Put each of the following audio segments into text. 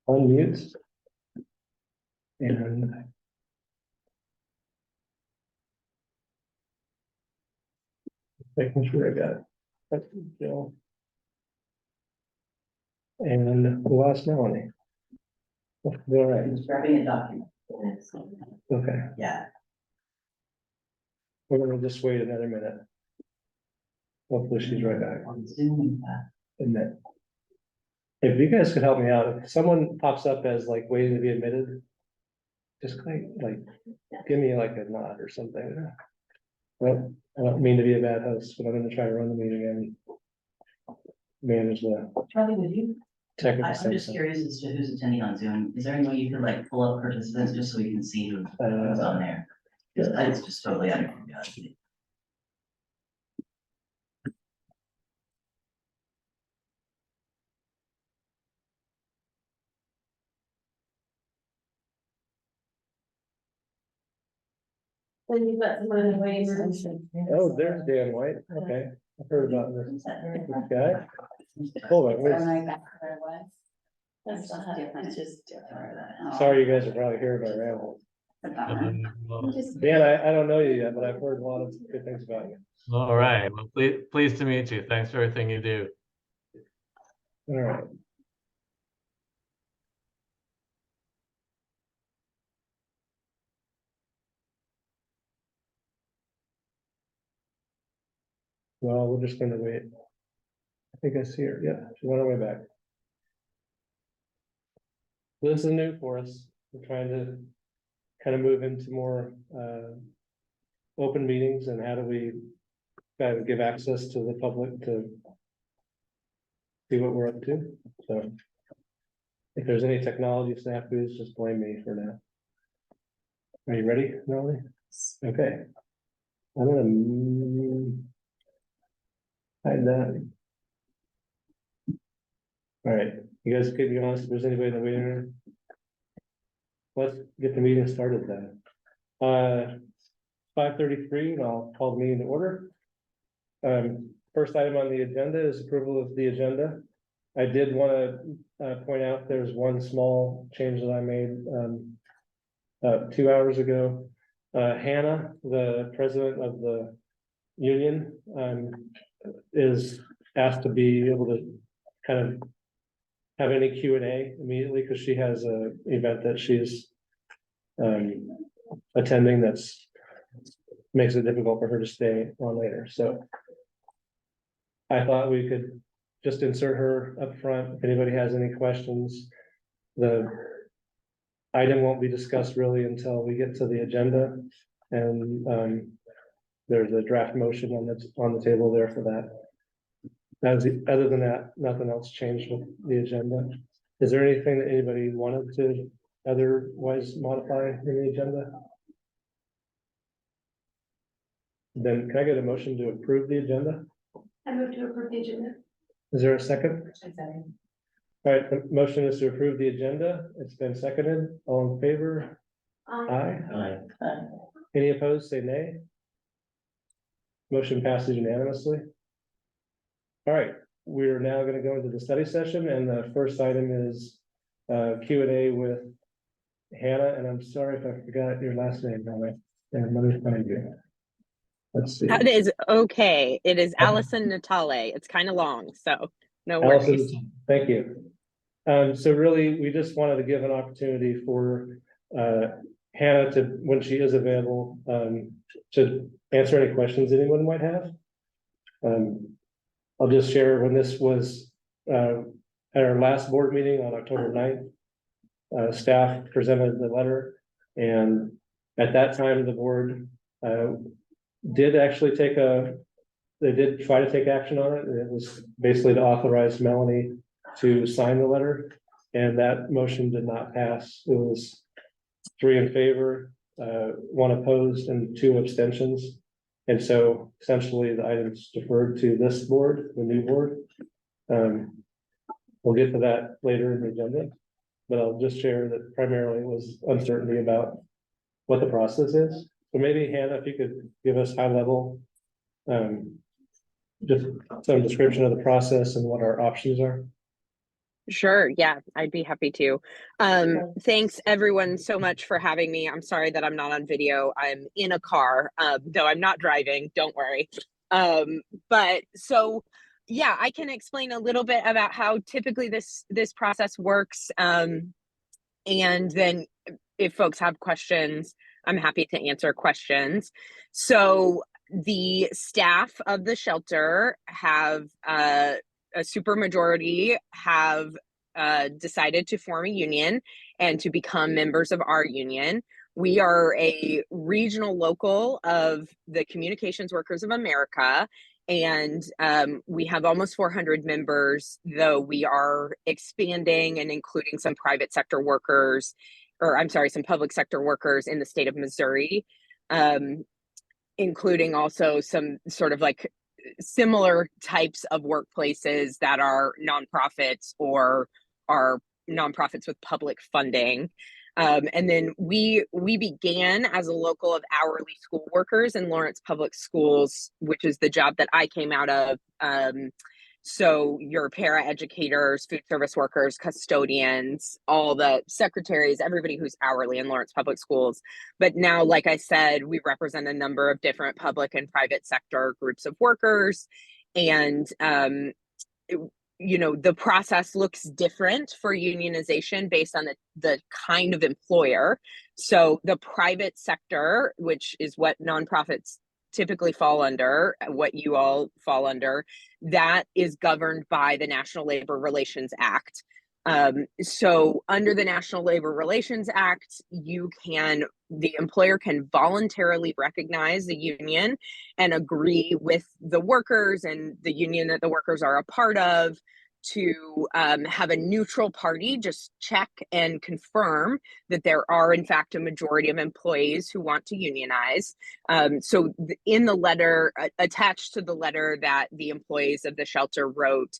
unmute. And making sure I got it. That's Jill. And the last Melanie. All right, Just grabbing a document. okay, Yeah. we're gonna just wait another minute. Hopefully she's right back. On Zoom. And then, if you guys could help me out, if someone pops up as like waiting to be admitted, just like give me like a nod or something. Well, I don't mean to be a bad host, but I'm gonna try to run the meeting and manage the Charlie, would you? technical I'm just stuff. curious as to who's attending on Zoom. Is there any way you could like pull up participants just so we can see who's on there? Because it's just totally out of curiosity. Then you've got someone in the waiting room. Oh, there's Dan White, okay, I've heard about this guy. Hold on, wait. That's not different, it's just different. Sorry, you guys are probably hearing my ramble. Dan, I don't know you yet, but I've heard a lot of good things about you. All right, well, pleased to meet you. Thanks for everything you do. All right. Well, we're just gonna wait. I think I see her, yeah, she went her way back. This is new for us, we're trying to kind of move into more open meetings, and how do we kind of give access to the public to see what we're up to, so. If there's any technology snafus, just blame me for now. Are you ready, Melanie? Okay. I'm gonna hide that. All right, you guys keep me honest, if there's anybody in the waiting room. Let's get the meeting started then. 5:33, and I'll call the meeting to order. First item on the agenda is approval of the agenda. I did want to point out there's one small change that I made 2 hours ago. Hannah, the president of the union, is asked to be able to kind of have any Q&A immediately, because she has a event that she's attending that's makes it difficult for her to stay on later. So I thought we could just insert her up front. If anybody has any questions, the item won't be discussed really until we get to the agenda, and there's a draft motion on the table there for that. Other than that, nothing else changed with the agenda. Is there anything that anybody wanted to otherwise modify in the agenda? Then can I get a motion to approve the agenda? I move to approve the agenda. Is there a second? All right, the motion is to approve the agenda. It's been seconded. All in favor? Aye. Any opposed, say nay. Motion passes unanimously. All right, we're now going to go into the study session, and the first item is Q&A with Hannah, and I'm sorry if I forgot your last name, Hannah. And let me find you. Let's see. That is okay. It is Allison Natale. It's kind of long, so no worries. Allison, thank you. So really, we just wanted to give an opportunity for Hannah to, when she is available, to answer any questions anyone might have. I'll just share, when this was at our last board meeting on October 9th, staff presented the letter, and at that time, the board did actually they did try to take action on it. It was basically to authorize Melanie to sign the letter, and that motion did not pass. It was 3 in favor, 1 opposed, and 2 abstentions. And so essentially the items deferred to this board, the new board. We'll get to that later in the agenda, but I'll just share that primarily it was uncertainty about what the process is. So maybe Hannah, if you could give us high level, just some description of the process and what our options are. Sure. Yeah, I'd be happy to. Thanks everyone so much for having me. I'm sorry that I'm not on video. I'm in a car, though I'm not driving. Don't worry. But so, yeah, I can explain a little bit about how typically this process works. And then if folks have questions, I'm happy to answer questions. So the staff of the shelter have a supermajority have decided to form a union and to become members of our union. We are a regional local of the Communications Workers of America, and we have almost 400 members, though we are expanding and including some private sector workers, or I'm sorry, some public sector workers in the state of Missouri, including also some sort of like similar types of workplaces that are nonprofits or are nonprofits with public funding. And then we began as a local of hourly school workers in Lawrence Public Schools, which is the job that I came out of. So your para educators, food service workers, custodians, all the secretaries, everybody who's hourly in Lawrence Public Schools. But now, like I said, we represent a number of different public and private sector groups of workers. And the process looks different for unionization based on the kind of employer. So the private sector, which is what nonprofits typically fall under, what you all fall under, that is governed by the National Labor Relations Act. So under the National Labor Relations Act, the employer can voluntarily recognize the union and agree with the workers and the union that the workers are a part of to have a neutral party just check and confirm that there are in fact a majority of employees who want to unionize. So in the letter, attached to the letter that the employees of the shelter wrote,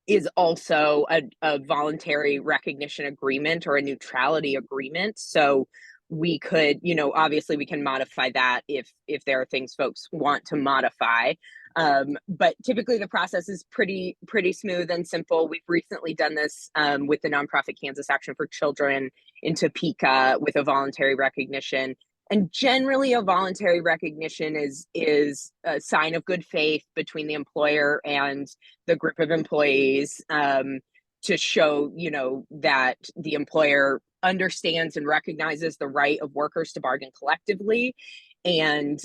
is also a voluntary recognition agreement or a neutrality agreement. So we could, obviously we can modify that if there are things folks want to modify. But typically the process is pretty smooth and simple. We've recently done this with the nonprofit Kansas Action for Children in Topeka with a voluntary recognition. And generally a voluntary recognition is a sign of good faith between the employer and the group of employees, to show, that the employer understands and recognizes the right of workers to bargain collectively and,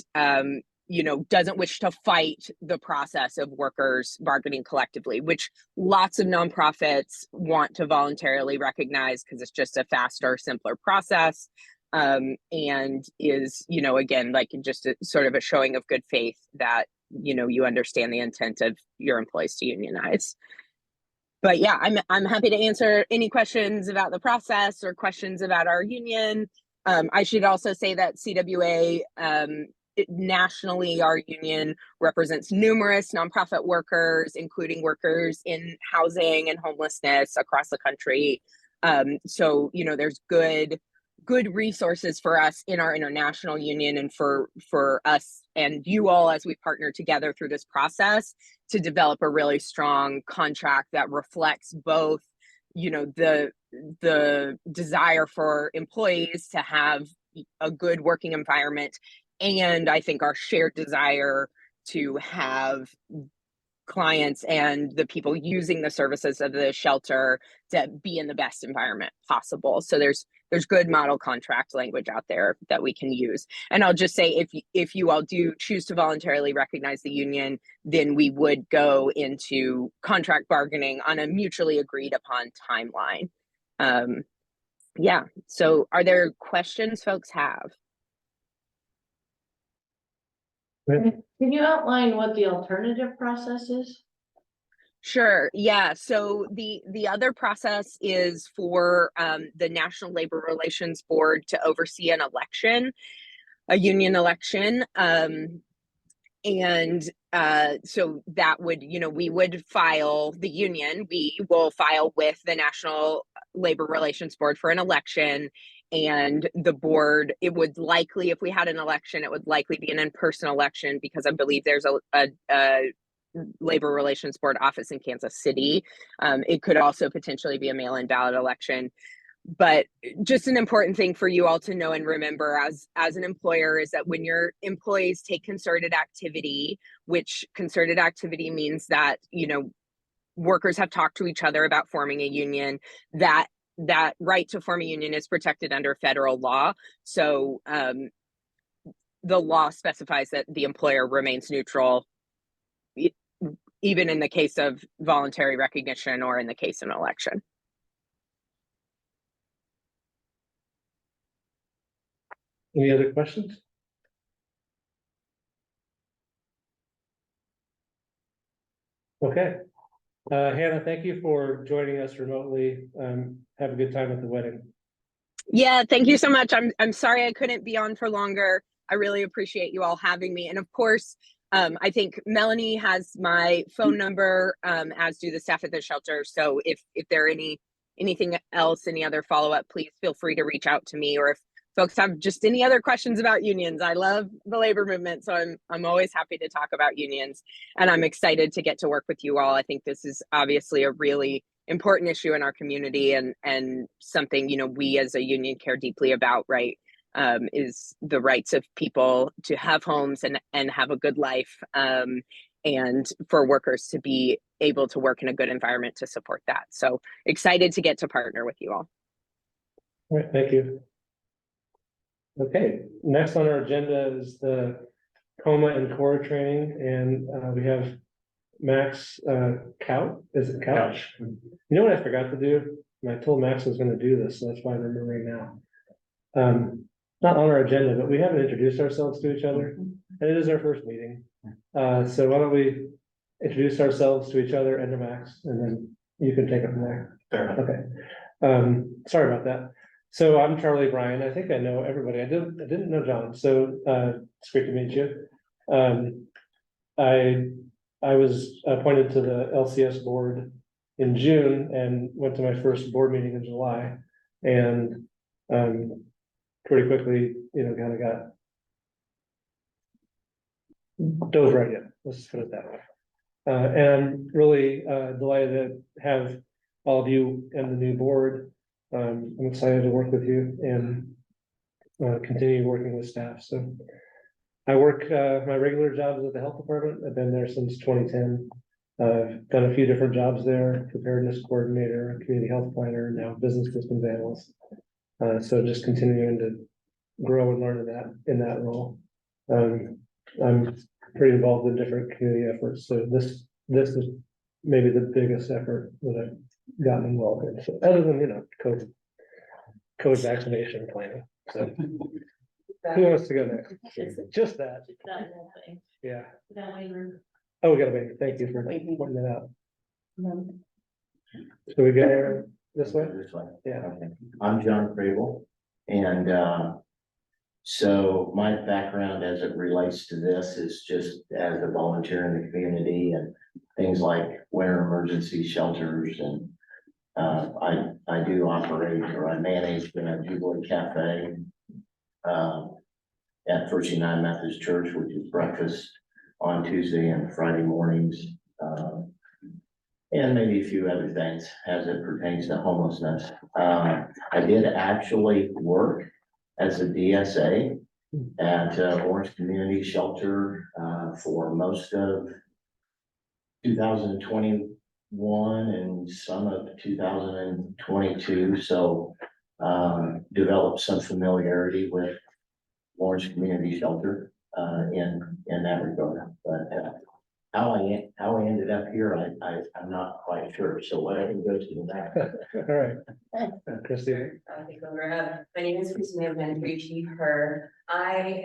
doesn't wish to fight the process of workers bargaining collectively, which lots of nonprofits want to voluntarily recognize because it's just a faster, simpler process. And is, again, like just sort of a showing of good faith that, you understand the intent of your employees to unionize. But yeah, I'm happy to answer any questions about the process or questions about our union. I should also say that CWA, nationally, our union represents numerous nonprofit workers, including workers in housing and homelessness across the country. So, there's good resources for us in our international union and for us and you all as we partner together through this process to develop a really strong contract that reflects both, the desire for employees to have a good working environment, and I think our shared desire to have clients and the people using the services of the shelter to be in the best environment possible. So there's good model contract language out there that we can use. And I'll just say, if you all do choose to voluntarily recognize the union, then we would go into contract bargaining on a mutually agreed upon timeline. Yeah, so are there questions folks have? Can you outline what the alternative process is? Sure. Yeah. So the other process is for the National Labor Relations Board to oversee an election, a union election. And so that would, we would file, the union, we will file with the National Labor Relations Board for an election. And the board, it would likely, if we had an election, it would likely be an in-person election because I believe there's a Labor Relations Board office in Kansas City. It could also potentially be a mail-in ballot election. But just an important thing for you all to know and remember as an employer is that when your employees take concerted activity, which concerted activity means that, you know, workers have talked to each other about forming a union, that right to form a union is protected under federal law. So the law specifies that the employer remains neutral, even in the case of voluntary recognition or in the case of an election. Any other questions? Okay. Hannah, thank you for joining us remotely. Have a good time at the wedding. Yeah, thank you so much. I'm sorry I couldn't be on for longer. I really appreciate you all having me. And of course, I think Melanie has my phone number, as do the staff at the shelter. So if there are anything else, any other follow-up, please feel free to reach out to me. Or if folks have just any other questions about unions, I love the labor movement. So I'm always happy to talk about unions, and I'm excited to get to work with you all. I think this is obviously a really important issue in our community, and something, you know, we as a union care deeply about, right? Is the rights of people to have homes and have a good life, and for workers to be able to work in a good environment to support that. So excited to get to partner with you all. All right, thank you. Okay, next on our agenda is the coma and core training, and we have Max Couch. Is it Couch? You know what I forgot to do? And I told Max I was going to do this, so that's why I'm remembering now. Not on our agenda, but we haven't introduced ourselves to each other, and it is our first meeting. So why don't we introduce ourselves to each other and to Max, and then you can take it from there. Fair enough. Okay. Sorry about that. So I'm Charlie Bryan. I think I know everybody. I didn't know John. So it's great to meet you. I was appointed to the LCS board in June and went to my first board meeting in July, and pretty quickly, you know, kind of dove right in. Let's just put it that way. And I'm really delighted to have all of you and the new board. I'm excited to work with you and continue working with staff. So I work, my regular job is at the health department. I've been there since 2010. I've done a few different jobs there: preparedness coordinator, community health planner, now business systems analyst. So just continuing to grow and learn in that role. I'm pretty involved in different community efforts. So this is maybe the biggest effort that I've gotten involved in. So other than, you know, COVID vaccination planning. So who wants to go next? Just that. That whole thing. Yeah. That waiver. Oh, we got to wait. Thank you for pointing that out. So we go this way? This way. Yeah. Okay. I'm John Crable, and so my background as it relates to this is just as a volunteer in the community and things like winter emergency shelters, and I do operate, or I manage the Jubilee Cafe at First United Methodist Church, which is breakfast on Tuesday and Friday mornings, and maybe a few other things as it pertains to homelessness. I did actually work as a DSA at Orange Community Shelter for most of 2021 and some of 2022. So developed some familiarity with Orange Community Shelter in that regard. But how I ended up here, I'm not quite sure. So whatever goes to the back. All right. Christy. I'll take over. My name is Christina Manfredi. I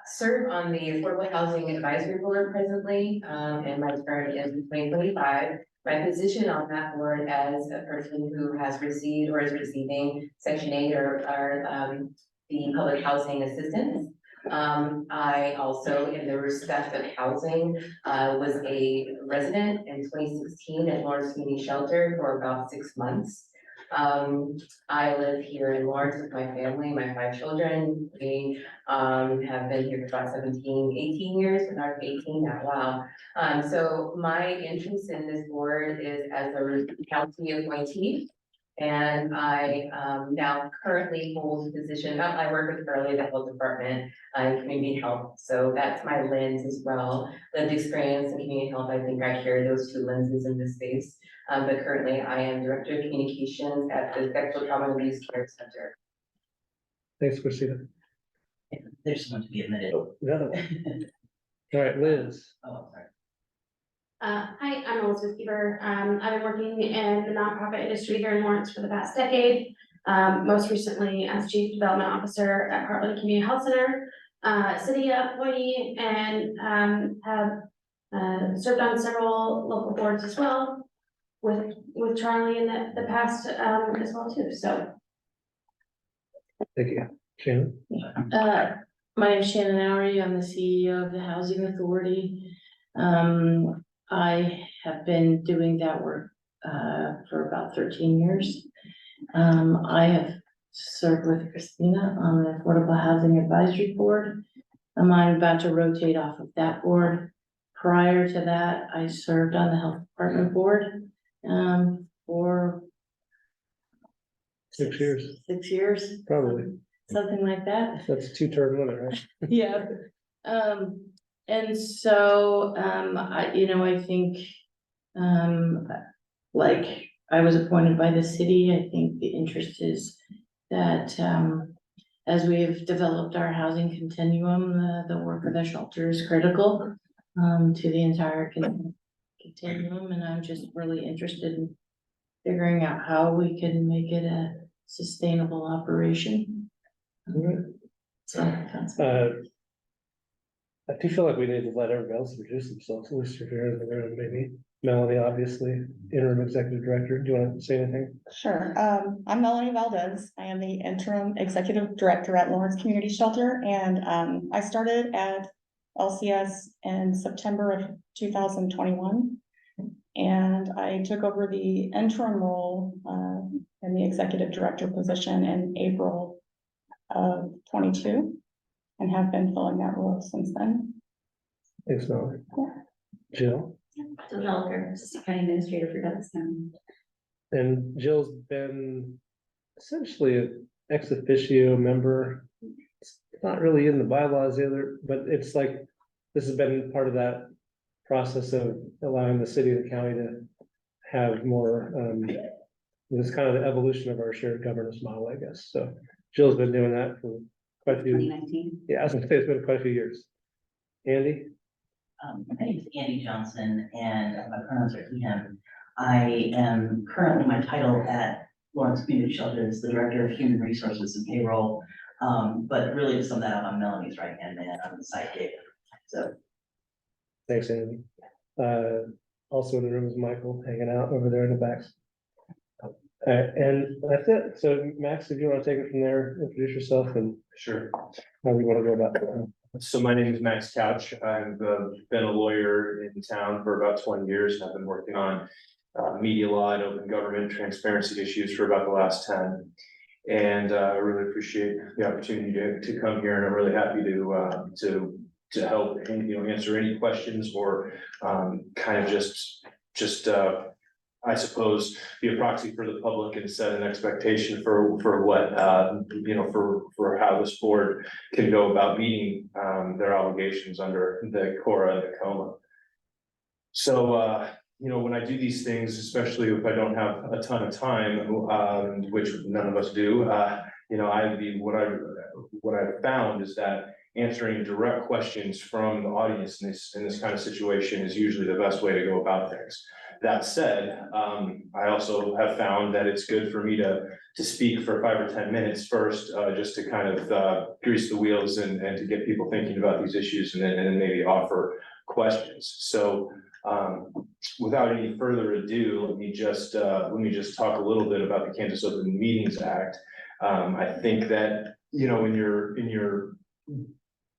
serve on the Affordable Housing Advisory Board presently, and my term is 2025. My position on that board as a person who has received or is receiving Section 8 or the public housing assistance. I also, in the respect of housing, was a resident in 2016 at Lawrence Community Shelter for about 6 months. I live here in Lawrence with my family, my 5 children. We have been here for about 18 years, and I'm 18 now, wow. So my entrance in this board is as a county appointee. And I now currently hold a position, I work with Burley, the health department, in community health, so that's my lens as well. Lived experience in community health, I think I carry those 2 lenses in this space. But currently I am Director of Communications at the Sexual Trauma and Abuse Care Center. Thanks, Christina. There's someone to be admitted. Another one. All right, Liz. Oh, sorry. Hi, I'm Elizabeth Bieber. I've been working in the nonprofit industry here in Lawrence for the past decade. Most recently as Chief Development Officer at Heartland Community Health Center, city employee, and have served on several local boards as well with Charlie in the past as well too. So Thank you. Shannon? My name is Shannon Owery. I'm the CEO of the Housing Authority. I have been doing that work for about 13 years. I have served with Christina on the Affordable Housing Advisory Board. I'm about to rotate off of that board. Prior to that, I served on the Health Department Board for 6 years, 6 years. probably. Something like that. That's a 2-term limit, right? Yeah. And so, I think, like, I was appointed by the city. I think the interest is that, as we've developed our housing continuum, the work of the shelter is critical, to the entire continuum, and I'm just really interested in figuring out how we can make it a sustainable operation. All right. So that's. I do feel like we need to let everybody else introduce themselves, at least if you're in the room, maybe. Melanie, obviously, interim executive director. Do you want to say anything? Sure. I'm Melanie Valdez. I am the interim executive director at Lawrence Community Shelter, and I started at LCS in September of 2021. And I took over the interim role in the executive director position in April of 22, and have been filling that role since then. Thanks, Melanie. Yeah. Jill? Jill Delker, Assistant County Administrator for Douglas County. And Jill's been essentially an ex officio member. It's not really in the bylaws either, but it's like, this has been part of that process of allowing the city and the county to have more, this kind of the evolution of our shared governance model, I guess. So Jill's been doing that for quite a few. 2019. Yeah, I was gonna say it's been quite a few years. Andy? My name is Andy Johnson, and my pronouns are he, him. I am currently, my title at Lawrence Community Shelter is the Director of Human Resources and Payroll. But really to sum that up, I'm Melanie's right-hand man on the sidekick. So. Thanks, Andy. Also in the room is Michael hanging out over there in the back. And that's it. So Max, if you want to take it from there, introduce yourself and Sure. how we want to go about that. So my name is Max Couch. I've been a lawyer in town for about 20 years. I've been working on media law and open government transparency issues for about the last 10. And I really appreciate the opportunity to come here, and I'm really happy to help and, answer any questions or kind of just I suppose be a proxy for the public and set an expectation for what for how this board can go about meeting their obligations under the CORA and the COMA. So when I do these things, especially if I don't have a ton of time, which none of us do, what I've found is that answering direct questions from the audience in this kind of situation is usually the best way to go about things. That said, I also have found that it's good for me to speak for 5 or 10 minutes first, just to kind of grease the wheels and to get people thinking about these issues, and then maybe offer questions. So without any further ado, let me just talk a little bit about the Kansas Open Meetings Act. I think that in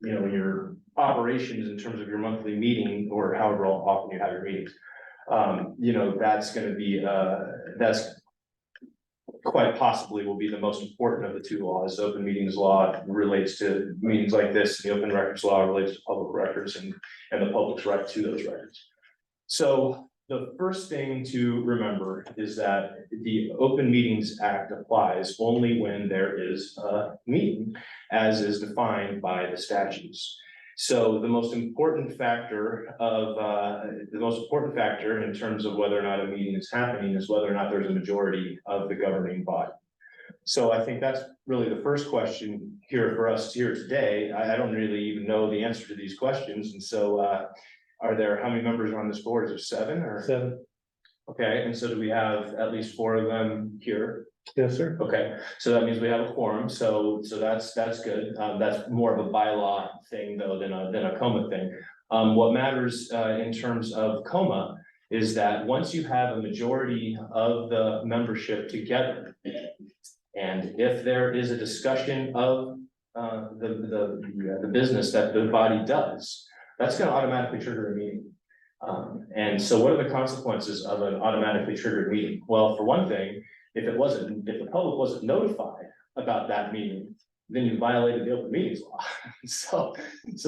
your operations in terms of your monthly meeting, or however often you have your meetings, that's going to be that's quite possibly will be the most important of the two laws. Open meetings law relates to meetings like this, the open records law relates to public records and the public's right to those records. So the first thing to remember is that the Open Meetings Act applies only when there is a meeting, as is defined by the statutes. So the most important factor in terms of whether or not a meeting is happening is whether or not there's a majority of the governing body. So I think that's really the first question here for us here today. I don't really even know the answer to these questions, and so how many members are on this board? Is it 7 or? 7. Okay, and so do we have at least 4 of them here? Yes, sir. Okay, so that means we have a quorum, so that's good. That's more of a bylaw thing though than a COMA thing. What matters in terms of COMA is that once you have a majority of the membership together, and if there is a discussion of the business that the body does, that's going to automatically trigger a meeting. And so what are the consequences of an automatically triggered meeting? Well, for one thing, if the public wasn't notified about that meeting, then you violated the open meetings law. so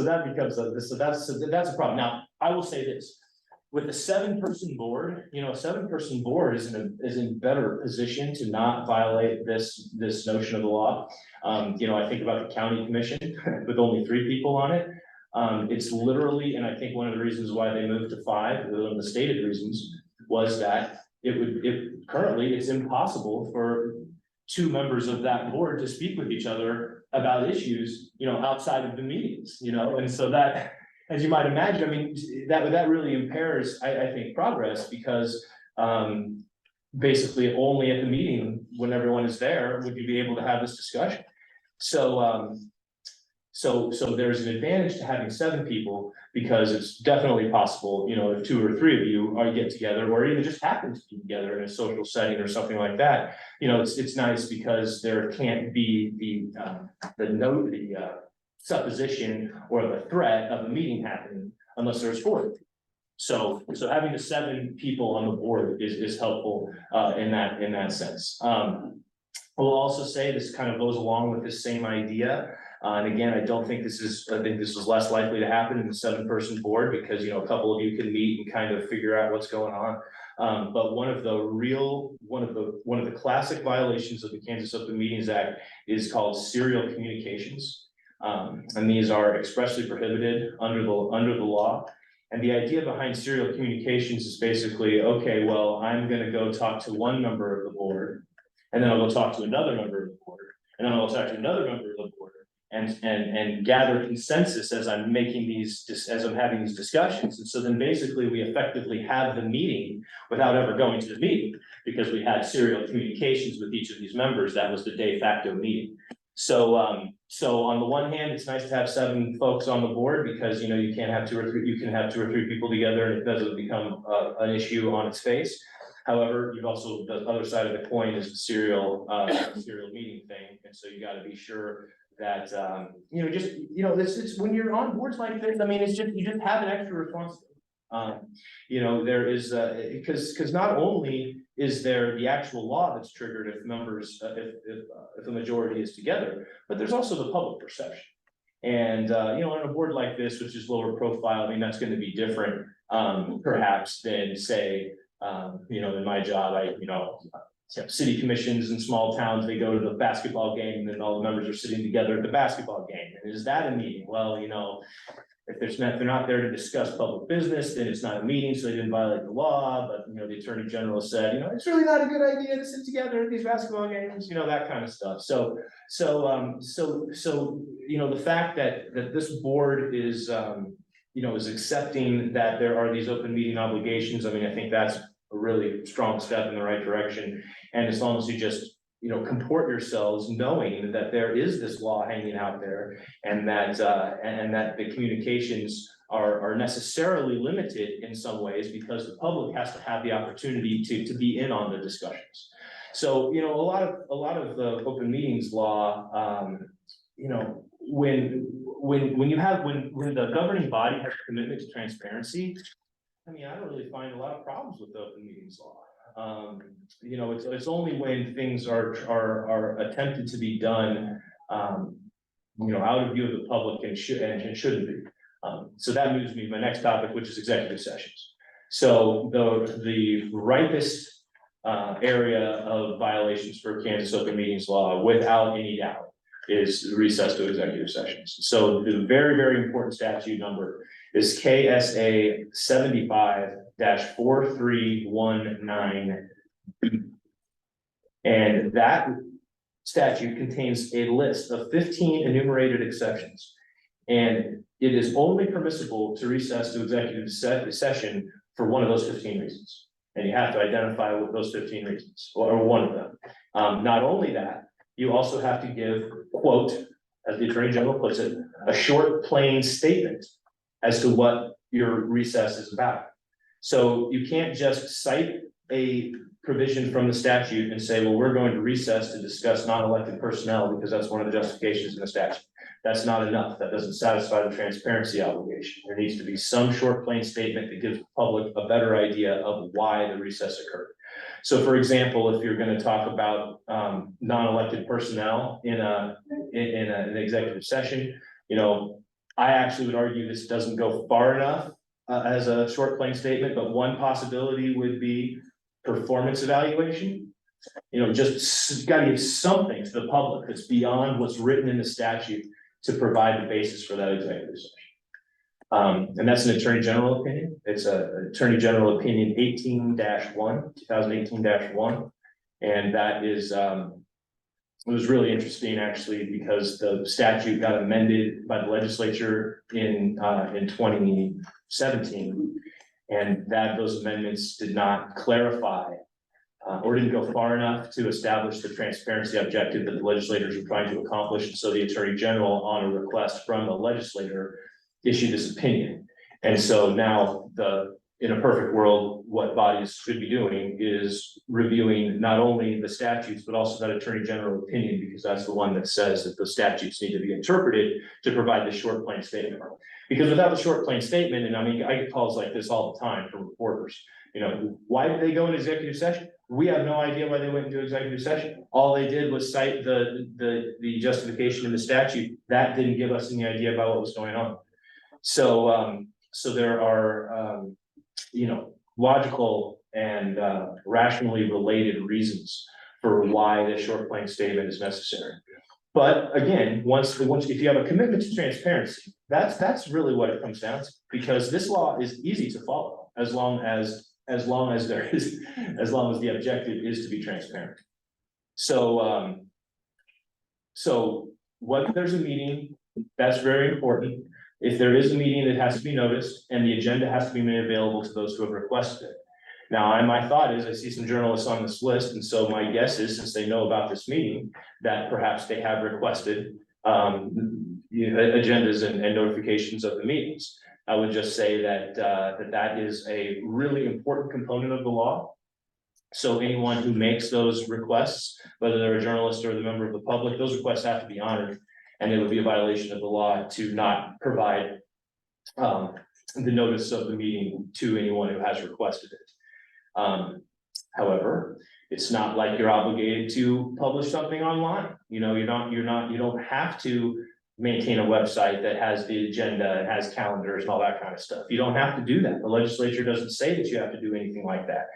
that becomes that's a problem. Now, I will say this: with a 7-person board, a 7-person board is in better position to not violate this notion of the law. I think about the county commission with only 3 people on it. It's literally, and I think one of the reasons why they moved to 5, one of the stated reasons, was that currently it's impossible for 2 members of that board to speak with each other about issues, outside of the meetings, and so that, as you might imagine, I mean, that really impairs, I think, progress, because basically only at the meeting, when everyone is there, would you be able to have this discussion. So there's an advantage to having 7 people, because it's definitely possible, if 2 or 3 of you get together, or even just happen to be together in a social setting or something like that, it's nice because there can't be the supposition or the threat of a meeting happening unless there's 4. So having the 7 people on the board is helpful in that sense. We'll also say this kind of goes along with this same idea. And again, I think this is less likely to happen in the 7-person board, because, a couple of you can meet and kind of figure out what's going on. But one of the classic violations of the Kansas Open Meetings Act is called serial communications. And these are expressly prohibited under the law. And the idea behind serial communications is basically, okay, well, I'm going to go talk to one member of the board, and then I'll go talk to another member of the board, and then I'll talk to another member of the board, and gather consensus as I'm having these discussions. And so then basically we effectively have the meeting without ever going to the meeting, because we had serial communications with each of these members. That was the de facto meeting. So on the one hand, it's nice to have 7 folks on the board, because you can have 2 or 3 people together and it doesn't become an issue on its face. However, you've also, the other side of the coin is the serial meeting thing, and so you got to be sure that it's when you're on boards like this. I mean, you just have an extra responsibility. There is because not only is there the actual law that's triggered if the majority is together, but there's also the public perception. And on a board like this, which is lower profile, I mean, that's going to be different perhaps than, say, in my job, city commissions in small towns, they go to the basketball game, and then all the members are sitting together at the basketball game. And is that a meeting? Well, if they're not there to discuss public business, then it's not a meeting, so they didn't violate the law. But the Attorney General said, it's really not a good idea to sit together at these basketball games, that kind of stuff. So the fact that this board is accepting that there are these open meeting obligations, I mean, I think that's a really strong step in the right direction. And as long as you just comport yourselves knowing that there is this law hanging out there, and that the communications are necessarily limited in some ways, because the public has to have the opportunity to be in on the discussions. So a lot of the open meetings law, when the governing body has a commitment to transparency, I mean, I don't really find a lot of problems with the open meetings law. You know, it's only when things are attempted to be done, you know, out of view of the public and shouldn't be. So that moves me to my next topic, which is executive sessions. So the ripest area of violations for Kansas open meetings law, without any doubt, is recess to executive sessions. So the very, very important statute number is KSA 75-4319. And that statute contains a list of 15 enumerated exceptions. And it is only permissible to recess to executive session for one of those 15 reasons. And you have to identify what those 15 reasons, or one of them. Not only that, you also have to give, quote, as the Attorney General puts it, a short, plain statement as to what your recess is about. So you can't just cite a provision from the statute and say, well, we're going to recess to discuss non-elected personnel because that's one of the justifications in the statute. That's not enough. That doesn't satisfy the transparency obligation. There needs to be some short, plain statement that gives the public a better idea of why the recess occurred. So for example, if you're going to talk about non-elected personnel in an executive session, you know, I actually would argue this doesn't go far enough as a short, plain statement, but one possibility would be performance evaluation. You know, just got to give something to the public that's beyond what's written in the statute to provide the basis for that executive session. And that's an Attorney General opinion. It's a Attorney General opinion 18-1, 2018-1. And that is, it was really interesting actually, because the statute got amended by the legislature in 2017. And that those amendments did not clarify or didn't go far enough to establish the transparency objective that the legislators were trying to accomplish. And so the Attorney General, on a request from the legislator, issued this opinion. And so now in a perfect world, what bodies should be doing is reviewing not only the statutes, but also that Attorney General opinion, because that's the one that says that the statutes need to be interpreted to provide the short, plain statement. Because without the short, plain statement, and I mean, I get calls like this all the time from reporters, you know, why did they go into executive session? We have no idea why they went into executive session. All they did was cite the justification in the statute. That didn't give us any idea about what was going on. So, so there are, you know, logical and rationally related reasons for why the short, plain statement is necessary. But again, once if you have a commitment to transparency, that's really what it comes down to, because this law is easy to follow as long as the objective is to be transparent. So, so whether there's a meeting, that's very important. If there is a meeting, it has to be noticed, and the agenda has to be made available to those who have requested it. Now, my thought is, I see some journalists on this list, and so my guess is, since they know about this meeting, that perhaps they have requested agendas and notifications of the meetings. I would just say that that is a really important component of the law. So anyone who makes those requests, whether they're a journalist or the member of the public, those requests have to be honored, and it would be a violation of the law to not provide the notice of the meeting to anyone who has requested it. However, it's not like you're obligated to publish something online. You know, you don't have to maintain a website that has the agenda and has calendars and all that kind of stuff. You don't have to do that. The legislature doesn't say that you have to do anything like that.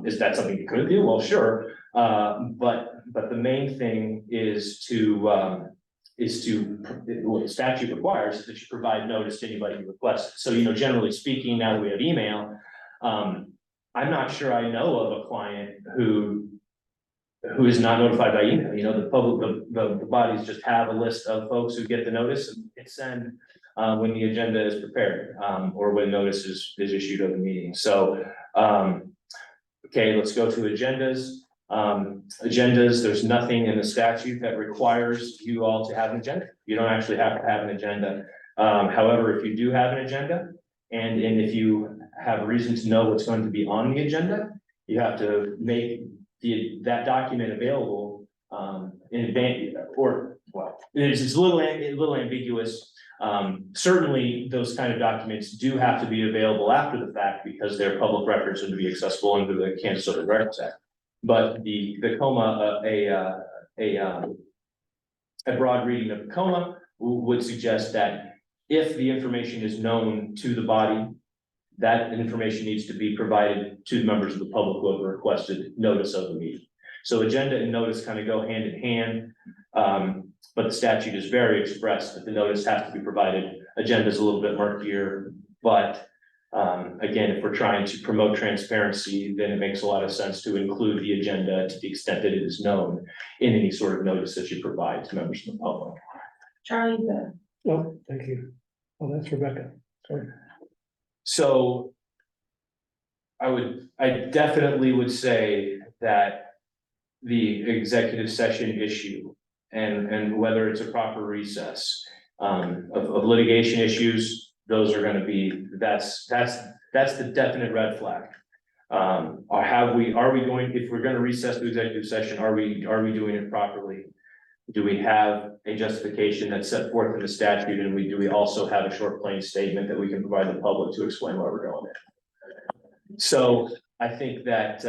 Is that something you could do? Well, sure. But the main thing is to what the statute requires is that you provide notice to anybody who requests it. So, you know, generally speaking, now that we have email, I'm not sure I know of a client who is not notified by email. You know, the bodies just have a list of folks who get the notice and hit send when the agenda is prepared, or when notice is issued of the meeting. So, okay, let's go to agendas. Agendas, there's nothing in the statute that requires you all to have an agenda. You don't actually have to have an agenda. However, if you do have an agenda, and if you have reason to know what's going to be on the agenda, you have to make that document available in advance, or well, it's a little ambiguous. Certainly, those kind of documents do have to be available after the fact because they're public records and to be accessible under the Kansas Civil Records Act. But the coma, a broad reading of the coma would suggest that if the information is known to the body, that information needs to be provided to the members of the public who have requested notice of the meeting. So agenda and notice kind of go hand in hand. But the statute is very express that the notice has to be provided. Agenda is a little bit murkier, but again, if we're trying to promote transparency, then it makes a lot of sense to include the agenda to the extent that it is known in any sort of notice that you provide to members of the public. Charlie, Oh, thank you. Oh, that's Rebecca. Sorry. So I definitely would say that the executive session issue and whether it's a proper recess of litigation issues, those are gonna be, that's the definite red flag. Are we going, if we're gonna recess the executive session, are we doing it properly? Do we have a justification that's set forth in the statute, and do we also have a short plain statement that we can provide the public to explain why we're going in? So I think that,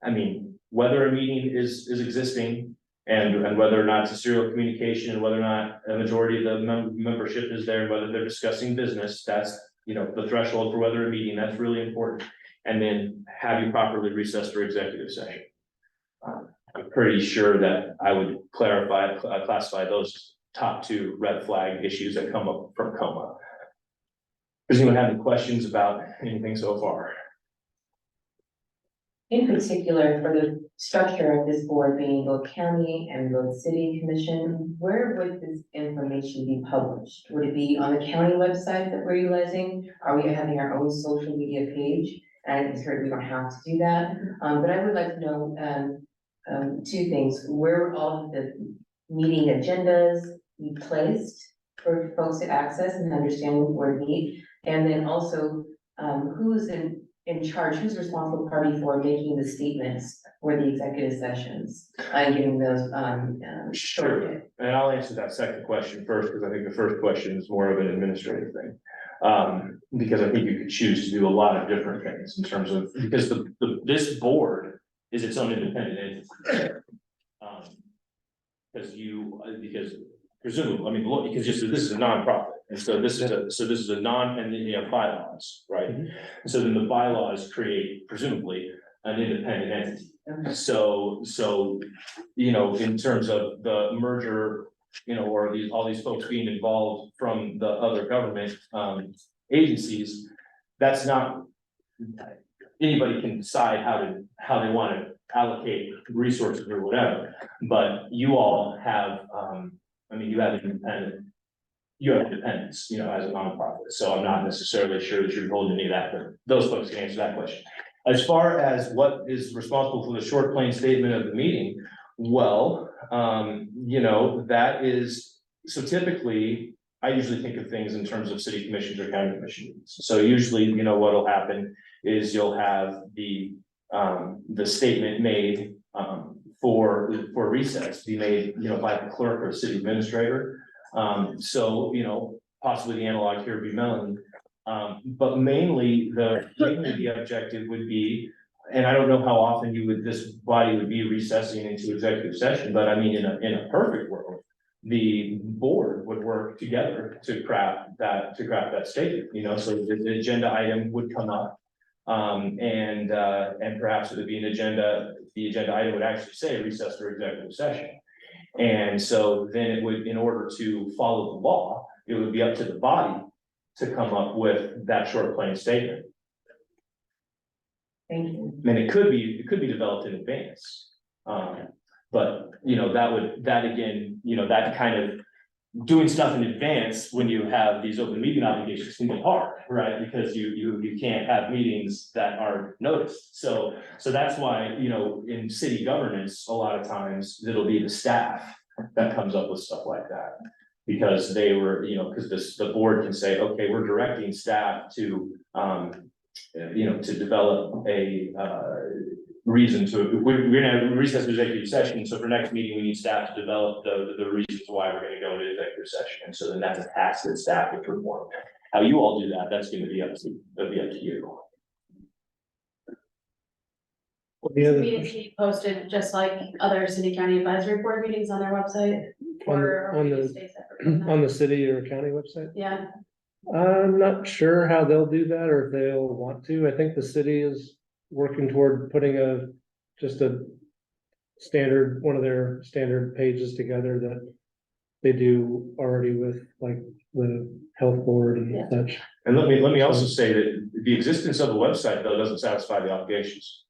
I mean, whether a meeting is existing and whether or not it's a serial communication and whether or not a majority of the membership is there, and whether they're discussing business, that's, the threshold for whether a meeting, that's really important. And then have you properly recessed for executive session? I'm pretty sure that I would classify those top two red flag issues that come up from coma. Does anyone have any questions about anything so far? In particular, for the structure of this board being both county and both city commission, where would this information be published? Would it be on the county website that we're utilizing? Are we having our own social media page? And it's heard we don't have to do that, but I would like to know two things: where would all of the meeting agendas be placed for folks to access and understand where to meet? And then also, who's in charge, who's responsible party for making the statements for the executive sessions and getting those Sure, and I'll answer that second question first, because I think the first question is more of an administrative thing. Because I think you could choose to do a lot of different things in terms of, because this board is its own independent entity. Because presumably, I mean, look, because this is a nonprofit, and so this is a non, and then you have bylaws, right? Mhm. So then the bylaws create presumably an independent entity. So, in terms of the merger, or all these folks being involved from the other government agencies, that's not, anybody can decide how they want to allocate resources or whatever, but you all have, you have independence, as a nonprofit, so I'm not necessarily sure that you're holding any of that, but those folks can answer that question. As far as what is responsible for the short plain statement of the meeting, well, that is, so typically, I usually think of things in terms of city commissions or county commissions. So usually, what'll happen is you'll have the statement made for recess be made, by the clerk or city administrator. So, possibly the analog here would be Melanie. But mainly the objective would be, and I don't know how often this body would be recessing into executive session, but I mean, in a perfect world, the board would work together to craft that statement, so the agenda item would come up. And perhaps it would be the agenda item would actually say recess for executive session. And so then it would, in order to follow the law, it would be up to the body to come up with that short plain statement. Thank you. And it could be developed in advance. But that kind of doing stuff in advance when you have these open meeting obligations can be hard, right? Because you can't have meetings that are noticed. So that's why, in city governance, a lot of times it'll be the staff that comes up with stuff like that. Because they were, because the board can say, okay, we're directing staff to, to develop reason to, we're gonna recess executive session, so for next meeting, we need staff to develop the reasons why we're gonna go into executive session, and so then that's a task that staff can perform. How you all do that, that's gonna be up to you. The other Meetings question be posted just like other city county advisory board meetings on their website? Or are on we the- gonna stay separate from that? on the city or county website? Yeah, I'm not sure how they'll do that or if they'll want to. I think the city is working toward putting just a standard, one of their standard pages together that they do already with like the health board and Yeah. such. And let me also say that the existence of a website, though, doesn't satisfy the obligations.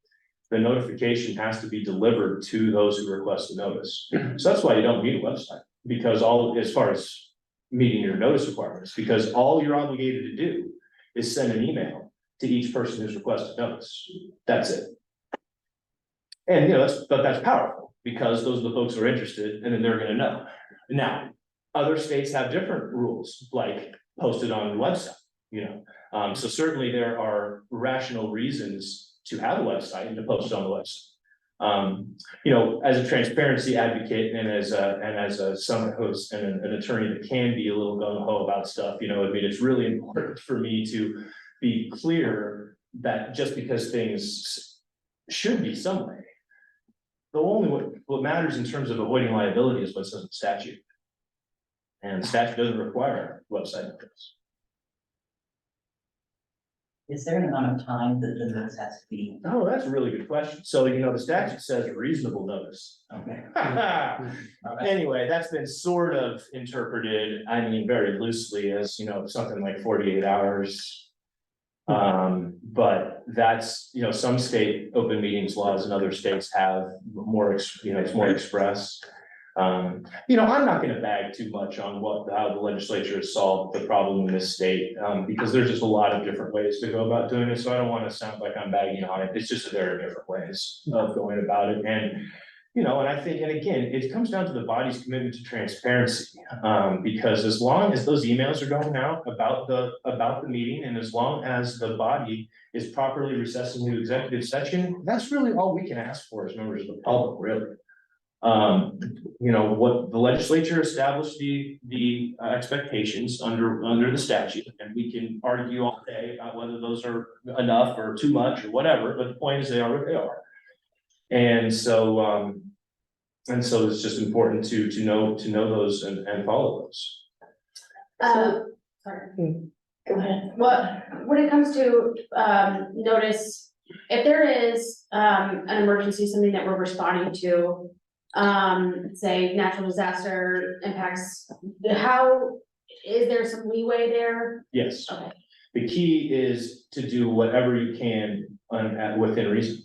The notification has to be delivered to those who request a notice. So that's why you don't need a website, because as far as meeting your notice requirements, because all you're obligated to do is send an email to each person who's requested notice. That's it. And that's powerful, because those are the folks who are interested, and then they're gonna know. Now, other states have different rules, like posted on the website, so certainly there are rational reasons to have a website and to post it on the website. As a transparency advocate and as someone who's an attorney that can be a little gung ho about stuff, it's really important for me to be clear that just because things should be some way, what matters in terms of avoiding liability is what says in the statute. And the statute doesn't require website notice. Is there an amount of time that the notice has to be? Oh, that's a really good question. So, the statute says reasonable notice. Okay. Anyway, that's been sort of interpreted, very loosely as, something like 48 hours. But that's, some state open meetings laws and other states have more, it's more express. I'm not gonna bag too much on how the legislature has solved the problem in this state, because there's just a lot of different ways to go about doing it, so I don't wanna sound like I'm bagging on it, it's just that there are different ways of going about it, and I think, and again, it comes down to the body's commitment to transparency, because as long as those emails are going out about the meeting, and as long as the body is properly recessing the executive session, that's really all we can ask for as members of the public, really. What the legislature established the expectations under the statute, and we can argue all day about whether those are enough or too much or whatever, but the point is they are what they are. And so it's just important to know those and follow those. sorry. Go ahead. When it comes to, notice, if there is, an emergency, something that we're responding to, say natural disaster impacts, is there some leeway there? Yes. Okay. The key is to do whatever you can within reason.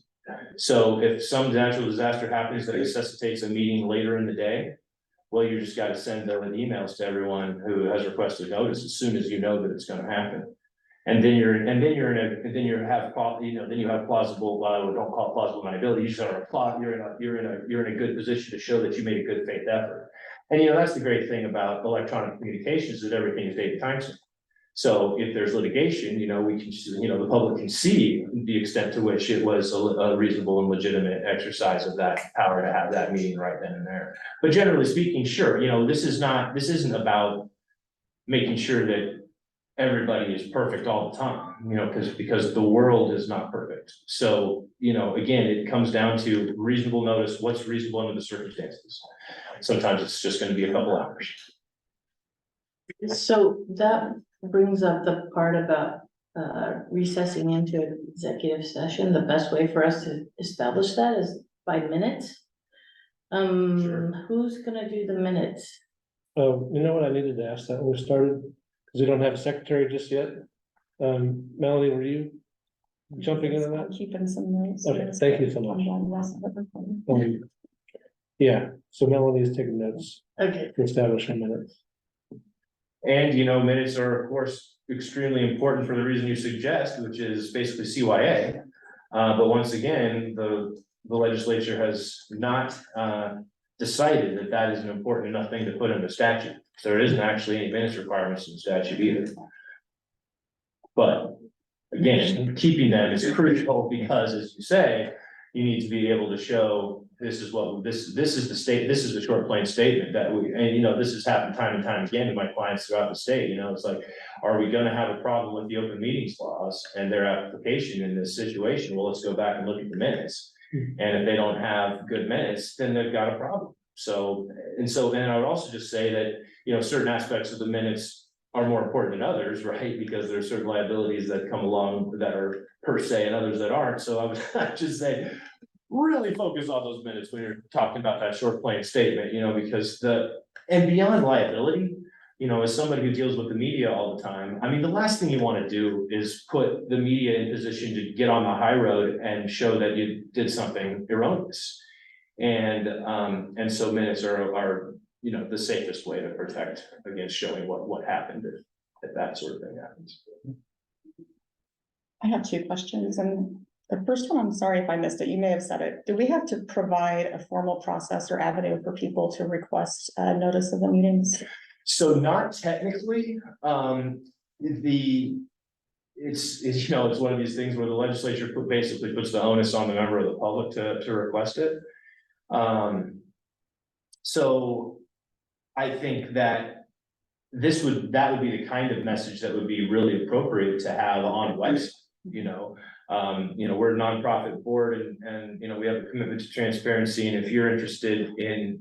So if some natural disaster happens that necessitates a meeting later in the day, well, you just gotta send out emails to everyone who has requested notice as soon as you know that it's gonna happen. And then you have plausible, don't call it plausible deniability, you just are you're in a good position to show that you made a good faith effort. And that's the great thing about electronic communications, is that everything is date and time stamped. So if there's litigation, we can, the public can see the extent to which it was a reasonable and legitimate exercise of that power to have that meeting right then and there. But generally speaking, sure, this isn't about making sure that everybody is perfect all the time, because the world is not perfect. So, again, it comes down to reasonable notice, what's reasonable under the circumstances. Sometimes it's just gonna be a couple hours. So that brings up the part about recessing into an executive session. The best way for us to establish that is by minutes. Who's gonna do the minutes? Oh, you know what, I needed to ask that when we started, because we don't have a secretary just yet. Melanie, were you jumping into that? Keeping some notes. Okay, thank you so much. Yeah, so Melanie's taking notes Okay. to establish her minutes. And, minutes are, of course, extremely important for the reason you suggest, which is basically CYA. But once again, the legislature has not decided that that is an important enough thing to put in the statute. So there isn't actually any minutes requirements in the statute either. But again, keeping them is crucial because, as you say, you need to be able to show, this is what, this is the state, this is the short plain statement that we, and you know, this has happened time and time again to my clients throughout the state, you know, it's like, are we gonna have a problem with the open meetings laws and their application in this situation? Well, let's go back and look at the minutes. And if they don't have good minutes, then they've got a problem. So, and I would also just say that, you know, certain aspects of the minutes are more important than others, right? Because there are certain liabilities that come along that are per se and others that aren't. So I would just say, really focus on those minutes when you're talking about that short plain statement, you know, because and beyond liability, you know, as somebody who deals with the media all the time, I mean, the last thing you want to do is put the media in position to get on the high road and show that you did something erroneous. And so minutes are, you know, the safest way to protect against showing what happened if that sort of thing happens. I have two questions, and the first one, I'm sorry if I missed it, you may have said it. Do we have to provide a formal process or avenue for people to request a notice of the meetings? So not technically, it's, you know, it's one of these things where the legislature basically puts the onus on the member of the public to request it. So I think that that would be the kind of message that would be really appropriate to have on a website, you know. We're a nonprofit board and, you know, we have a commitment to transparency. And if you're interested in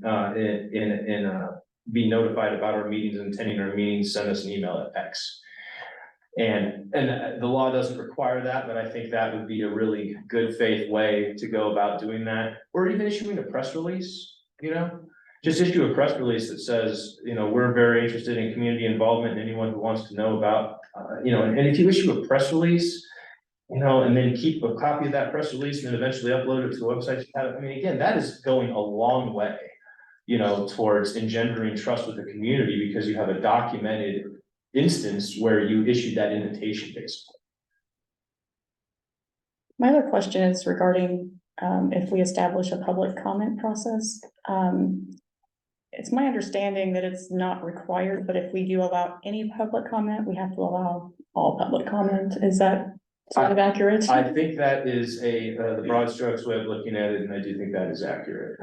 being notified about our meetings and attending our meetings, send us an email at X. And the law doesn't require that, but I think that would be a really good faith way to go about doing that. Or even issuing a press release, you know, just issue a press release that says, you know, we're very interested in community involvement and anyone who wants to know about, you know, and if you issue a press release, you know, and then keep a copy of that press release and then eventually upload it to the website. I mean, again, that is going a long way, you know, towards engendering trust with the community because you have a documented instance where you issued that invitation basically. My other question is regarding if we establish a public comment process. It's my understanding that it's not required, but if we do allow any public comment, we have to allow all public comment. Is that sort of accurate? I think that is the broad strokes way of looking at it, and I do think that is accurate.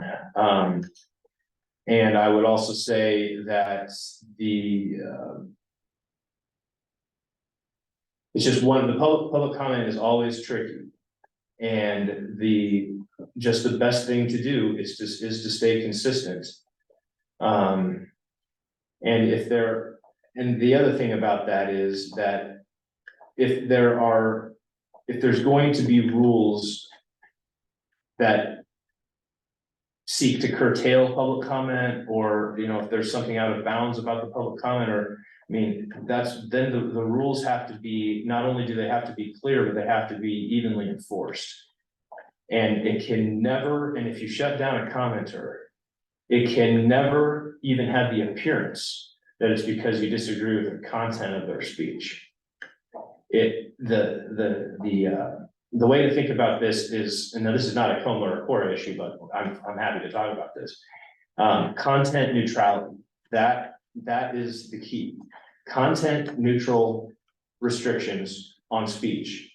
And I would also say that it's just one, the public comment is always tricky. And the best thing to do is to stay consistent. And the other thing about that is that if there's going to be rules that seek to curtail public comment, or, you know, if there's something out of bounds about the public comment, or, I mean, then the rules have to be, not only do they have to be clear, but they have to be evenly enforced. And it can never, and if you shut down a commenter, it can never even have the appearance that it's because you disagree with the content of their speech. The way to think about this is, and this is not a Como or Cora issue, but I'm happy to talk about this. Content neutrality, that is the key. Content neutral restrictions on speech,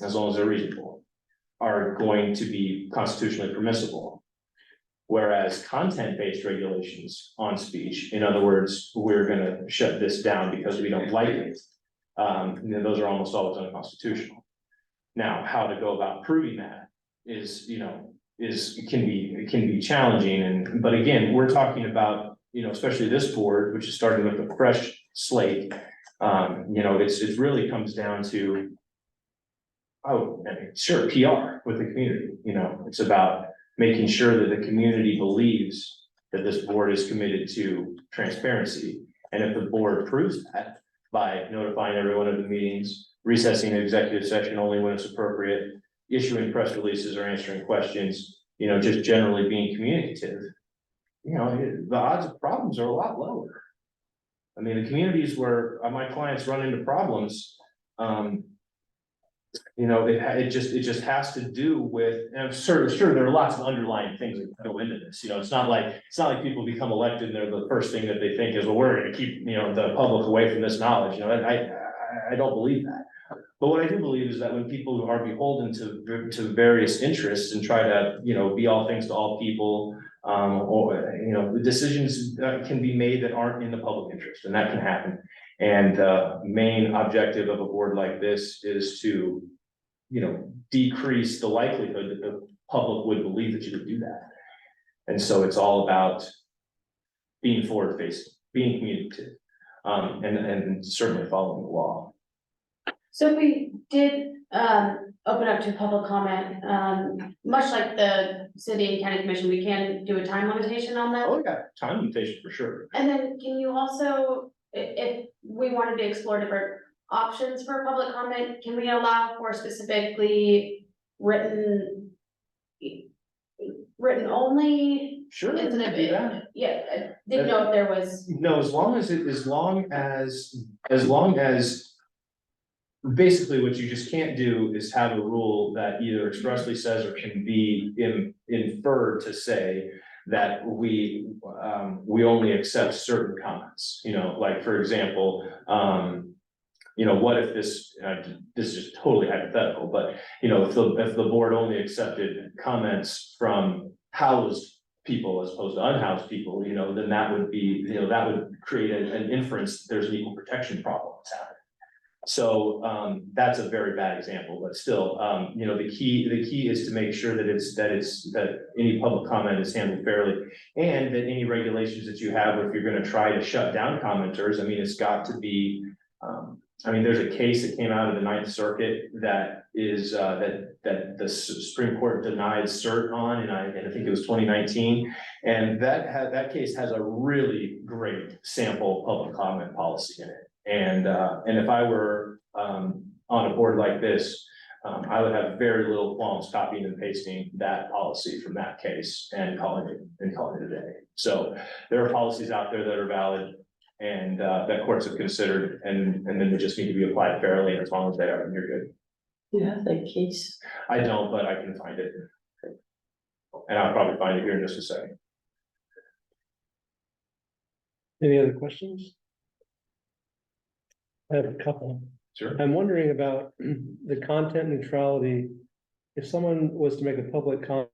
as long as they're reasonable, are going to be constitutionally permissible. Whereas content-based regulations on speech, in other words, we're gonna shut this down because we don't like it, then those are almost always unconstitutional. Now, how to go about proving that is, you know, can be challenging. But again, we're talking about, you know, especially this board, which is starting with a fresh slate. You know, it really comes down to, sure, PR with the community. You know, it's about making sure that the community believes that this board is committed to transparency. And if the board proves that by notifying everyone of the meetings, recessing an executive session only when it's appropriate, issuing press releases or answering questions, you know, just generally being communicative, you know, the odds of problems are a lot lower. I mean, the communities where my clients run into problems, you know, it just has to do with, and I'm sure there are lots of underlying things that go into this. You know, it's not like people become elected and they're the first thing that they think is, well, we're going to keep, you know, the public away from this knowledge. You know, I don't believe that. But what I do believe is that when people are beholden to various interests and try to, be all things to all people, or, the decisions can be made that aren't in the public interest, and that can happen. And the main objective of a board like this is to, decrease the likelihood that the public would believe that you would do that. And so it's all about being forward facing, being communicative, and certainly following the law. So if we did, open up to public comment, much like the city and county commission, we can do a time limitation on that. Oh, yeah, time limitation for sure. And then can you also, if we wanted to explore different options for public comment, can we allow for specifically written only? Sure, we Instead can of do that. Yeah, I didn't know if there was, No, as long as basically what you just can't do is have a rule that either expressly says or can be inferred to say that we only accept certain comments, like, for example, what if this is just totally hypothetical, but, if the board only accepted comments from housed people as opposed to unhoused people, then that would be, that would create an inference that there's an equal protection problem that's happening. So, that's a very bad example, but still, the key is to make sure that any public comment is handled fairly. And that any regulations that you have, if you're gonna try to shut down commenters, it's got to be, there's a case that came out of the Ninth Circuit that is, that the Supreme Court denied cert on, and I think it was 2019. And that case has a really great sample public comment policy in it. And if I were, on a board like this, I would have very little qualms copying and pasting that policy from that case and calling it a day. So there are policies out there that are valid and, that courts have considered, and then they just need to be applied fairly, and as long as they are, then you're good. You have that case. I don't, but I can find it. And I'll probably find it here in just a second. Any other questions? I have a couple. Sure. I'm wondering about the content neutrality. If someone was to make a public comment.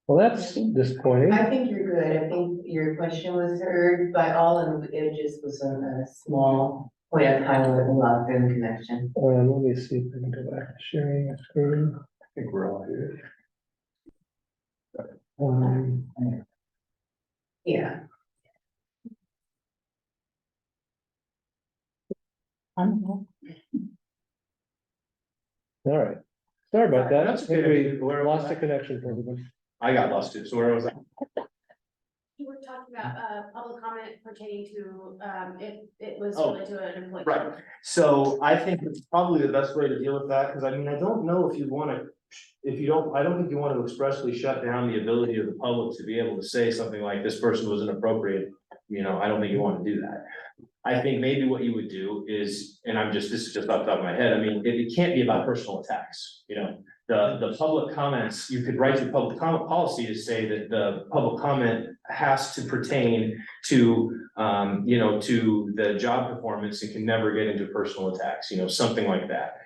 Well, that's disappointing. I think you're good. I think your question was heard by all, and it just was a small point of time where we lost the connection. Let me see if I can go back to sharing a screen. I think we're all here. Yeah. All right. Sorry about that. That's I think okay. we lost the connection for everybody. I got lost too, so where was I? you were talking about, public comment pertaining to, if it was Oh, related to an employee. Right, so I think it's probably the best way to deal with that, because I don't know if you wanna, I don't think you want to expressly shut down the ability of the public to be able to say something like this person was inappropriate. I don't think you want to do that. I think maybe what you would do is, and this is just off the top of my head, it can't be about personal attacks, the public comments, you could write your public comment policy to say that the public comment has to pertain to, to the job performance and can never get into personal attacks, something like that.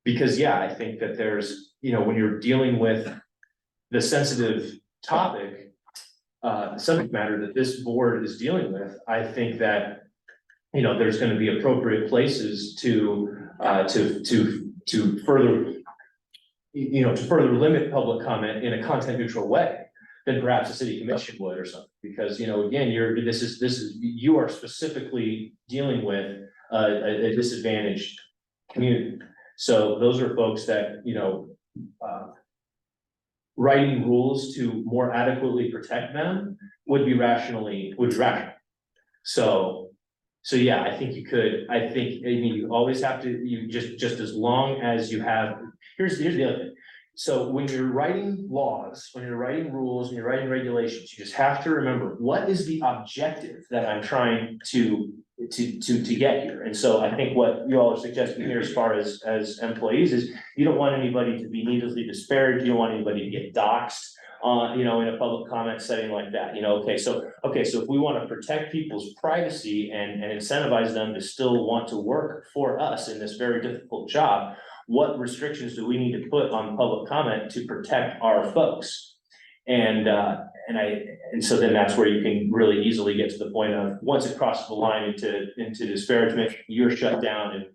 Because, yeah, I think that there's, when you're dealing with the sensitive topic, subject matter that this board is dealing with, I think that, there's gonna be appropriate places to further, to further limit public comment in a content neutral way than perhaps the city commission would or something. Because, again, you are specifically dealing with a disadvantaged community. So those are folks that, writing rules to more adequately protect them would be rational. So yeah, I think you could, I mean, you always have to, you just as long as you have, here's the other thing. So when you're writing laws, when you're writing rules, when you're writing regulations, you just have to remember, what is the objective that I'm trying to get here? And so I think what you all are suggesting here as far as employees is, you don't want anybody to be needlessly disparaged, you don't want anybody to get doxxed, in a public comment setting like that, okay, so if we want to protect people's privacy and incentivize them to still want to work for us in this very difficult job, what restrictions do we need to put on public comment to protect our folks? And so then that's where you can really easily get to the point of, once it crosses the line into disparagement, you're shut down. And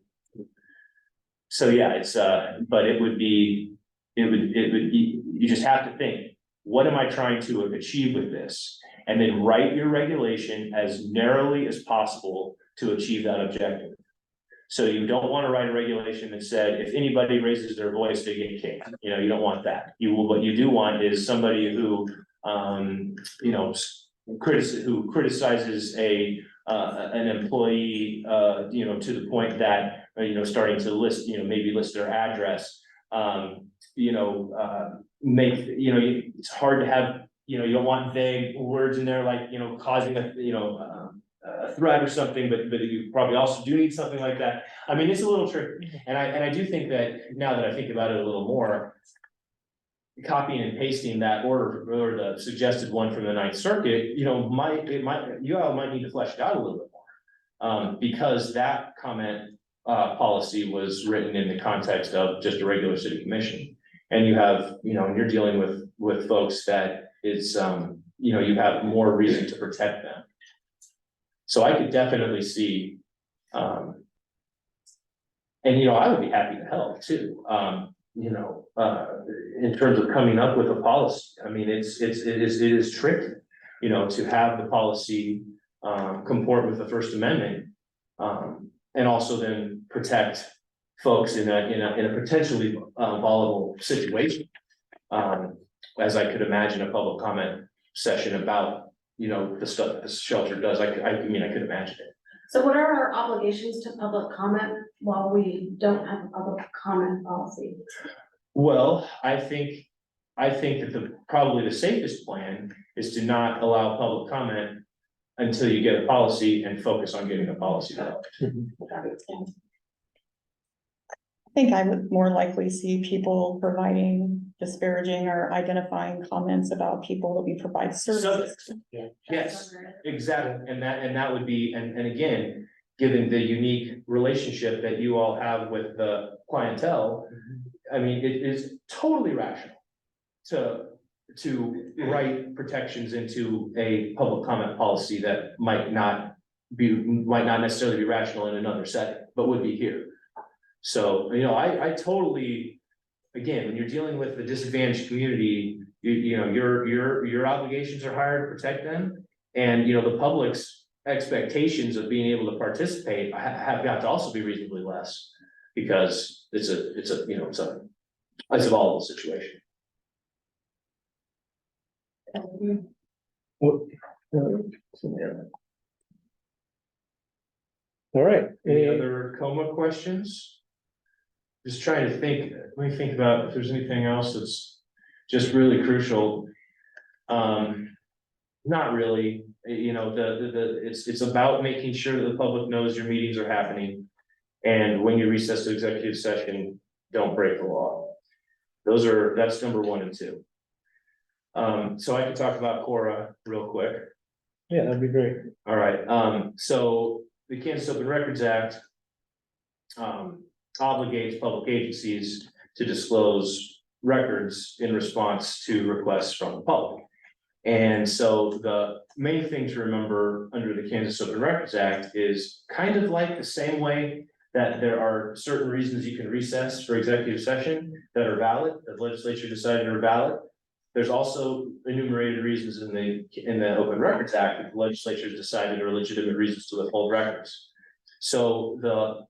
so, yeah, it's, but it would be, you just have to think, what am I trying to achieve with this? And then write your regulation as narrowly as possible to achieve that objective. So you don't want to write a regulation that said, if anybody raises their voice, they get kicked. You don't want that. What you do want is somebody who, who criticizes an employee, to the point that, starting to list, maybe list their address, it's hard to have, you don't want vague words in there, like, causing a threat or something, but you probably also do need something like that. I mean, it's a little tricky. And I do think that, now that I think about it a little more, copying and pasting that or the suggested one from the Ninth Circuit, you all might need to flesh it out a little bit more. Because that comment policy was written in the context of just a regular city commission. And you have, and you're dealing with folks that it's, you have more reason to protect them. So I could definitely see, and I would be happy to help too. In terms of coming up with a policy. I mean, it is tricky, to have the policy comport with the First Amendment, and also then protect folks in a potentially volatile situation. As I could imagine a public comment session about, the stuff this shelter does. I mean, I could imagine it. So what are our obligations to public comment while we don't have a public comment policy? Well, I think that probably the safest plan is to not allow public comment until you get a policy and focus on getting a policy developed. I think I would more likely see people providing disparaging or identifying comments about people that we provide services to. Yes, exactly, and that would be, and again, given the unique relationship that you all have with the clientele, I mean, it is totally rational to write protections into a public comment policy that might not necessarily be rational in another setting, but would be here. So, I totally, again, when you're dealing with the disadvantaged community, your obligations are higher to protect them. And, the public's expectations of being able to participate have got to also be reasonably less, because it's a volatile situation. All right, Any other coma questions? Just trying to think, let me think about if there's anything else that's just really crucial. Not really, it's about making sure that the public knows your meetings are happening. And when you recess to executive session, don't break the law. That's number 1 and 2. So I can talk about Cora real quick. Yeah, that'd be great. All right, so the Kansas Open Records Act obligates public agencies to disclose records in response to requests from the public. And so the main thing to remember under the Kansas Open Records Act is kind of like the same way that there are certain reasons you can recess for executive session that are valid, that the legislature decided are valid. There's also enumerated reasons in the Open Records Act that the legislature has decided are legitimate reasons to withhold records. So the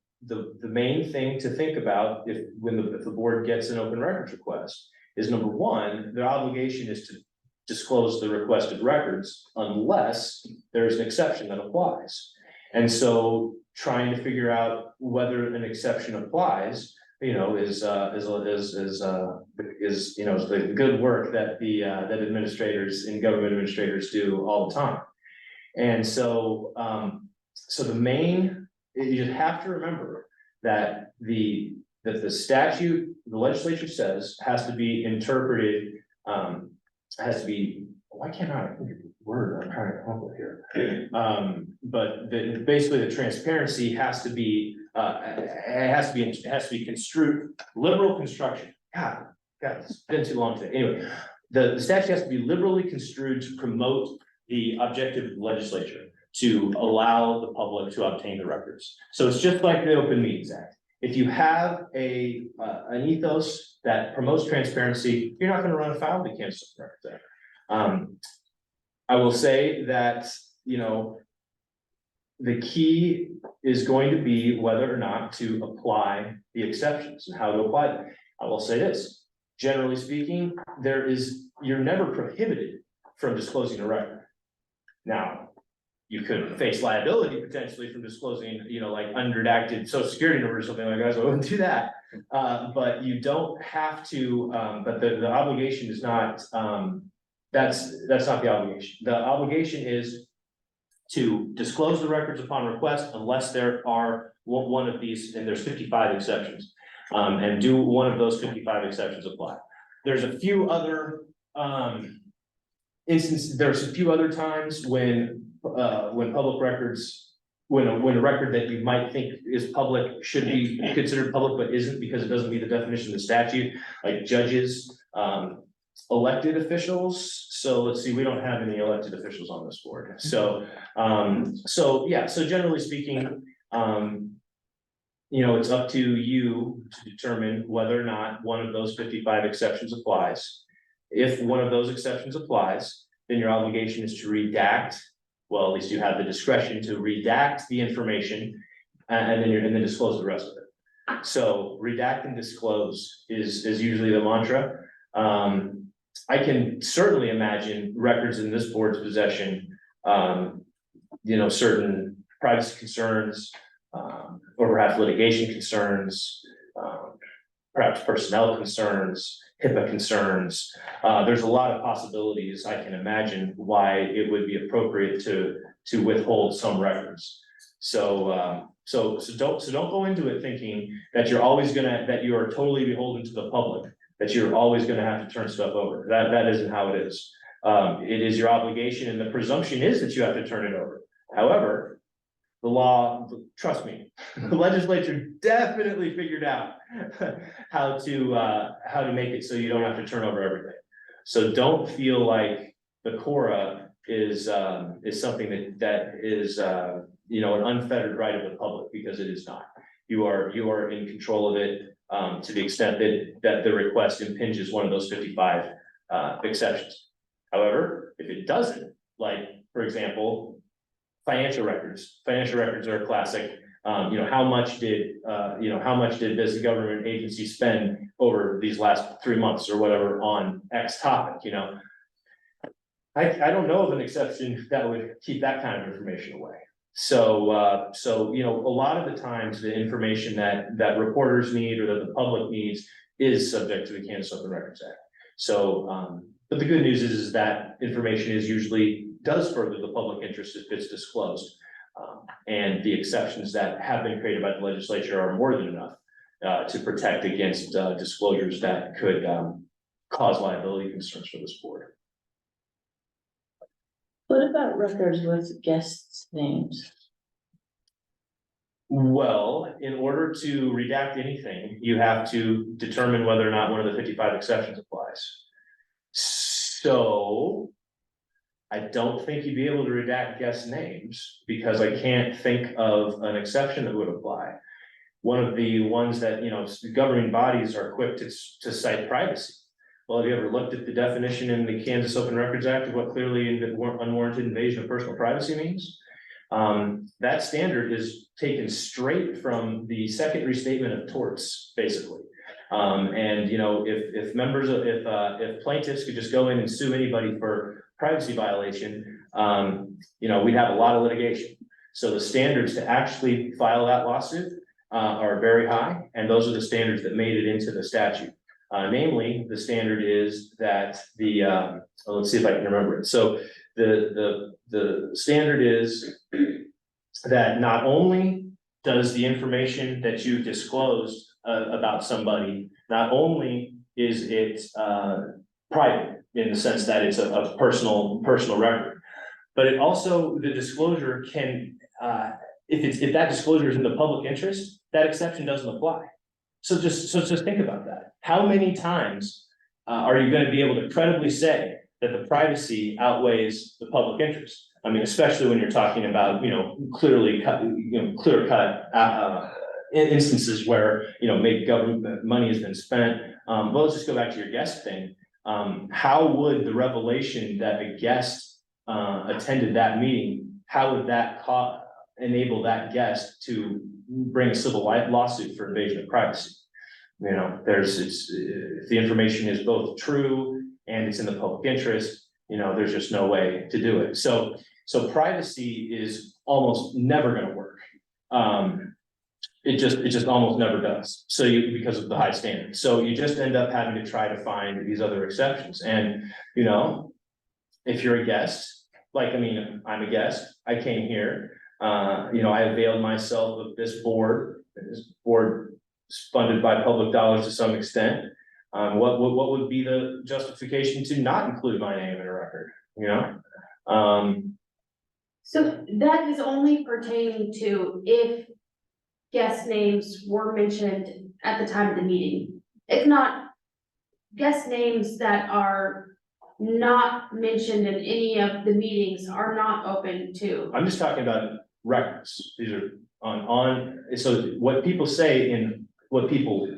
main thing to think about if the board gets an open records request is number one, their obligation is to disclose the requested records unless there's an exception that applies. And so trying to figure out whether an exception applies, you know, is the good work that that administrators and government administrators do all the time. And so, so the main, you just have to remember that the statute, the legislature says, has to be interpreted, has to be, why can't I think of the word I'm trying to come up with here? But basically the transparency has to be, it has to be construed, liberal construction. God, it's been too long today. Anyway, the statute has to be liberally construed to promote the objective of the legislature, to allow the public to obtain the records. So it's just like the Open Meetings Act. If you have an ethos that promotes transparency, you're not going to run afoul of the Kansas Open Records Act. I will say that, you know, the key is going to be whether or not to apply the exceptions and how to apply them. I will say this, generally speaking, you're never prohibited from disclosing a record. Now, you could face liability potentially from disclosing, you know, like unredacted social security number or something like that, so I wouldn't do that. But you don't have to, but the obligation is not, that's not the obligation. The obligation is to disclose the records upon request unless there are one of these, and there's 55 exceptions. And do one of those 55 exceptions apply? There's a few other there's a few other times when public records, when a record that you might think is public should be considered public but isn't because it doesn't meet the definition of the statute, like judges, elected officials. So let's see, we don't have any elected officials on this board. So so generally speaking, you know, it's up to you to determine whether or not one of those 55 exceptions applies. If one of those exceptions applies, then your obligation is to redact. Well, at least you have the discretion to redact the information and then disclose the rest of it. So redact and disclose is usually the mantra. I can certainly imagine records in this board's possession, you know, certain privacy concerns, or perhaps litigation concerns, perhaps personnel concerns, HIPAA concerns. There's a lot of possibilities I can imagine why it would be appropriate to withhold some records. So don't go into it thinking that you are totally beholden to the public, that you're always gonna have to turn stuff over. That isn't how it is. It is your obligation, and the presumption is that you have to turn it over. However, the law, trust me, the legislature definitely figured out how to make it so you don't have to turn over everything. So don't feel like the Cora is something that is you know, an unfettered right of the public, because it is not. You are in control of it to the extent that the request impinges one of those 55 exceptions. However, if it doesn't, like for example, financial records are a classic. You know, how much did this government agency spend over these last 3 months or whatever on X topic, you know? I don't know of an exception that would keep that kind of information away. So you know, a lot of the times the information that reporters need or that the public needs is subject to the Kansas Open Records Act. So, but the good news is that information does further the public interest if it's disclosed. And the exceptions that have been created by the legislature are more than enough to protect against disclosures that could cause liability concerns for this board. What about records with guests' names? Well, in order to redact anything, you have to determine whether or not one of the 55 exceptions applies. So I don't think you'd be able to redact guest names because I can't think of an exception that would apply. One of the ones that, you know, governing bodies are quick to cite privacy. Well, have you ever looked at the definition in the Kansas Open Records Act of what clearly unwarranted invasion of personal privacy means? That standard is taken straight from the second restatement of torts, basically. And, you know, if plaintiffs could just go in and sue anybody for privacy violation, you know, we'd have a lot of litigation. So the standards to actually file that lawsuit are very high, and those are the standards that made it into the statute. Namely, the standard is that let's see if I can remember it. So the standard is that not only does the information that you disclosed about somebody, not only is it private in the sense that it's a personal record, but it also, the disclosure can, if that disclosure is in the public interest, that exception doesn't apply. So just think about that. How many times are you going to be able to credibly say that the privacy outweighs the public interest? I mean, especially when you're talking about, you know, clear cut instances where, you know, maybe government money has been spent. Well, let's just go back to your guest thing. How would the revelation that a guest attended that meeting, how would that enable that guest to bring a civil lawsuit for invasion of privacy? You know, if the information is both true and it's in the public interest, you know, there's just no way to do it. So privacy is almost never going to work. It just almost never does. So because of the high standards. So you just end up having to try to find these other exceptions. And, you know, if you're a guest, like, I mean, I'm a guest, I came here, you know, I availed myself of this board is funded by public dollars to some extent. What would be the justification to not include my name in a record, you know? So that is only pertaining to if guest names were mentioned at the time of the meeting. It's not guest names that are not mentioned in any of the meetings are not open to. I'm just talking about records. These are so what people say in what people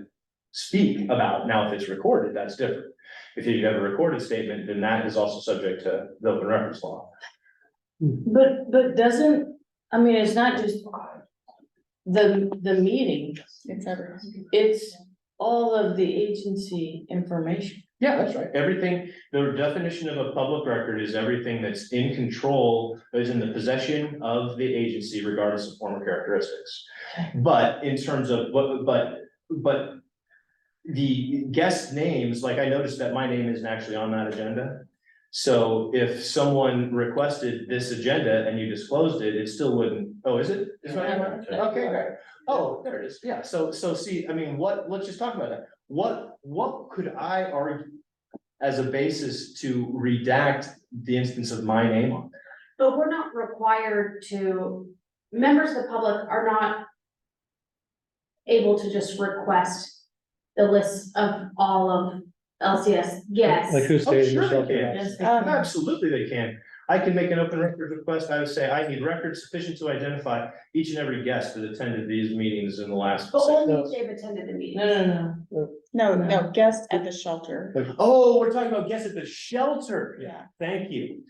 speak about. Now, if it's recorded, that's different. If you have a recorded statement, then that is also subject to the open records law. But doesn't, I mean, it's not just the meeting, It's everything. it's all of the agency information. Yeah, that's right. Everything, the definition of a public record is everything that's in control, is in the possession of the agency regardless of formal characteristics. But in terms of but the guest names, like I noticed that my name isn't actually on that agenda. So if someone requested this agenda and you disclosed it, it still wouldn't, oh, is it? Is my name on it? Okay, great. Oh, there it is. Yeah, so see, I mean, let's just talk about that. What could I argue as a basis to redact the instance of my name on there? But we're not required to, members of the public are not able to just request the list of all of LCS guests. Like who Oh, stayed in sure the shelter? they Yes, can. Absolutely they can. I can make an open record request. I would say I need records sufficient to identify each and every guest that attended these meetings in the last. But only No. if they've attended the meeting. No, guest at the shelter. Oh, we're talking about guests at the shelter. Yeah. Thank you.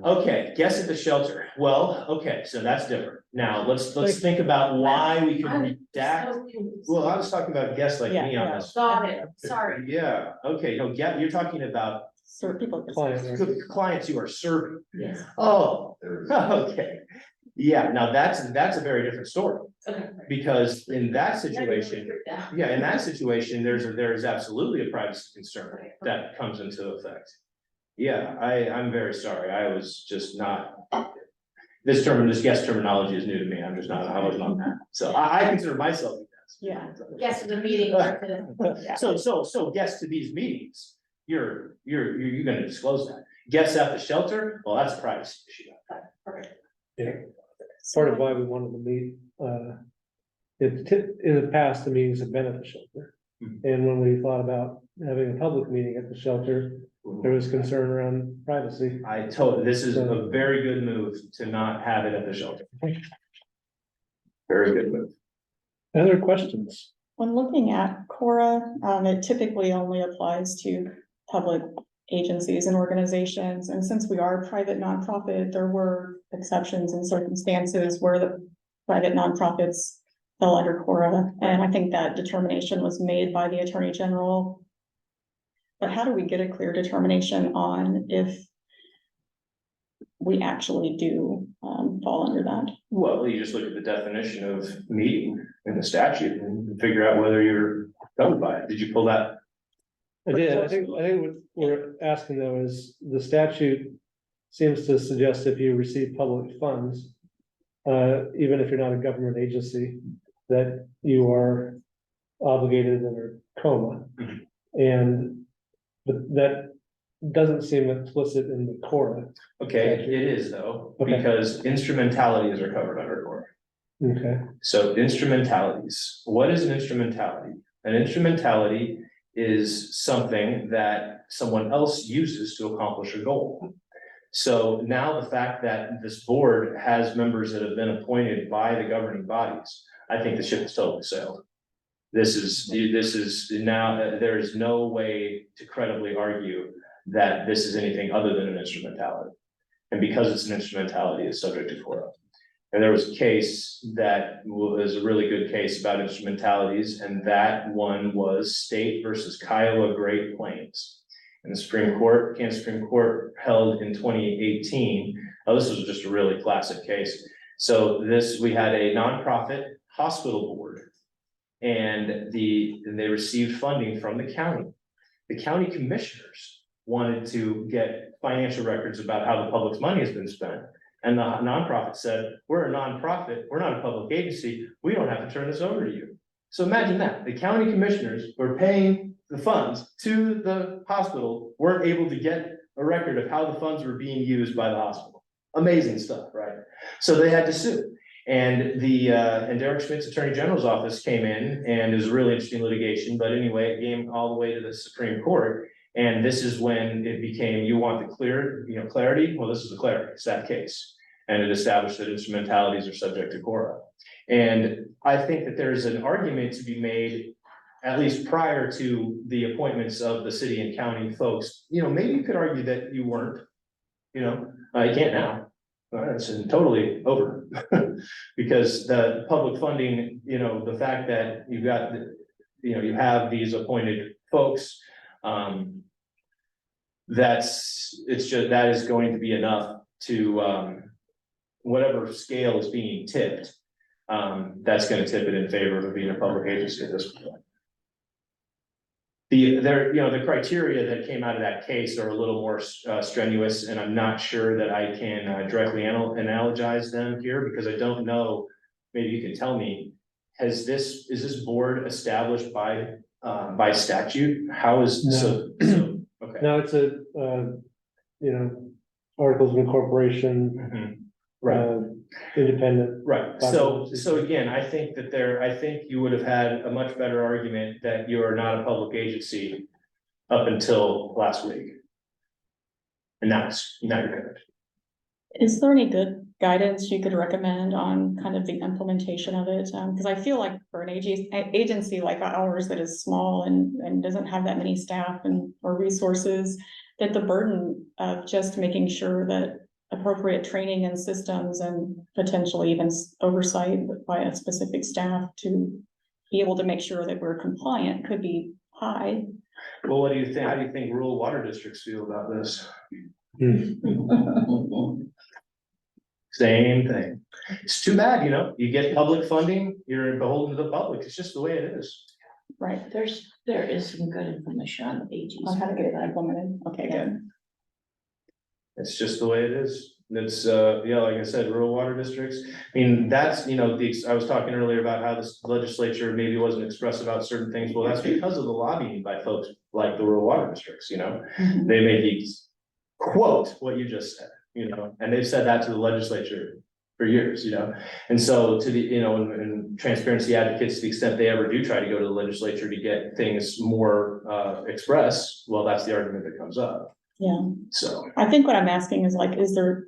Okay, guests at the shelter. Well, okay, so that's different. Now, let's think about why we could I'm redact. so confused. Well, I was talking about guests like me on this. Got it, sorry. Yeah, okay, no, you're talking about So people. Client, right? clients you are serving. Yes. Oh, okay. Yeah, now that's a very different story. Okay. Because in that situation, yeah, in that situation, there is absolutely a privacy concern that comes into effect. Yeah, I'm very sorry. I was just not, this guest terminology is new to me. I was not that. So I consider myself a guest. Yeah. Guest of the meeting. So guests to these meetings, you're gonna disclose that. Guests at the shelter, well, that's a privacy issue. Yeah. Part of why we wanted to meet, in the past, the meetings have been at the shelter. And when we thought about having a public meeting at the shelter, there was concern around privacy. This is a very good move to not have it at the shelter. Very good move. Other questions? When looking at Cora, it typically only applies to public agencies and organizations. And since we are a private nonprofit, there were exceptions in circumstances where the private nonprofits fell under Cora, and I think that determination was made by the Attorney General. But how do we get a clear determination on if we actually do fall under that? Well, you just look at the definition of meeting in the statute and figure out whether you're covered by it. Did you pull that? I did. I think what we're asking though is the statute seems to suggest if you receive public funds, even if you're not a government agency, that you are obligated under coma. And that doesn't seem explicit in the Cora. Okay, it is though, Okay. because instrumentalities are covered under Cora. Okay, So instrumentalities, what is an instrumentality? An instrumentality is something that someone else uses to accomplish a goal. So now the fact that this board has members that have been appointed by the governing bodies, I think the ship has totally sailed. This is now, there is no way to credibly argue that this is anything other than an instrumentality. And because it's an instrumentality, it's subject to Cora. And there was a case that was a really good case about instrumentalities, and that one was State versus Kiowa Great Plains. And the Kansas Supreme Court held in 2018. Oh, this was just a really classic case. So we had a nonprofit hospital board, and they received funding from the county. The county commissioners wanted to get financial records about how the public's money has been spent. And the nonprofit said, we're a nonprofit, we're not a public agency, we don't have to turn this over to you. So imagine that, the county commissioners were paying the funds to the hospital, weren't able to get a record of how the funds were being used by the hospital. Amazing stuff, right? So they had to sue. And and Derek Schmidt's Attorney General's office came in, and it was a really interesting litigation, but anyway, it came all the way to the Supreme Court. And this is when it became, you want the clarity? Well, this is the clarity, it's that case. And it established that instrumentalities are subject to Cora. And I think that there's an argument to be made, at least prior to the appointments of the city and county folks, maybe you could argue that you weren't, you can't now. It's totally over. Because the public funding, the fact that you've got, you have these appointed folks, that is going to be enough to, whatever scale is being tipped, that's going to tip it in favor of it being a public agency at this point. The criteria that came out of that case are a little more strenuous, and I'm not sure that I can directly analogize them here, because I don't know, maybe you can tell me, is this board established by statute? How is, No. Okay. Now it's articles of incorporation. Mm-hmm. Right. Independent. Right, so again, I think you would have had a much better argument that you are not a public agency up until last week. And now you're good. Is there any good guidance you could recommend on kind of the implementation of it? Because I feel like for an agency like ours that is small and doesn't have that many staff or resources, that the burden of just making sure that appropriate training and systems and potentially even oversight by a specific staff to be able to make sure that we're compliant could be high. Well, what do you think? How do you think rural water districts feel about this? Same thing. It's too bad, you get public funding, you're beholden to the public. It's just the way it is. Right. There is some good information on the pages. On how to get it implemented. Okay, good. It's just the way it is. It's, like I said, rural water districts. I mean, that's, I was talking earlier about how this legislature maybe wasn't expressed about certain things. Well, that's because of the lobbying by folks like the rural water districts, Mhm. They may quote what you just said, and they've said that to the legislature for years, And so to the, and transparency advocates, to the extent they ever do try to go to the legislature to get things more expressed, well, that's the argument that comes up. Yeah. So I think what I'm asking is is there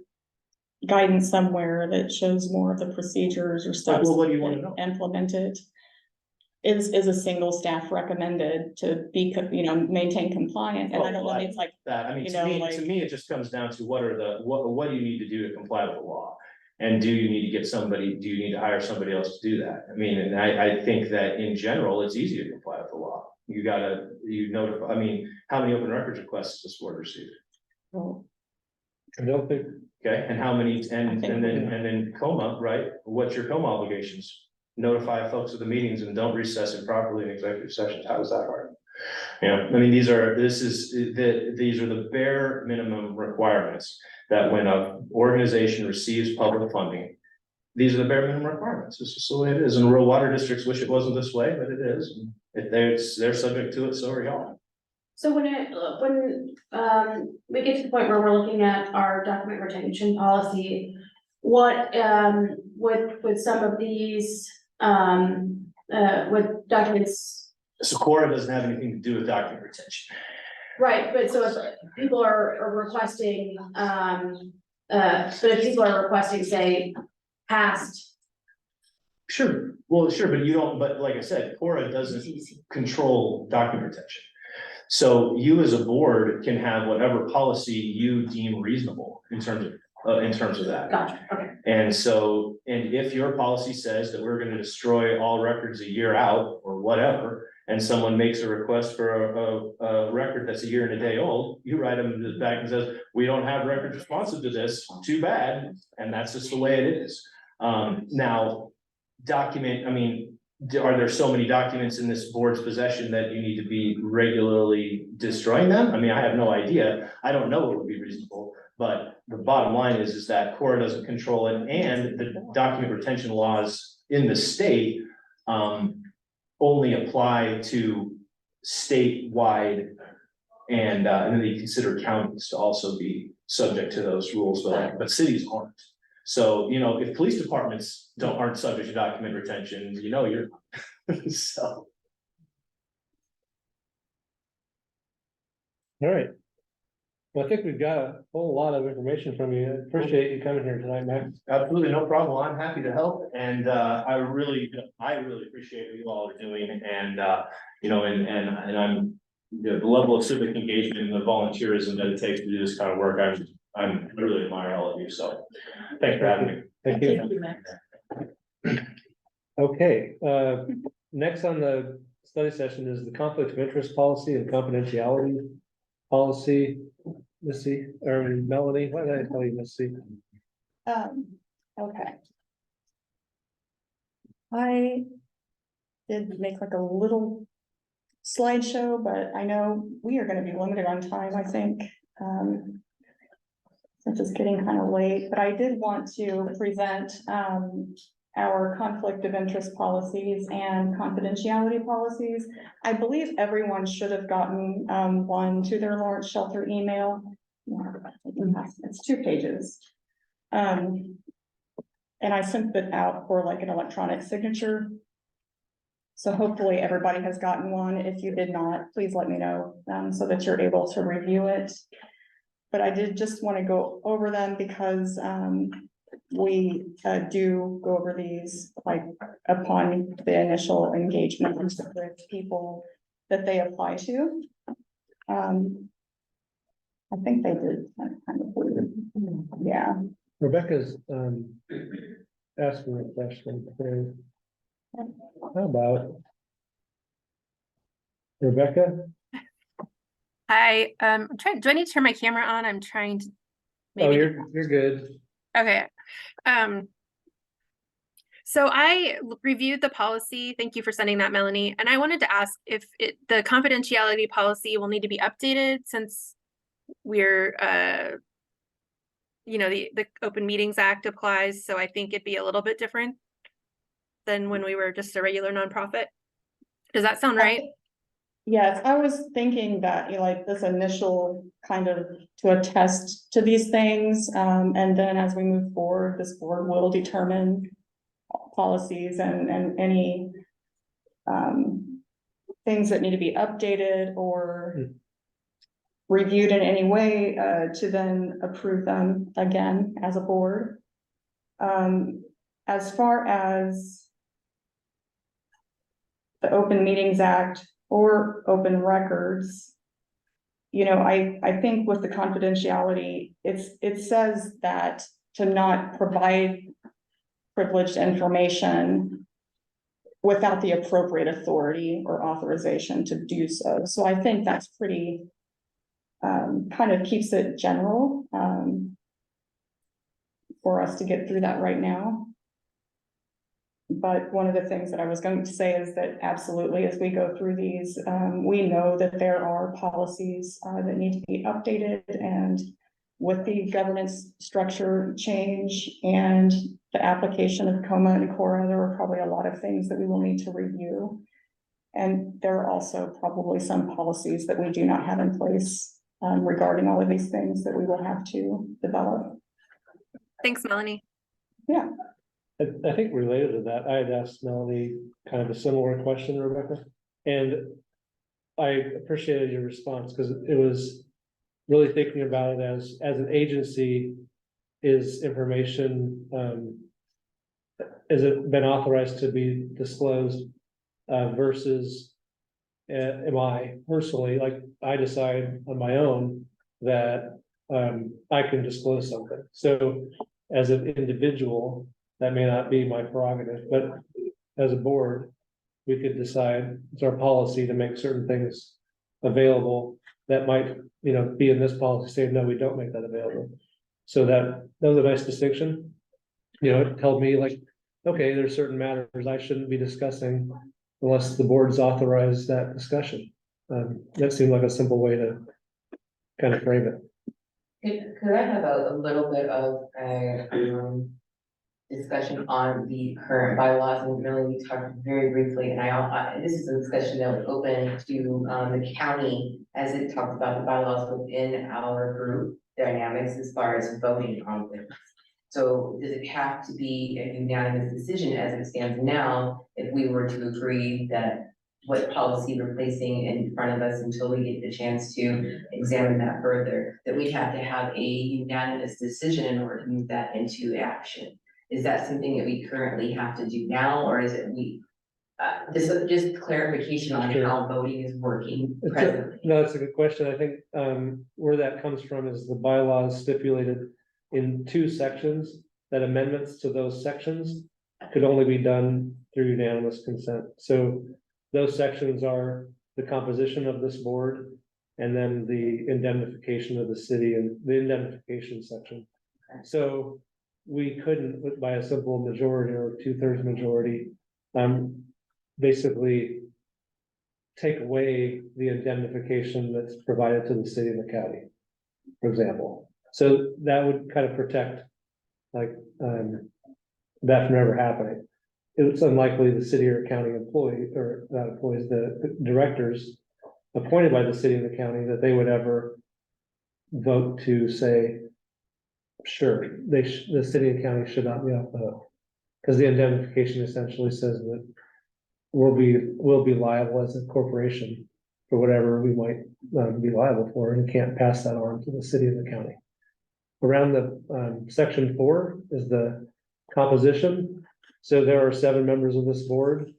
guidance somewhere that shows more of the procedures or steps? Well, what do you want to know? Implemented? Is a single staff recommended to be, maintain compliant? And I don't know, it's like that. I mean, to me, it just comes down to what do you need to do to comply with the law? And do you need to get somebody, do you need to hire somebody else to do that? I mean, and I think that in general, it's easy to comply with the law. You gotta, you notify, I mean, how many open records requests does this board receive? Well, I don't think, Okay, and how many, and think then coma, right? What's your coma obligations? Notify folks of the meetings and don't recess improperly in executive sessions. How is that hard? Yeah, I mean, these are the bare minimum requirements that when an organization receives public funding, these are the bare minimum requirements. This is the way it is. And rural water districts wish it wasn't this way, but it is. If they're subject to it, so are y'all. So when we get to the point where we're looking at our document retention policy, what, with some of these, with documents. So Cora doesn't have anything to do with document retention. Right, but so if people are requesting, say, past. Sure, well, sure, but you don't, but like I said, Cora doesn't control document retention. So you as a board can have whatever policy you deem reasonable in terms of that. Gotcha, okay. And so, and if your policy says that we're gonna destroy all records a year out or whatever, and someone makes a request for a record that's a year and a day old, you write them back and says, we don't have records responsive to this, too bad, and that's just the way it is. Now, I mean, are there so many documents in this board's possession that you need to be regularly destroying them? I mean, I have no idea. I don't know what would be reasonable, but the bottom line is that Cora doesn't control it, and the document retention laws in the state only apply to statewide, and then they consider counties to also be subject to those rules, but cities aren't. So, you know, if police departments aren't subject to document retention, you know, you're so. all right. Well, I think we've got a whole lot of information from you. I appreciate you coming here tonight, Max. Absolutely, no problem. I'm happy to help, and I really appreciate what you all are doing, and you know, and I'm the level of civic engagement and the volunteerism that it takes to do this kind of work. I really admire all of you. So, thanks for having me. Thank you. Thank you, Max. Okay, next on the study session is the conflict of interest policy and confidentiality policy. Missy, or Melanie, why did I tell you Missy? Okay. I did make like a little slideshow, but I know we are gonna be limited on time, I think. Since it's getting kind of late, but I did want to present, our conflict of interest policies and confidentiality policies. I believe everyone should have gotten, one to their Lawrence Shelter email. It's 2 pages. And I sent it out for like an electronic signature. So hopefully everybody has gotten one. If you did not, please let me know, so that you're able to review it. But I did just want to go over them because, we do go over these like upon the initial engagement with people that they apply to. I think they did kind of weird. Yeah. Rebecca's asking a question. How about Rebecca? Hi, I'm trying, do I need to turn my camera on? I'm trying to. Oh, Maybe. you're good. Okay. So I reviewed the policy. Thank you for sending that, Melanie. And I wanted to ask if the confidentiality policy will need to be updated since we're, you know, the Open Meetings Act applies. So I think it'd be a little bit different than when we were just a regular nonprofit. Does that sound right? Yes, I was thinking that, you know, like this initial kind of to attest to these things, and then as we move forward, this board will determine policies and any things that need to be updated or reviewed in any way to then approve them again as a board. As far as the Open Meetings Act or open records, you know, I think with the confidentiality, it says that to not provide privileged information without the appropriate authority or authorization to do so. So I think that's pretty, kind of keeps it general, for us to get through that right now. But one of the things that I was going to say is that absolutely, as we go through these, we know that there are policies that need to be updated, and with the governance structure change and the application of COMA and CORA, there are probably a lot of things that we will need to review. And there are also probably some policies that we do not have in place regarding all of these things that we will have to develop. Thanks, Melanie. Yeah. I think related to that, I had asked Melanie kind of a similar question, Rebecca, and I appreciated your response because it was really thinking about it as an agency, is information, has it been authorized to be disclosed versus am I personally, like I decide on my own that I can disclose something. So as an individual, that may not be my prerogative, but as a board, we could decide, it's our policy to make certain things available that might, be in this policy, saying, no, we don't make that available. So that was a nice distinction. It told me like, okay, there's certain matters I shouldn't be discussing unless the board's authorized that discussion. That seemed like a simple way to kind of frame it. Could I have a little bit of a, discussion on the current bylaws, and really we talked very briefly, and this is a discussion that was open to the county as it talks about the bylaws within our group dynamics as far as voting on things. So does it have to be a unanimous decision as it stands now if we were to agree that what policy we're placing in front of us until we get the chance to examine that further, that we have to have a unanimous decision in order to move that into action? Is that something that we currently have to do now, or is it just clarification on Sure. how voting is working presently? No, that's a good question. I think where that comes from is the bylaws stipulated in 2 sections that amendments to those sections could only be done through unanimous consent. So those sections are the composition of this board and then the indemnification of the city and the indemnification section. So we couldn't, by a simple majority or 2/3 majority, basically take away the indemnification that's provided to the city and the county, for example. So that would kind of protect, like, that from ever happening. It's unlikely the city or county employee, or not employees, the directors appointed by the city and the county, that they would ever vote to say, sure, the city and county should not be off the hook. Because the indemnification essentially says that we'll be liable as a corporation for whatever we might be liable for, and can't pass that on to the city and the county. Around the section 4 is the composition. So there are 7 members of this board,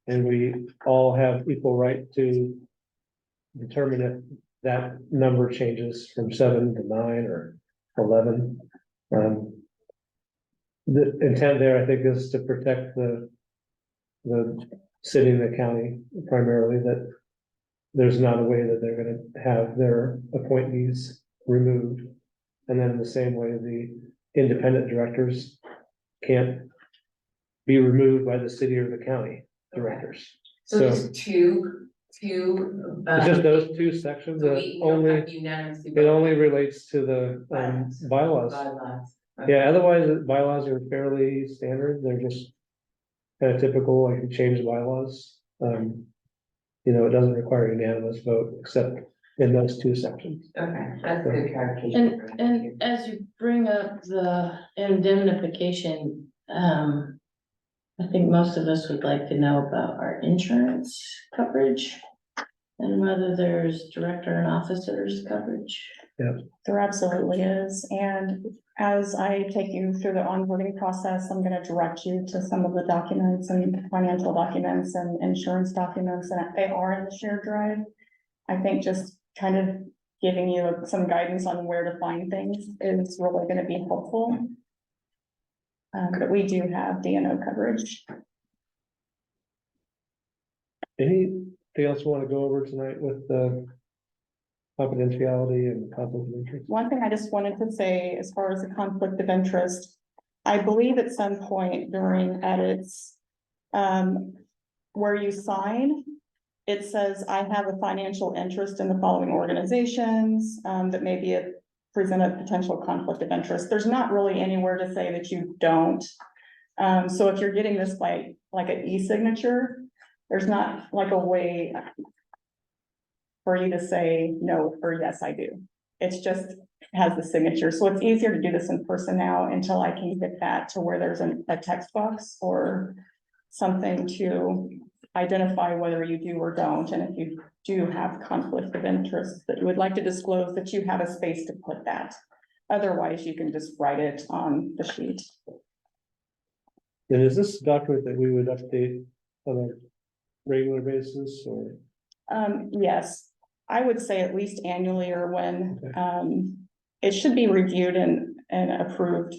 and we all have equal right to determine if that number changes from 7 to 9 or 11. The intent there, I think, is to protect the city and the county primarily, that there's not a way that they're gonna have their appointees removed. And then in the same way, the independent directors can't be removed by the city or the county directors. So just two. It's just those 2 sections that We don't only, have unanimously it only voted. relates to the bylaws. Bylaws. Yeah, otherwise, the bylaws are fairly standard. They're just kind of typical, like you change the bylaws. It doesn't require a unanimous vote except in those 2 sections. Okay, that's a good clarification. And as you bring up the indemnification, I think most of us would like to know about our insurance coverage and whether there's director and officers coverage. There absolutely is, and as I take you through the onboarding process, I'm gonna direct you to some of the documents and financial documents and insurance documents, and they are in the shared drive. I think just kind of giving you some guidance on where to find things is really gonna be helpful. But we do have D&O coverage. Anything else you want to go over tonight with the confidentiality and conflict of interest? One thing I just wanted to say, as far as the conflict of interest, I believe at some point during edits, where you sign, it says, I have a financial interest in the following organizations, that maybe it present a potential conflict of interest. There's not really anywhere to say that you don't. So if you're getting this by like an e-signature, there's not like a way for you to say no or yes, I do. It's just has the signature. So it's easier to do this in person now until I can get that to where there's a text box or something to identify whether you do or don't. And if you do have conflict of interest that you would like to disclose, that you have a space to put that. Otherwise, you can just write it on the sheet. And is this a document that we would update on a regular basis or? Yes, I would say at least annually or when, Okay. it should be reviewed and approved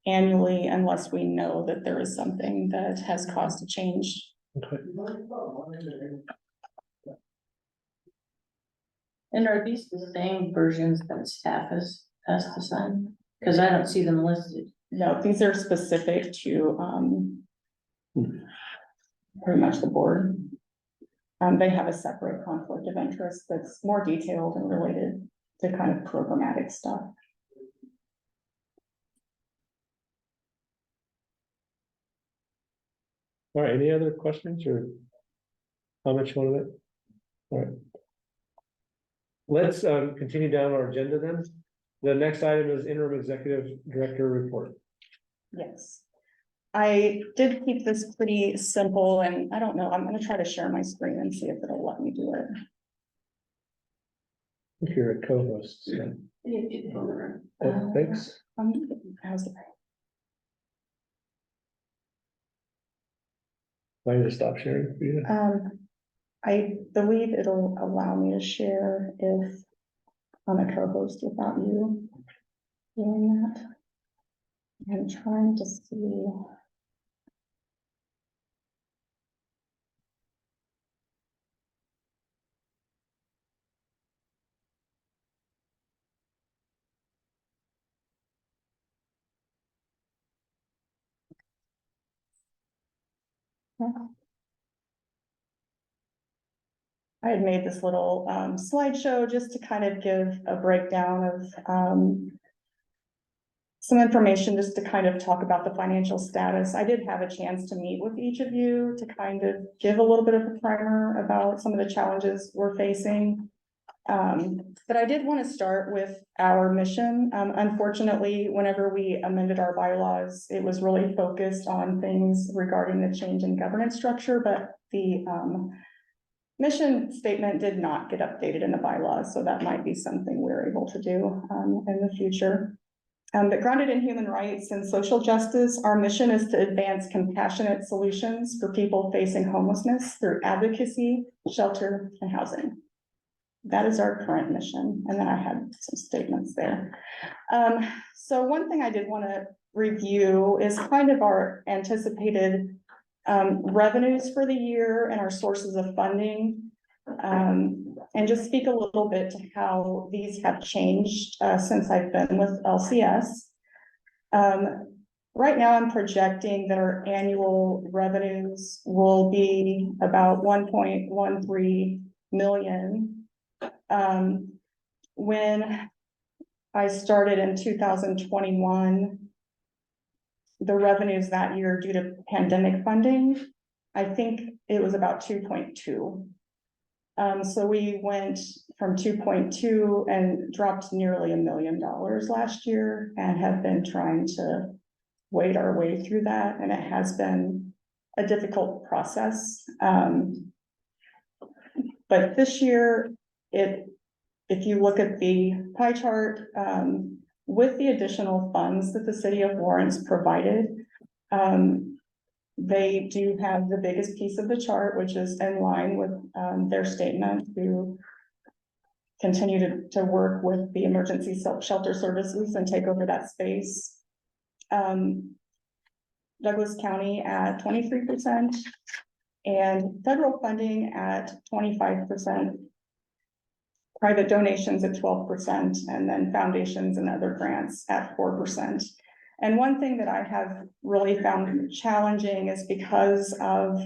annually unless we know that there is something that has caused a change. Okay. And are these the same versions that staff has asked to sign? Because I don't see them listed. No, these are specific to, pretty much the board. They have a separate conflict of interest that's more detailed and related to kind of programmatic stuff. All right, any other questions or comments you want to make? All right. Let's continue down our agenda then. The next item is interim executive director report. Yes. I did keep this pretty simple and I don't know, I'm gonna try to share my screen and see if it'll let me do it. If you're a co-host. So. Thanks. How's the I need to stop sharing for you. I believe it'll allow me to share if I'm a co-host without you doing that. I'm trying to see. I had made this little slideshow just to kind of give a breakdown of some information just to kind of talk about the financial status. I did have a chance to meet with each of you to kind of give a little bit of a primer about some of the challenges we're facing. But I did want to start with our mission. Unfortunately, whenever we amended our bylaws, it was really focused on things regarding the change in governance structure, but the mission statement did not get updated in the bylaws, so that might be something we're able to do in the future. But grounded in human rights and social justice, our mission is to advance compassionate solutions for people facing homelessness through advocacy, shelter, and housing. That is our current mission. And then I had some statements there. So one thing I did want to review is kind of our anticipated revenues for the year and our sources of funding. And just speak a little bit to how these have changed since I've been with LCS. Right now I'm projecting that our annual revenues will be about 1.13 million. When I started in 2021, the revenues that year due to pandemic funding, I think it was about 2.2. So we went from 2.2 and dropped nearly $1 million last year and have been trying to wade our way through that. And it has been a difficult process. But this year, if you look at the pie chart, with the additional funds that the city of Lawrence provided, they do have the biggest piece of the chart, which is in line with their statement to continue to work with the emergency shelter services and take over that space. Douglas County at 23%. And federal funding at 25%. Private donations at 12%, and then foundations and other grants at 4%. And one thing that I have really found challenging is because of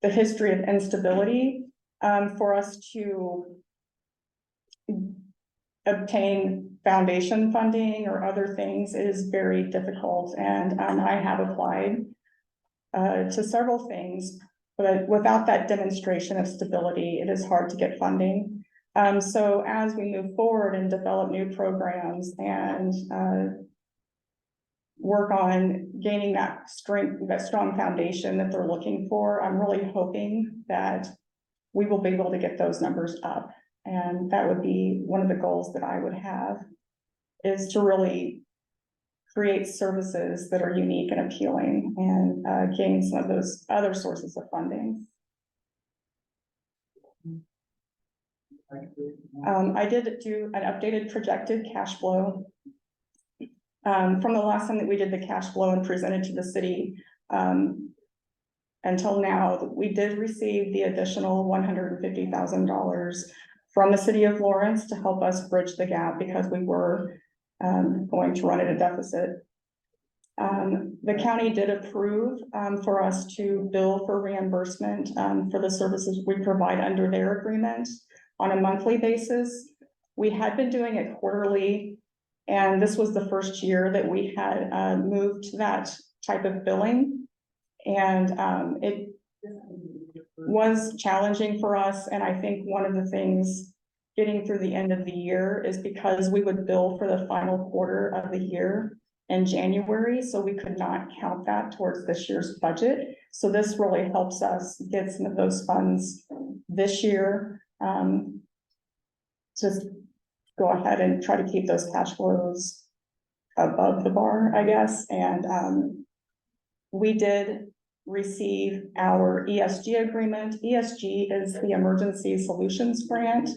the history of instability, for us to obtain foundation funding or other things is very difficult. And I have applied to several things, but without that demonstration of stability, it is hard to get funding. So as we move forward and develop new programs and work on gaining that strength, that strong foundation that they're looking for, I'm really hoping that we will be able to get those numbers up. And that would be one of the goals that I would have, is to really create services that are unique and appealing, and gain some of those other sources of funding. I did do an updated projected cash flow. From the last time that we did the cash flow and presented to the city, until now, we did receive the additional $150,000 from the city of Lawrence to help us bridge the gap, because we were going to run at a deficit. The county did approve for us to bill for reimbursement for the services we provide under their agreement on a monthly basis. We had been doing it quarterly, and this was the first year that we had moved to that type of billing. And it was challenging for us. And I think one of the things getting through the end of the year is because we would bill for the final quarter of the year in January, so we could not count that towards this year's budget. So this really helps us get some of those funds this year. Just go ahead and try to keep those cash flows above the bar, I guess. And we did receive our ESG agreement. ESG is the Emergency Solutions Grant.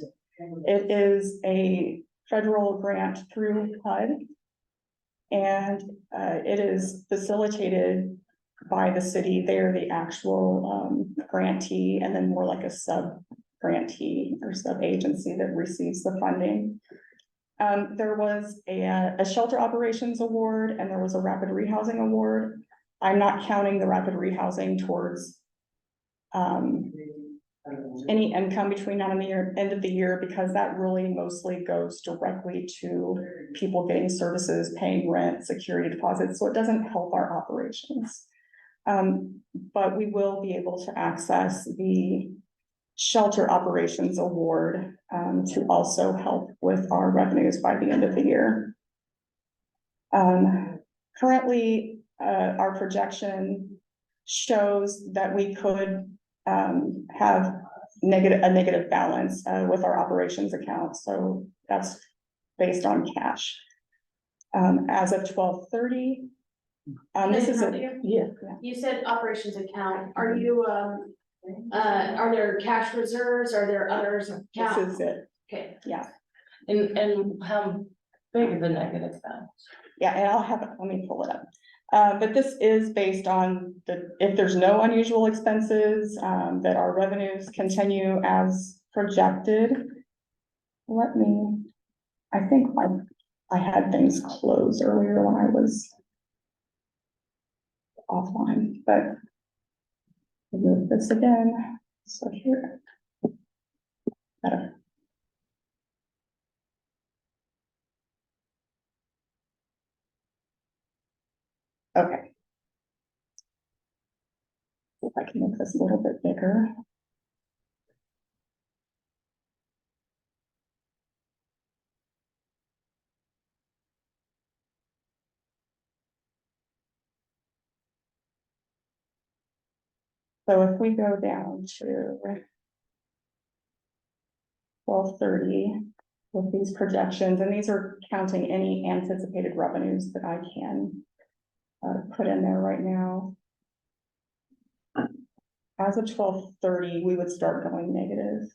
It is a federal grant through HUD, and it is facilitated by the city. They're the actual grantee, and then more like a sub-grantee or sub-agency that receives the funding. There was a shelter operations award, and there was a rapid rehousing award. I'm not counting the rapid rehousing towards any income between now and the end of the year, because that really mostly goes directly to people getting services, paying rent, security deposits, so it doesn't help our operations. But we will be able to access the shelter operations award to also help with our revenues by the end of the year. Currently, our projection shows that we could have a negative balance with our operations account. So that's based on cash. As of 12/30, this is You said operations account. Are you, are there cash reserves? Are there others? This is it. Okay. Yeah. And how big of a negative balance? Yeah, and I'll have it, let me pull it up. But this is based on if there's no unusual expenses, that our revenues continue as projected. I think I had things closed earlier when I was offline, but I'll move this again. So here. Better. Okay. If I can make this a little bit bigger. So if we go down to 12/30 with these projections, and these are counting any anticipated revenues that I can put in there right now. As of 12/30, we would start going negative.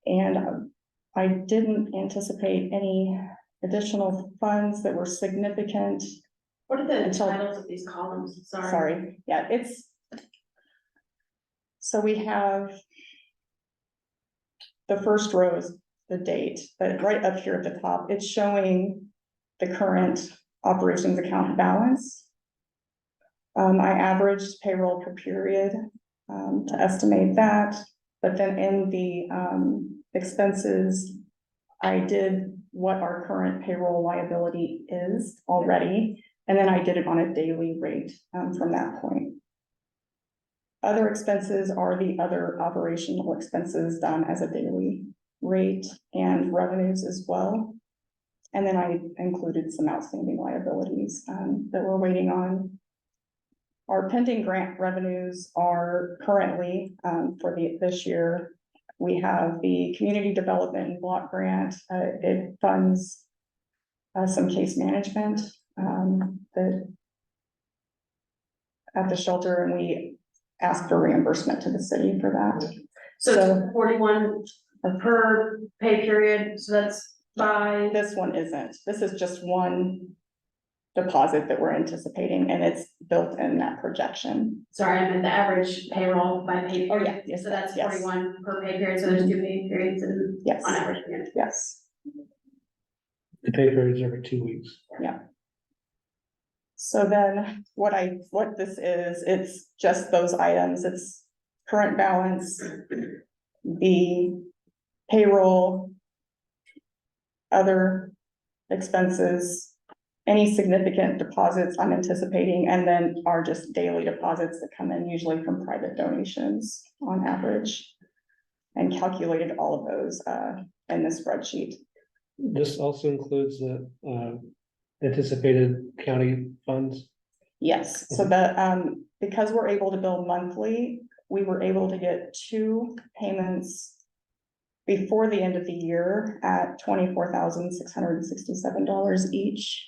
And I didn't anticipate any additional funds that were significant. What are the Until- titles of these columns? Sorry, yeah, so we have the first row is the date, but right up here at the top, it's showing the current operations account balance. I averaged payroll per period, to estimate that, but then in the, expenses, I did what our current payroll liability is already, and then I did it on a daily rate, from that point. Other expenses are the other operational expenses done as a daily rate and revenues as well. And then I included some outstanding liabilities, that we're waiting on. Our pending grant revenues are currently, for this year, we have the community development and block grant. It funds some case management, that at the shelter, and we ask for reimbursement to the city for that. So it's 41 per pay period, so that's by, This one isn't. This is just one deposit that we're anticipating, and it's built in that projection. sorry, I meant the average payroll by pay Oh, period. yeah, yes, So that's yes. 41 per pay period, so there's 2 pay periods and Yes, on average. yes. The pay period's every 2 weeks. So then what this is, it's just those items. It's current balance, the payroll, other expenses, any significant deposits I'm anticipating, and then are just daily deposits that come in usually from private donations on average. And calculated all of those in the spreadsheet. This also includes the anticipated county funds. Yes, so because we're able to bill monthly, we were able to get 2 payments before the end of the year at $24,667 each.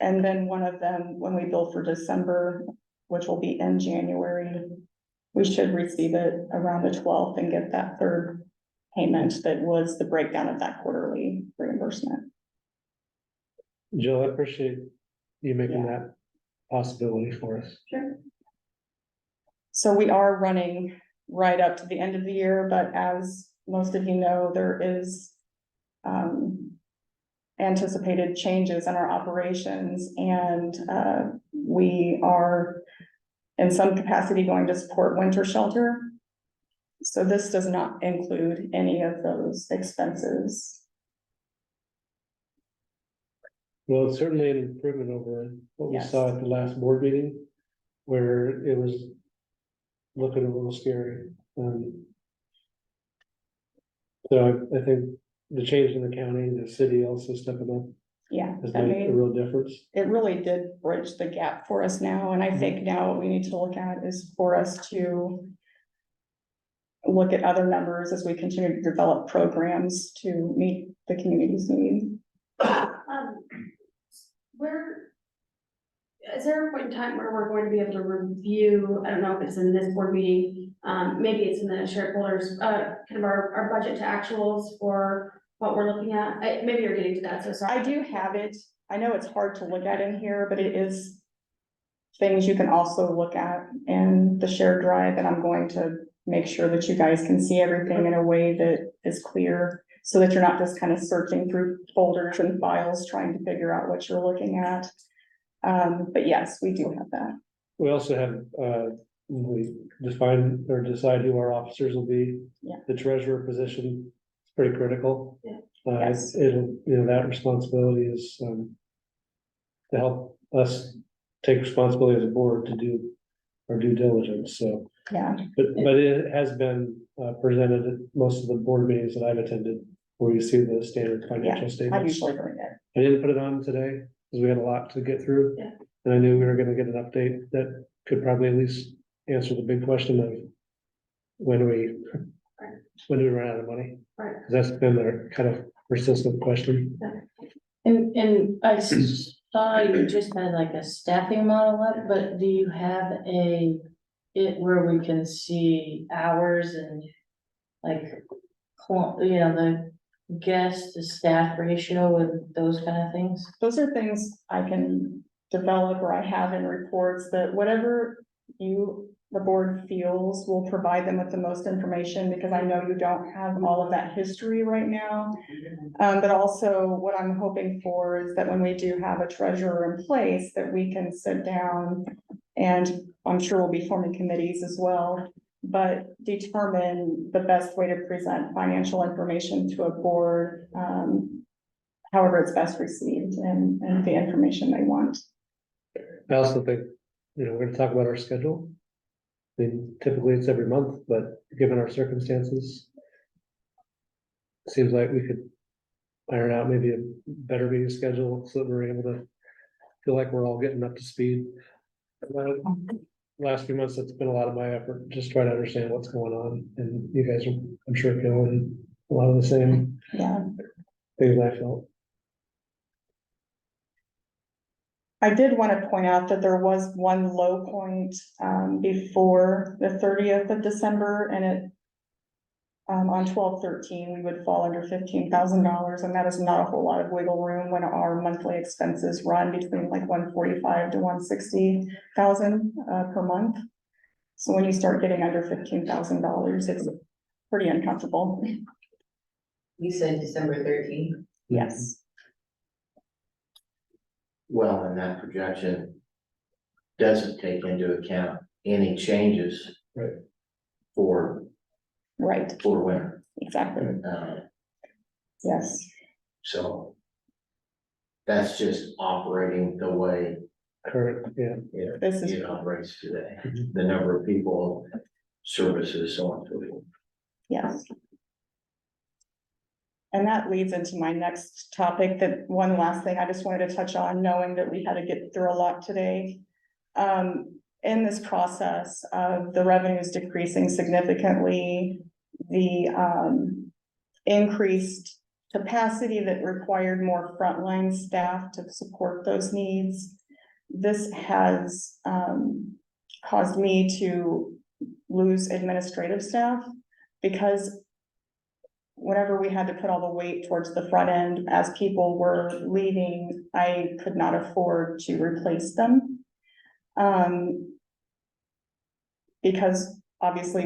And then one of them, when we bill for December, which will be in January, we should receive it around the 12th and get that third payment that was the breakdown of that quarterly reimbursement. Jill, I appreciate you making Yeah. that possibility for us. Sure. So we are running right up to the end of the year, but as most of you know, there is anticipated changes in our operations, and we are in some capacity going to support winter shelter. So this does not include any of those expenses. Well, it's certainly an improvement over what we Yes. saw at the last board meeting, where it was looking a little scary. So I think the change in the county, the city also stepping up Yeah, has I made a mean, real difference. it really did bridge the gap for us now, and I think now what we need to look at is for us to look at other numbers as we continue to develop programs to meet the community's need. Where, is there a point in time where we're going to be able to review, I don't know if it's in this board meeting, maybe it's in the shared folders, kind of our budget to actuals for what we're looking at? Maybe you're getting to that, so sorry. I do have it. I know it's hard to look at in here, but it is things you can also look at in the shared drive, and I'm going to make sure that you guys can see everything in a way that is clear, so that you're not just kind of searching through folders and files trying to figure out what you're looking at. But yes, we do have that. We also have, we define or decide who our officers will be. Yeah. The treasurer position is pretty critical. Yeah. Yes. It'll, that responsibility is, to help us take responsibility as a board to do our due diligence, so. Yeah, But it has been, presented at most of the board meetings that I've attended, where you see the standard financial I statements. usually bring it. I didn't put it on today, because we had a lot to get through. Yeah. And I knew we were gonna get an update that could probably at least answer the big question of when do we run out of money? Right. 'Cause that's been their kind of persistent question. And I saw you just had like a staffing model up, but do you have it where we can see hours and like, the guest to staff ratio with those kind of things? Those are things I can develop or I have in reports that whatever the board feels will provide them with the most information, because I know you don't have all of that history right now. But also what I'm hoping for is that when we do have a treasurer in place, that we can sit down, and I'm sure we'll be forming committees as well, but determine the best way to present financial information to a board, however it's best received and the information they want. I also think, we're gonna talk about our schedule. I mean, typically it's every month, but given our circumstances, seems like we could iron out maybe a better meeting schedule so that we're able to feel like we're all getting up to speed. Last few months, it's been a lot of my effort, just trying to understand what's going on, and you guys are, I'm sure, feeling a lot of the same Yeah. things I felt. I did want to point out that there was one low point, before the 30th of December, and it, on 12/13, we would fall under $15,000, and that is not a whole lot of wiggle room when our monthly expenses run between like 145 to 160,000 per month. So when you start getting under $15,000, it's pretty uncomfortable. You said December 13th. Yes. Well, and that projection doesn't take into account any changes. Right. For Right, winter. exactly. Yes. So that's just operating the way Current, yeah. This is- it operates today. Mhm. The number of people, services, so on and so forth. Yes. And that leads into my next topic, that one last thing I just wanted to touch on, knowing that we had to get through a lot today. In this process of the revenues decreasing significantly, the increased capacity that required more frontline staff to support those needs, this has caused me to lose administrative staff, because whenever we had to put all the weight towards the front end as people were leaving, I could not afford to replace them. Because obviously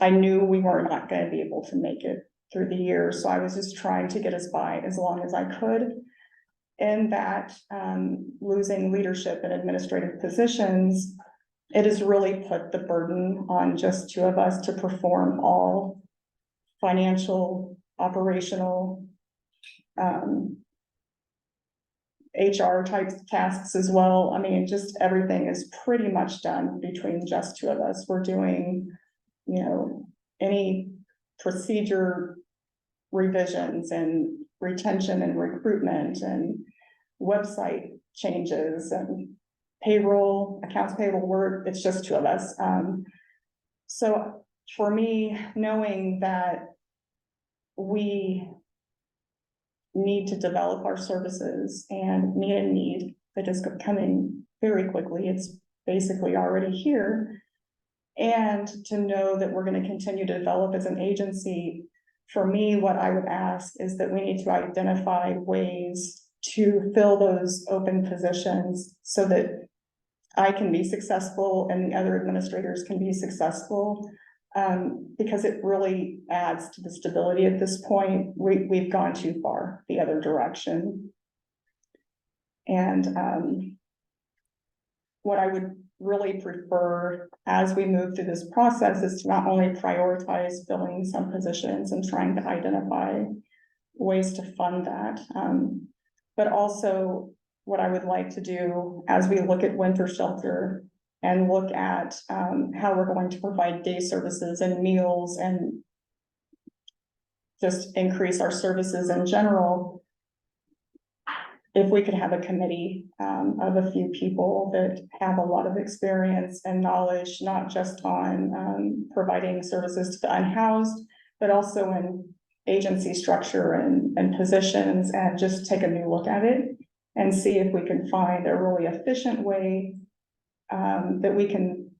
I knew we were not going to be able to make it through the year. So I was just trying to get us by as long as I could. And that, losing leadership and administrative positions, it has really put the burden on just two of us to perform all financial, operational, HR type tasks as well. I mean, just everything is pretty much done between just two of us. We're doing, any procedure revisions and retention and recruitment and website changes and payroll, accounts payable work. It's just two of us. So for me, knowing that we need to develop our services and meet a need that is coming very quickly, it's basically already here, and to know that we're going to continue to develop as an agency, for me, what I would ask is that we need to identify ways to fill those open positions so that I can be successful and the other administrators can be successful, because it really adds to the stability at this point. We've gone too far the other direction. And what I would really prefer as we move through this process is to not only prioritize filling some positions and trying to identify ways to fund that, but also what I would like to do as we look at winter shelter and look at how we're going to provide day services and meals and just increase our services in general. If we could have a committee of a few people that have a lot of experience and knowledge, not just on providing services to the unhoused, but also in agency structure and positions, and just take a new look at it and see if we can find a really efficient way that we can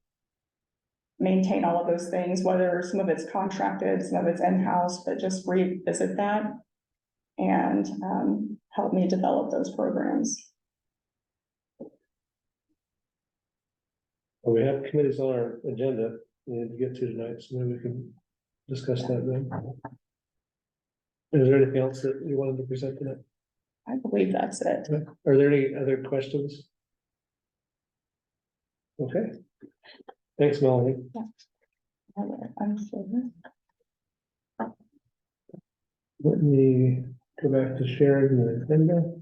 maintain all of those things, whether some of it's contracted, some of it's in-house, but just revisit that and help me develop those programs. Well, we have committees on our agenda we need to get to tonight, so maybe we can discuss that then. Is there anything else that you wanted to present tonight? I believe that's it. Are there any other questions? Okay. Thanks, Melanie. I'm sure. Let me go back to sharing the agenda.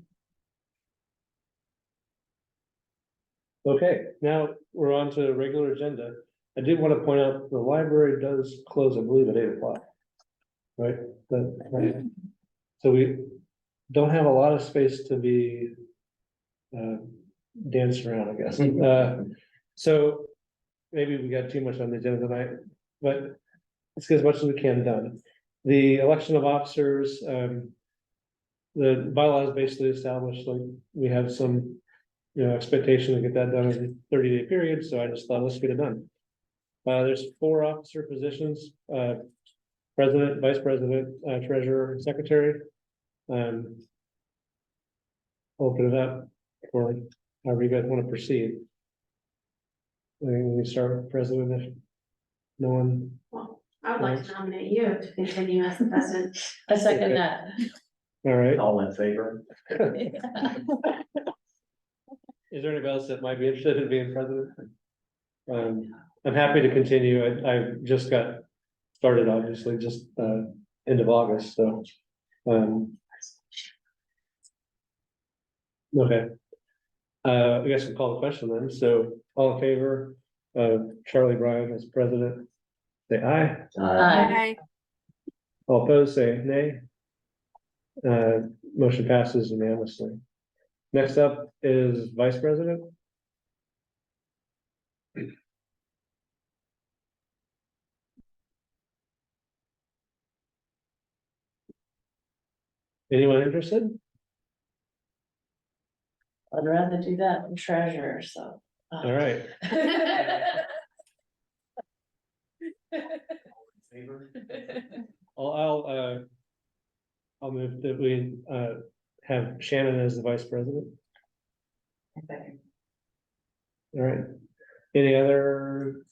Okay, now we're on to the regular agenda. I did want to point out the library does close, I believe, at 8 o'clock. Right? So we don't have a lot of space to be dancing around, I guess. So maybe we got too much on the agenda tonight, but let's get as much as we can done. The election of officers, the bylaws basically established, like, we have some, expectation to get that done in a 30-day period, so I just thought, let's get it done. There's 4 officer positions, president, vice president, treasurer, and secretary. Open it up for however you guys want to proceed. We start with president if no one. Well, I would like to nominate you to continue as the president. I second that. All right. All in favor? Is there anybody else that might be interested in being president? I'm happy to continue. I just got started, obviously, just end of August, so. Okay. I guess we'll call the question then. So all in favor of Charlie Bryan as president, say aye. Hi. All opposed, say nay. Motion passes unanimously. Next up is vice president. Anyone interested? I'd rather do that than treasurer, so. All right. I'll move that we have Shannon as the vice president. All right. Any other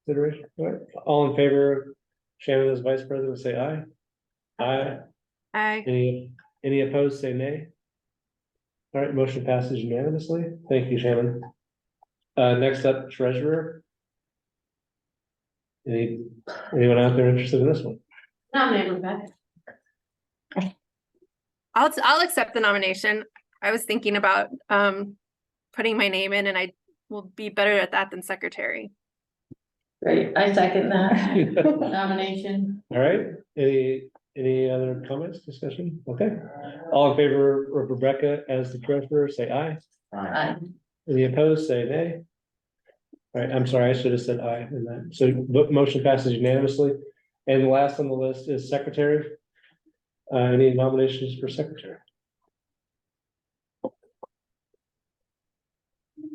consideration? All right. All in favor of Shannon as vice president, say aye. Aye. Hi. Any opposed, say nay. All right, motion passes unanimously. Thank you, Shannon. Next up, treasurer. Anyone out there interested in this one? Nominate Rebecca. I'll accept the nomination. I was thinking about putting my name in, and I will be better at that than secretary. Great, I second that nomination. All right, any other comments, discussion? Okay. All in favor of Rebecca as the treasurer, say aye. Aye. Any opposed, say nay. All right, I'm sorry, I should have said aye in that. So motion passes unanimously. And the last on the list is secretary. Any nominations for secretary?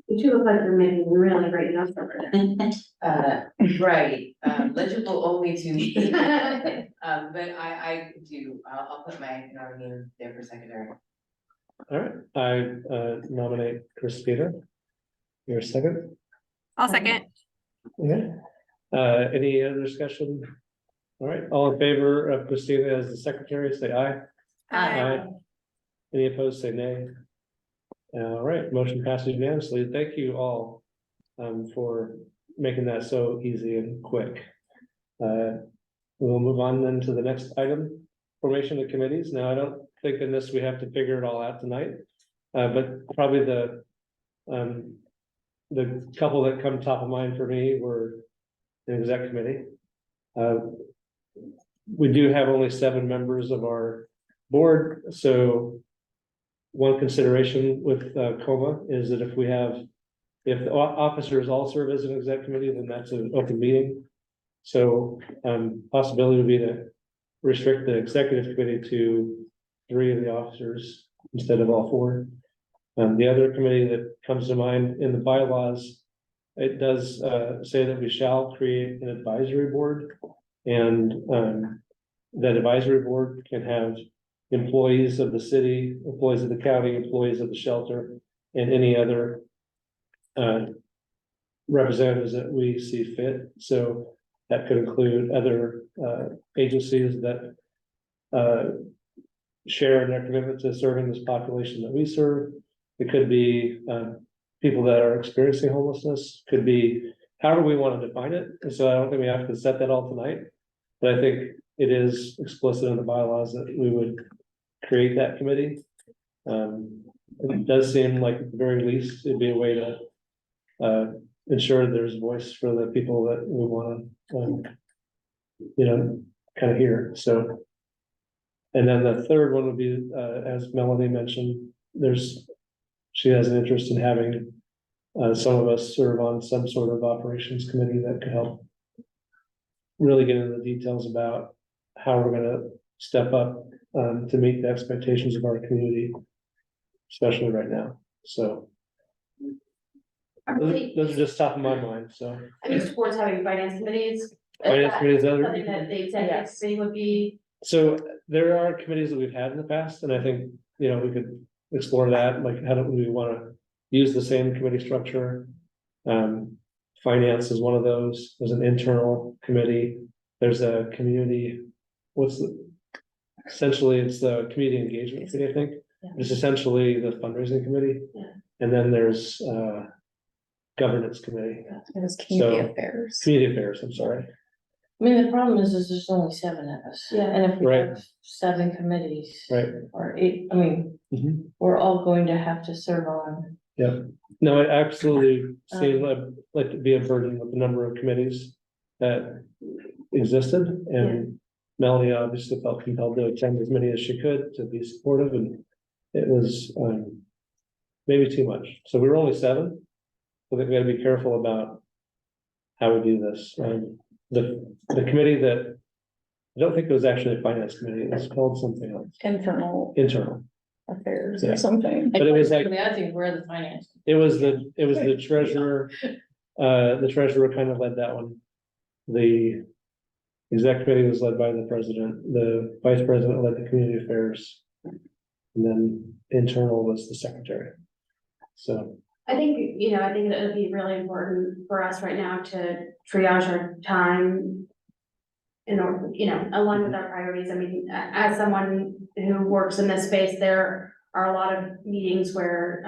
You two look like you're making really great notes over there. Right, legible only to me. But I do, I'll put my name there for secretary. All right, I nominate Chris Peter. You're a second. I'll second. Okay. Any other discussion? All right, all in favor of Christina as the secretary, say aye. Aye. Any opposed, say nay. All right, motion passes unanimously. Thank you all for making that so easy and quick. We'll move on then to the next item, formation of committees. Now, I don't think in this we have to figure it all out tonight, but probably the couple that come top of mind for me were the exec committee. We do have only 7 members of our board, so one consideration with COMA is that if the officers all serve as an exec committee, then that's an open meeting. So possibility would be to restrict the executive committee to 3 of the officers instead of all 4. The other committee that comes to mind in the bylaws, it does say that we shall create an advisory board, and that advisory board can have employees of the city, employees of the county, employees of the shelter, and any other representatives that we see fit. So that could include other agencies that share in their commitment to serving this population that we serve. It could be people that are experiencing homelessness, could be however we want to define it. And so I don't think we have to set that all tonight. But I think it is explicit in the bylaws that we would create that committee. It does seem like at the very least, it'd be a way to ensure there's voice for the people that we want to, kind of hear. So, and then the third one would be, as Melanie mentioned, she has an interest in having some of us serve on some sort of operations committee that could help really get into the details about how we're going to step up to meet the expectations of our community, especially right now. So those are just top of my mind. So I'm just towards having finance committees. finance committees, Something that the executive committee would be. so there are committees that we've had in the past, and I think, we could explore that, like how do we want to use the same committee structure? Finance is one of those. There's an internal committee. There's a community, essentially it's the community engagement committee, I think. Yeah. It's essentially the fundraising committee. Yeah. And then there's governance committee, It was community So- affairs. community affairs, I'm sorry. I mean, the problem is there's only 7 of us. Yeah. And if we Right. have 7 committees. Right. Or 8, I mean, Mhm. we're all going to have to serve on. No, it absolutely seemed like to be a burden with the number of committees that existed, and Melanie obviously felt compelled to attend as many as she could to be supportive, and it was maybe too much. So we were only 7. I think we gotta be careful about how we do this. The committee that, I don't think it was actually a finance committee, it was called something else, Internal internal. affairs Yeah. or something. But it was like, I think we're the finance. it was the treasurer, the treasurer kind of led that one. The exec committee was led by the president, the vice president led the community affairs. And then internal was the secretary. So, I think it would be really important for us right now to triage our time in order, align with our priorities. I mean, as someone who works in this space, there are a lot of meetings where,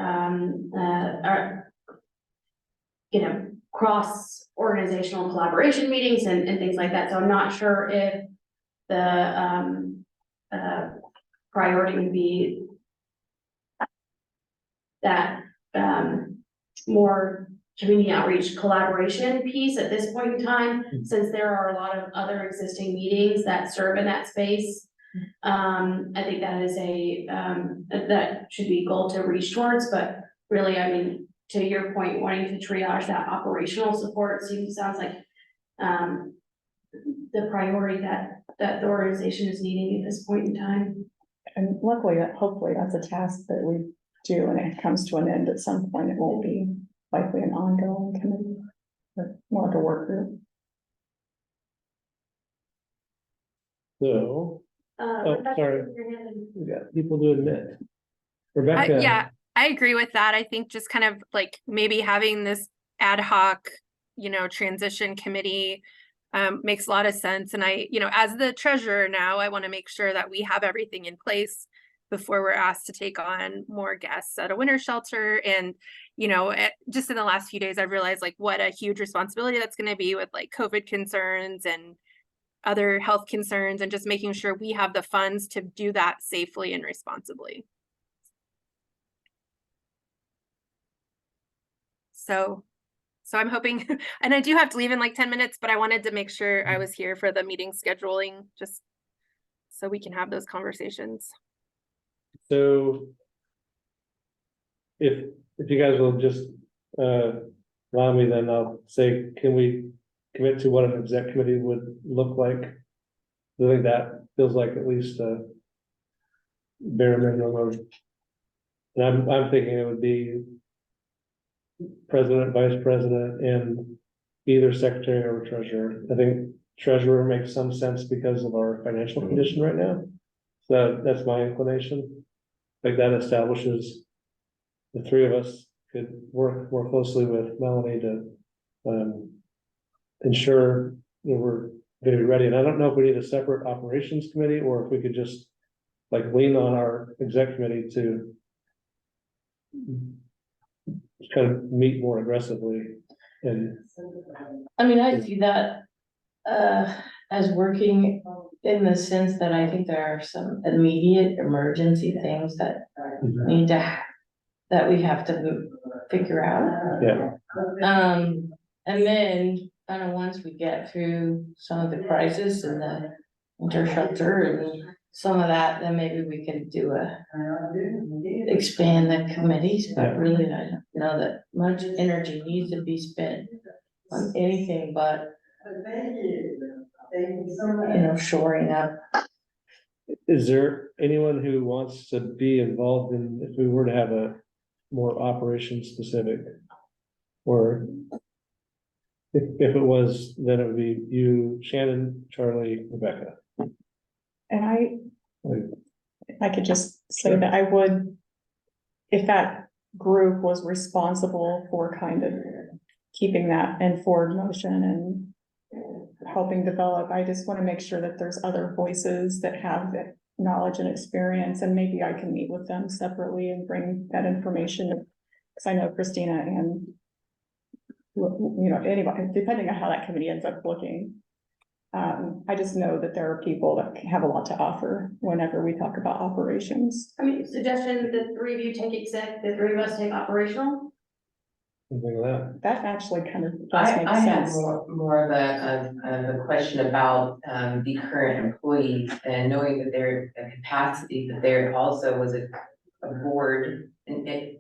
cross-organizational collaboration meetings and things like that. So I'm not sure if the, priority would be that, more community outreach collaboration piece at this point in time, since there are a lot of other existing meetings that serve in that space. I think that is that should be a goal to reach towards, but really, I mean, to your point, wanting to triage that operational support sounds like the priority that the organization is needing at this point in time. And luckily, hopefully that's a task that we do and it comes to an end at some point. It won't be likely an ongoing committee, but more like a work group. so, Rebecca, sorry. your hand in- we got people to admit. Rebecca. Yeah, I agree with that. I think just kind of like maybe having this ad hoc, transition committee makes a lot of sense. And I, as the treasurer now, I want to make sure that we have everything in place before we're asked to take on more guests at a winter shelter. And, just in the last few days, I've realized like what a huge responsibility that's going to be with like COVID concerns and other health concerns, and just making sure we have the funds to do that safely and responsibly. So I'm hoping, and I do have to leave in like 10 minutes, but I wanted to make sure I was here for the meeting scheduling, just so we can have those conversations. So if you guys will just allow me, then I'll say, can we commit to what an exec committee would look like? I think that feels like at least a bare minimum of, and I'm thinking it would be president, vice president, and either secretary or treasurer. I think treasurer makes some sense because of our financial condition right now. So that's my inclination. Like that establishes the three of us could work more closely with Melanie to ensure that we're gonna be ready. And I don't know if we need a separate operations committee or if we could just like lean on our exec committee to kind of meet more aggressively. And I mean, I see that as working in the sense that I think there are some immediate emergency things that need to, that we have to figure out. yeah, And then kind of once we get through some of the crisis and the winter shelter and some of that, then maybe we can do expand the committees, but really I don't know that much energy needs to be spent on anything but, shoring up. is there anyone who wants to be involved in, if we were to have a more operation specific? Or if it was, then it would be you, Shannon, Charlie, Rebecca. And I could just say that I would, if that group was responsible for kind of keeping that in forward motion and helping develop, I just want to make sure that there's other voices that have the knowledge and experience, and maybe I can meet with them separately and bring that information. Because I know Christina and anybody, depending on how that committee ends up looking. I just know that there are people that have a lot to offer whenever we talk about operations. I mean, suggestion, the three of you take exec, the three of us take operational. Something like that. That actually kind of does make I have sense. more of a question about the current employees and knowing that their capacity, that there also was a board, a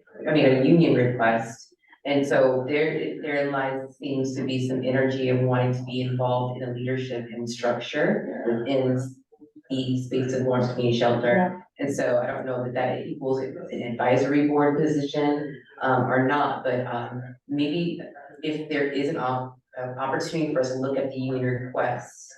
union request. And so there lies seems to be some energy of wanting to be involved in a leadership and structure in the space of Lawrence Community Shelter. Yeah. And so I don't know that that equals an advisory board position or not, but maybe if there is an opportunity for us to look at the union requests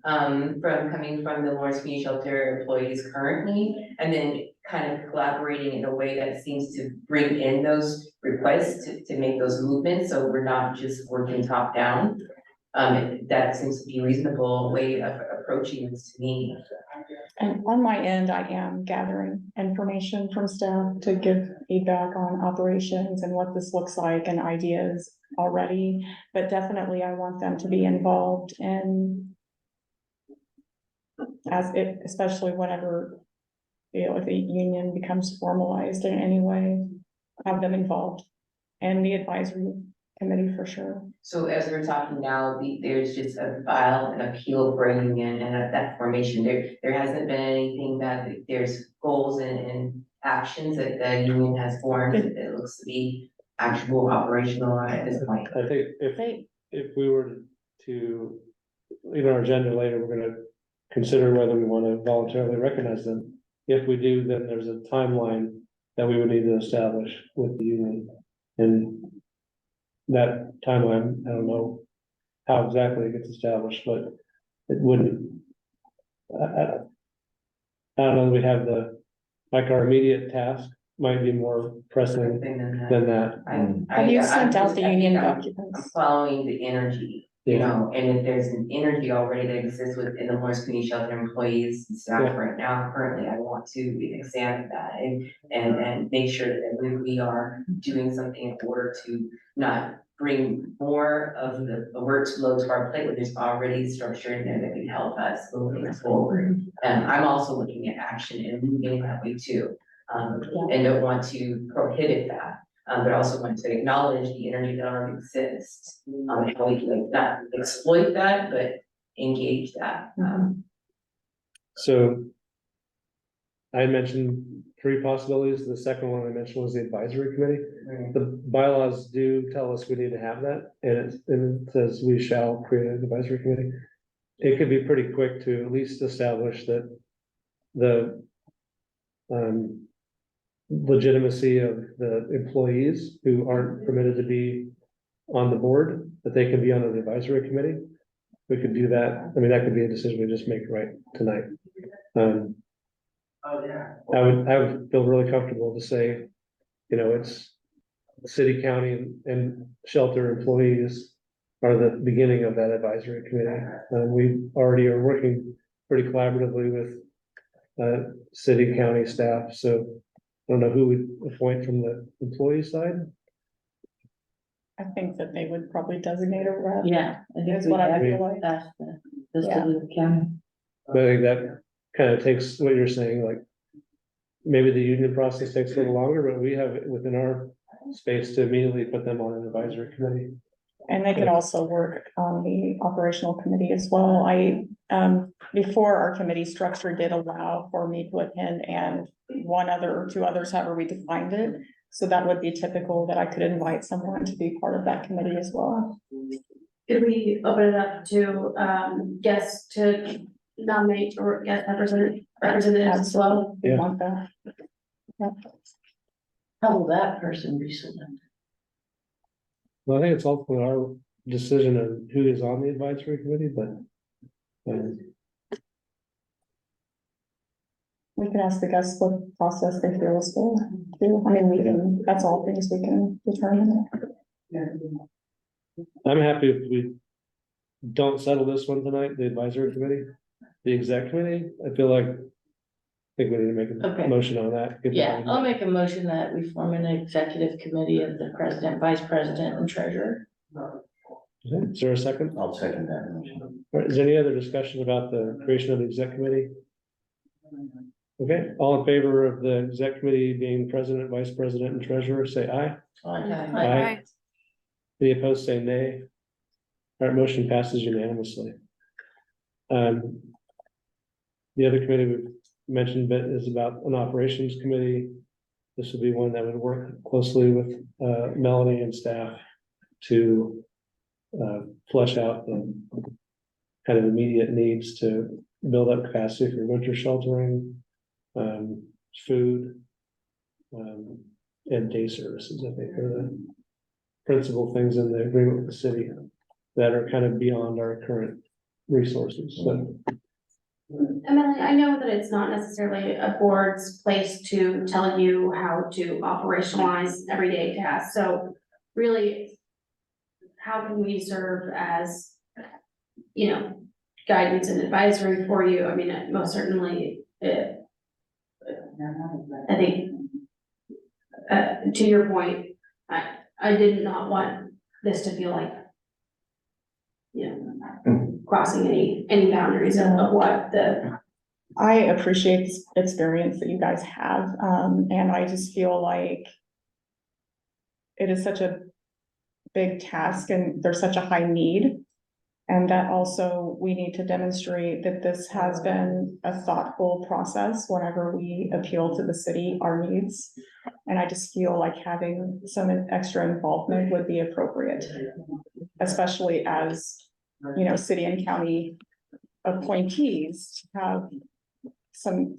coming from the Lawrence Community Shelter employees currently, and then kind of collaborating in a way that seems to bring in those requests to make those movements, so we're not just working top down. That seems to be a reasonable way of approaching this to me. And on my end, I am gathering information from staff to give feedback on operations and what this looks like and ideas already. But definitely I want them to be involved in especially whenever, if the union becomes formalized in any way, have them involved and the advisory committee for sure. So as we're talking now, there's just a file and appeal for a union and that formation. There hasn't been anything that there's goals and actions that the union has formed. It looks to be actual operational at this point. I think if we were to, in our agenda later, we're gonna consider whether we want to voluntarily recognize them. If we do, then there's a timeline that we would need to establish with the union. And that timeline, I don't know how exactly it gets established, but it wouldn't. I don't know, we have our immediate task might be more pressing than that. Have you sent out the union I'm documents? following the energy, and if there's an energy already that exists within the Lawrence Community Shelter employees and staff right now, currently, I want to examine that and make sure that we are doing something in order to not bring more of the workload to our plate when there's already structure in there that can help us moving forward. And I'm also looking at action and moving that way too. And don't want to prohibit that, but also want to acknowledge the energy that already exists. How we can not exploit that, but engage that. So I mentioned 3 possibilities. The second one I mentioned was the advisory committee. The bylaws do tell us we need to have that, and it says we shall create an advisory committee. It could be pretty quick to at least establish that the legitimacy of the employees who aren't permitted to be on the board, that they can be on an advisory committee. We could do that. I mean, that could be a decision we just make right tonight. I would feel really comfortable to say, you know, it's city, county, and shelter employees are the beginning of that advisory committee. We already are working pretty collaboratively with city, county staff, so I don't know who would appoint from the employee side. I think that they would probably designate a rep. Yeah. I think That's we what I have feel to like. ask the Yeah. city of county. But I think that kind of takes what you're saying, like, maybe the union process takes a little longer, but we have it within our space to immediately put them on an advisory committee. And they can also work on the operational committee as well. Before our committee structure did allow for me to attend and one other or two others, however we defined it. So that would be typical that I could invite someone to be part of that committee as well. Could we open it up to, guests to nominate or get representatives as well? We Yeah. want that. How will that person be selected? Well, I think it's ultimately our decision on who is on the advisory committee, but We can ask the guests what process they feel is good. I mean, that's all things we can determine. I'm happy if we don't settle this one tonight, the advisory committee, the exec committee. I feel like, I think we need to make a Okay. motion on that. Get Yeah, that. I'll make a motion that we form an executive committee of the president, vice president, and treasurer. Okay, is there a second? I'll second that motion. All right, is there any other discussion about the creation of the exec committee? Okay, all in favor of the exec committee being president, vice president, and treasurer, say aye. Aye. Any opposed, say nay. All right, motion passes unanimously. The other committee we mentioned bit is about an operations committee. This would be one that would work closely with Melanie and staff to flesh out the kind of immediate needs to build up capacity for winter sheltering, food, and day services, I think, are the principal things in the agreement with the city that are kind of beyond our current resources. So, Emily, I know that it's not necessarily a board's place to tell you how to operationalize everyday tasks, so really, how can we serve as, you know, guidance and advisory for you? I mean, most certainly, I think, to your point, I did not want this to feel like, you know, crossing any boundaries of what the. I appreciate this experience that you guys have, and I just feel like it is such a big task and there's such a high need. And that also we need to demonstrate that this has been a thoughtful process whenever we appeal to the city, our needs. And I just feel like having some extra involvement would be appropriate, especially as, you know, city and county appointees to have some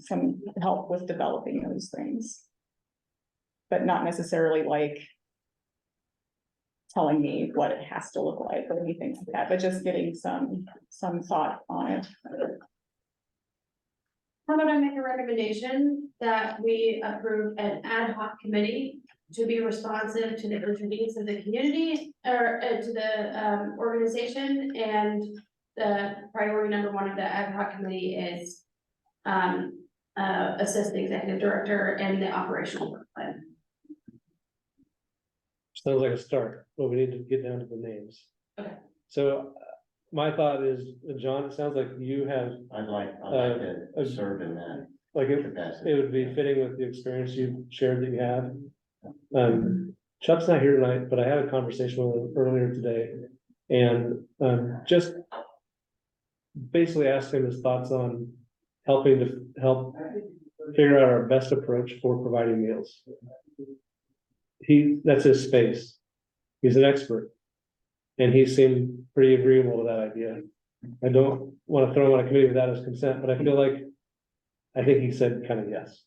help with developing those things. But not necessarily like telling me what it has to look like or anything like that, but just getting some thought on it. How about I make a recommendation that we approve an ad hoc committee to be responsive to the urgent needs of the community or to the organization, and the priority number one of the ad hoc committee is assist the executive director and the operational work plan. sounds like a start, but we need to get down to the names. Okay. So my thought is, John, it sounds like you have, I'd like to serve in that like, it capacity. would be fitting with the experience you've shared that you have. Chuck's not here tonight, but I had a conversation with him earlier today, and just basically asked him his thoughts on helping to help figure out our best approach for providing meals. That's his space. He's an expert. And he seemed pretty agreeable to that idea. I don't want to throw him on a committee without his consent, but I think he said kind of yes.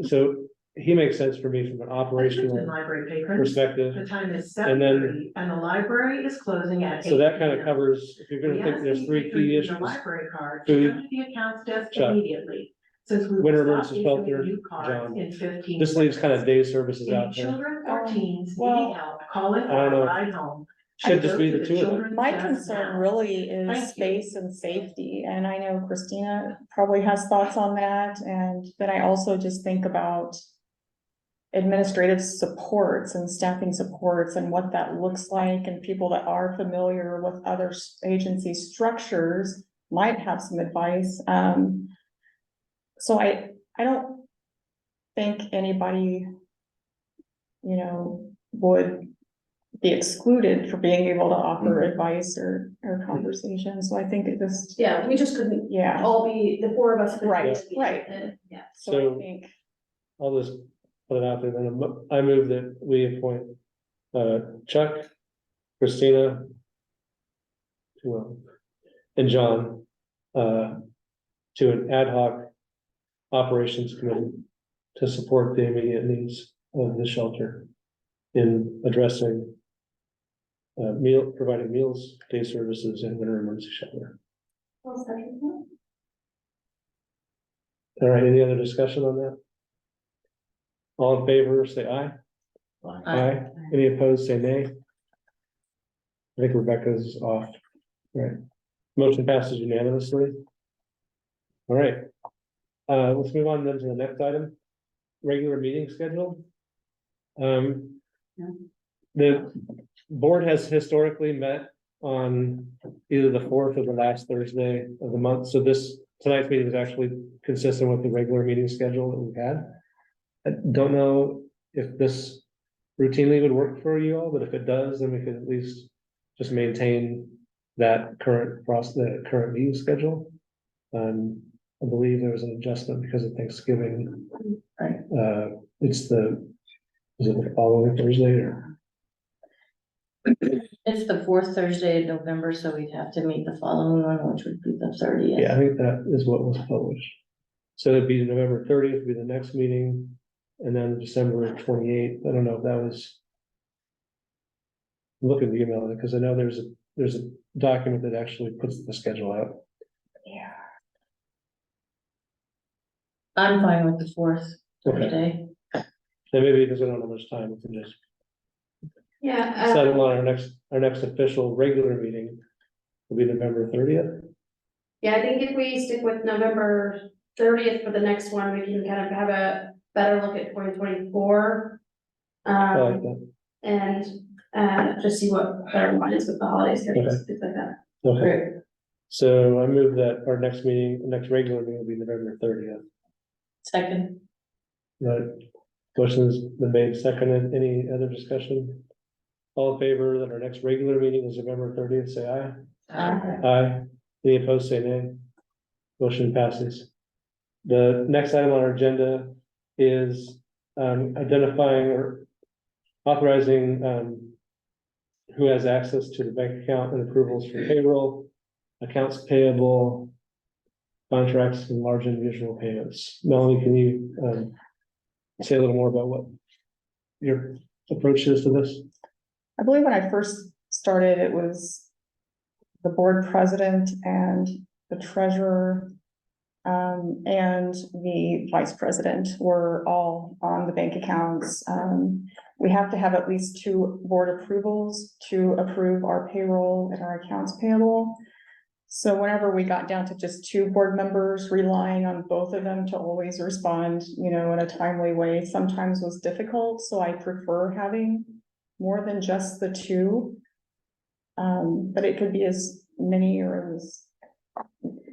So he makes sense for me from an operational library patrons. perspective. The time is And then- 7:30 and the library is closing at 8. So that kind of covers, if you're gonna think there's three key issues. Library card, food, come to the accounts desk Chuck. immediately. Since we. Winter will emergency stop issuing shelter, new cards John. in 15 This leaves kind of day minutes. services Any out there. children or teens well, needing help, call in I for don't a know. ride home. Should just Go be to the two of them. children's my desk concern now. really is Thank you. space and safety, and I know Christina probably has thoughts on that, and then I also just think about administrative supports and staffing supports and what that looks like, and people that are familiar with other agency structures might have some advice. So I don't think anybody, you know, would be excluded for being able to offer advice or conversation, so I think it just, Yeah, we just couldn't yeah, all be, the four of us. couldn't Right, be right. Yeah. so So- I think. I'll just put it out there, then I move that we appoint Chuck, Christina, and John to an ad hoc operations committee to support the immediate needs of the shelter in addressing providing meals, day services, and winter emergency shelter. All right, any other discussion on that? All in favor, say aye. Aye. Any opposed, say nay. I think Rebecca's off. Right. Motion passes unanimously. All right. Let's move on then to the next item. Regular meeting schedule. The board has historically met on either the fourth or the last Thursday of the month. So tonight's meeting is actually consistent with the regular meeting schedule that we've had. I don't know if this routinely would work for you all, but if it does, then we could at least just maintain that current meeting schedule. I believe there was an adjustment because of Thanksgiving. Right. Is it the following Thursday or? It's the fourth Thursday of November, so we'd have to meet the following one, which would be the 30th. Yeah, I think that is what was published. So it'd be November 30th would be the next meeting, and then December 28th. I don't know if that was. Look at the email, because I know there's a document that actually puts the schedule out. Yeah. I'm fine with the fourth Okay. Thursday. And maybe because we don't have much time, we can just Yeah. settle on our next official regular meeting will be November 30th. Yeah, I think if we stick with November 30th for the next one, we can kind of have a better look at 2024. I like that. And just see what better one is with the holiday schedules, things like that. Okay, Great. so I move that our next regular meeting will be November 30th. Second. The motion's been made, seconded. Any other discussion? All in favor that our next regular meeting is November 30th, say aye. Aye. Any opposed, say nay. Motion passes. The next item on our agenda is identifying or authorizing who has access to the bank account and approvals for payroll, accounts payable, contracts, and large individual payments. Melanie, can you say a little more about what your approach is to this? I believe when I first started, it was the board president and the treasurer and the vice president were all on the bank accounts. We have to have at least 2 board approvals to approve our payroll and our accounts payable. So whenever we got down to just 2 board members, relying on both of them to always respond, you know, in a timely way, sometimes was difficult. So I prefer having more than just the 2. But it could be as many or as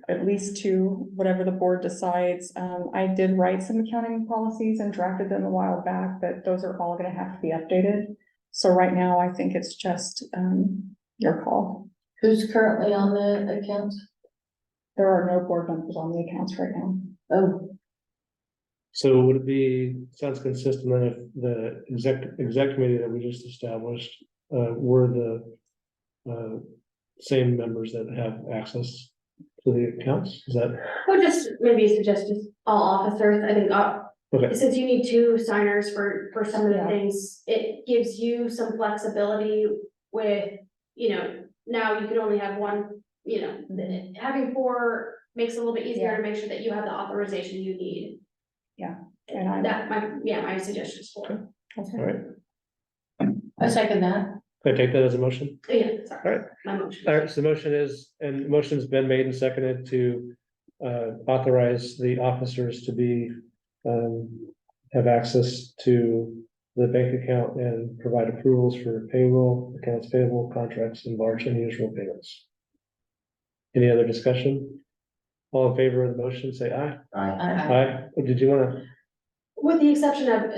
at least 2, whatever the board decides. I did write some accounting policies and drafted them a while back, but those are all gonna have to be updated. So right now, I think it's just your call. Who's currently on the accounts? There are no board members on the accounts right now. Oh, So would it sounds consistent then if the exec committee that we just established were the same members that have access to the accounts? Is that? I would just maybe suggest just all officers, I think, Okay, since you need 2 signers for some of the Yeah. things, it gives you some flexibility with, you know, now you could only have 1, you know, having 4 makes it a little bit easier to make sure that you have the authorization you need. And I'm. My suggestion is for. All right, I second that. can I take that as a motion? Yeah, All sorry, right. my motion. All right, so the motion is, and motion's been made and seconded to authorize the officers to be, have access to the bank account and provide approvals for payroll, accounts payable, contracts, and large unusual payments. Any other discussion? All in favor of the motion, say aye. Aye. Did you wanna? With the exception of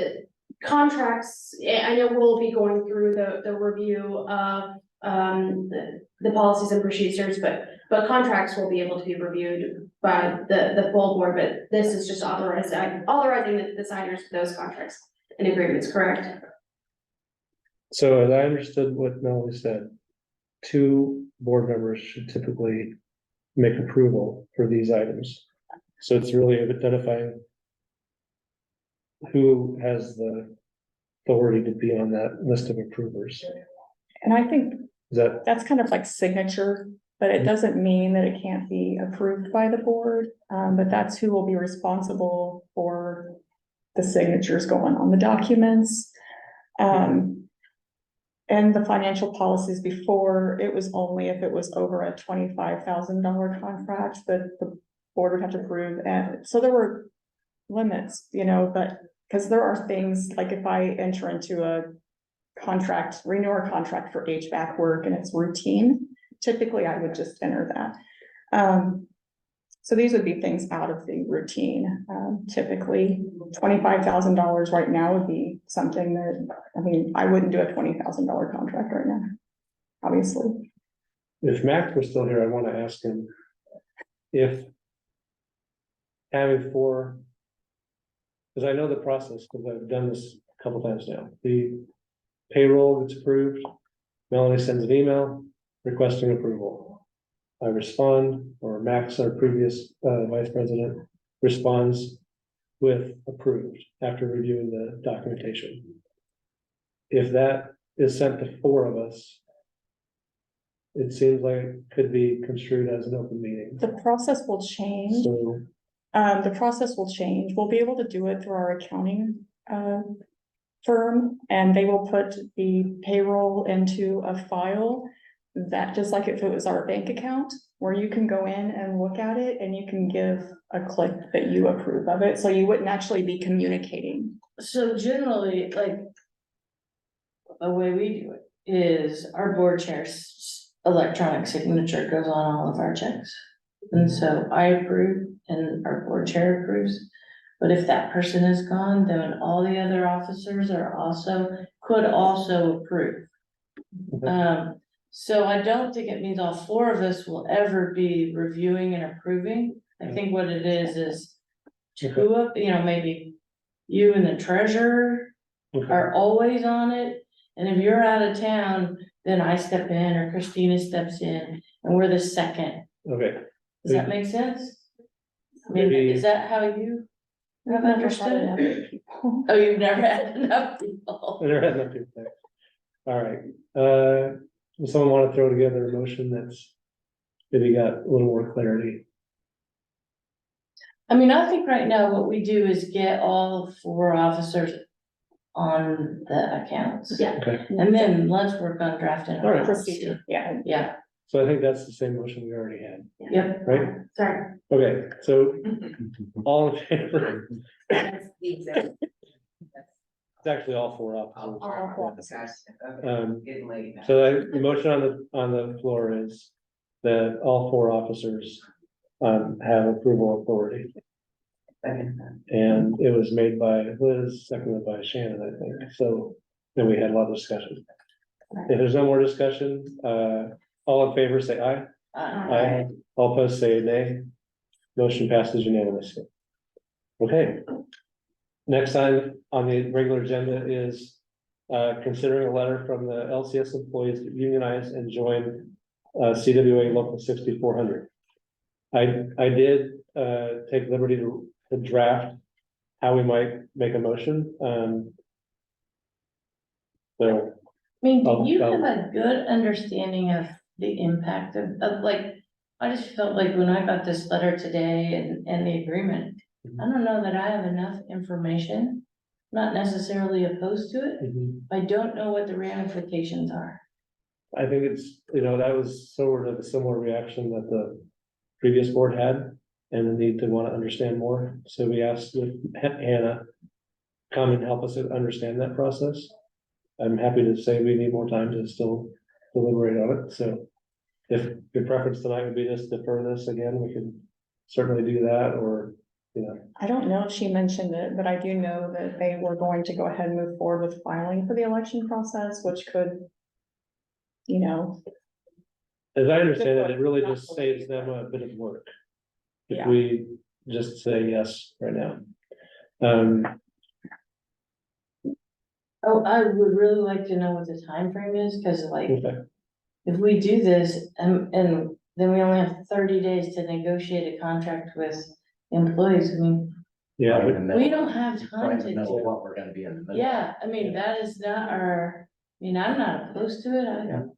contracts, I know we'll be going through the review of the policies and procedures, but contracts will be able to be reviewed by the full board, but this is just authorizing the signers of those contracts and agreements, correct? So as I understood what Melanie said, 2 board members should typically make approval for these items. So it's really identifying who has the authority to be on that list of approvers. And I think Is that, that's kind of like signature, but it doesn't mean that it can't be approved by the board. But that's who will be responsible for the signatures going on the documents. And the financial policies before, it was only if it was over a $25,000 contract that the board would have to approve. And so there were limits, but because there are things like if I enter into a contract, renew a contract for HVAC work and it's routine, typically I would just enter that. So these would be things out of the routine. Typically $25,000 right now would be something that, I wouldn't do a $20,000 contract right now, obviously. if Max was still here, I want to ask him if having 4, because I know the process, because I've done this a couple times now. The payroll that's approved, Melanie sends an email requesting approval. I respond, or Max, our previous vice president, responds with approved after reviewing the documentation. If that is sent to 4 of us, it seems like it could be construed as an open meeting. The process will change. So, The process will change. We'll be able to do it through our accounting firm, and they will put the payroll into a file that, just like if it was our bank account, where you can go in and look at it and you can give a click that you approve of it. So you wouldn't actually be communicating. So generally, like, the way we do it is our board chair's electronic signature goes on all of our checks. And so I approve and our board chair approves. But if that person is gone, then all the other officers could also approve. So I don't think it means all 4 of us will ever be reviewing and approving. I think what it is 2 of, maybe you and the treasurer are always on it. And if you're out of town, then I step in or Christina steps in and we're the second. okay, Does that make sense? I mean, is that how you have understood it? Oh, you've never had enough people. I never had enough people. All right, does someone want to throw together a motion that's maybe got a little more clarity? I mean, I think right now what we do is get all 4 officers on the accounts. Yeah. Okay, And then let's work on drafting. All right. Procedure, yeah. Yeah, so I think that's the same motion we already had, yep. right? Sorry. Okay, so all in favor? That's the exact. It's actually all 4 officers. All 4 officers. Getting late now. So the motion on the floor is that all 4 officers have approval authority. And it was made by Liz, seconded by Shannon, I think. So then we had a lot of discussion. If there's no more discussion, all in favor, say aye. Aye. All opposed, say nay. Motion passes unanimously. Okay. Next item on the regular agenda is considering a letter from the LCS employees to unionize and join CWA Local 6400. I did take liberty to draft how we might make a motion. So I mean, do Oh, you oh. have a good understanding of the impact of like, I just felt like when I got this letter today and the agreement, I don't know that I have enough information. Not necessarily opposed to it, Mhm. I don't know what the ramifications are. I think it's, that was sort of a similar reaction that the previous board had, and the need to want to understand more. So we asked Hannah come and help us understand that process. I'm happy to say we need more time to still deliberate on it. So if your preference tonight would be just defer this again, we can certainly do that, or, I don't know if she mentioned it, but I do know that they were going to go ahead and move forward with filing for the election process, which could, as I understand it, it really just saves them a bit of work. If Yeah. we just say yes right now. Um, Oh, I would really like to know what the time frame is, cause like, okay. if we do this, and then we only have 30 days to negotiate a contract with employees, I mean, Yeah, Right in but the middle. we don't have Right time in the to middle of do. what we're gonna be in the middle. Yeah, I mean, that is not our, I'm not opposed to it, I don't.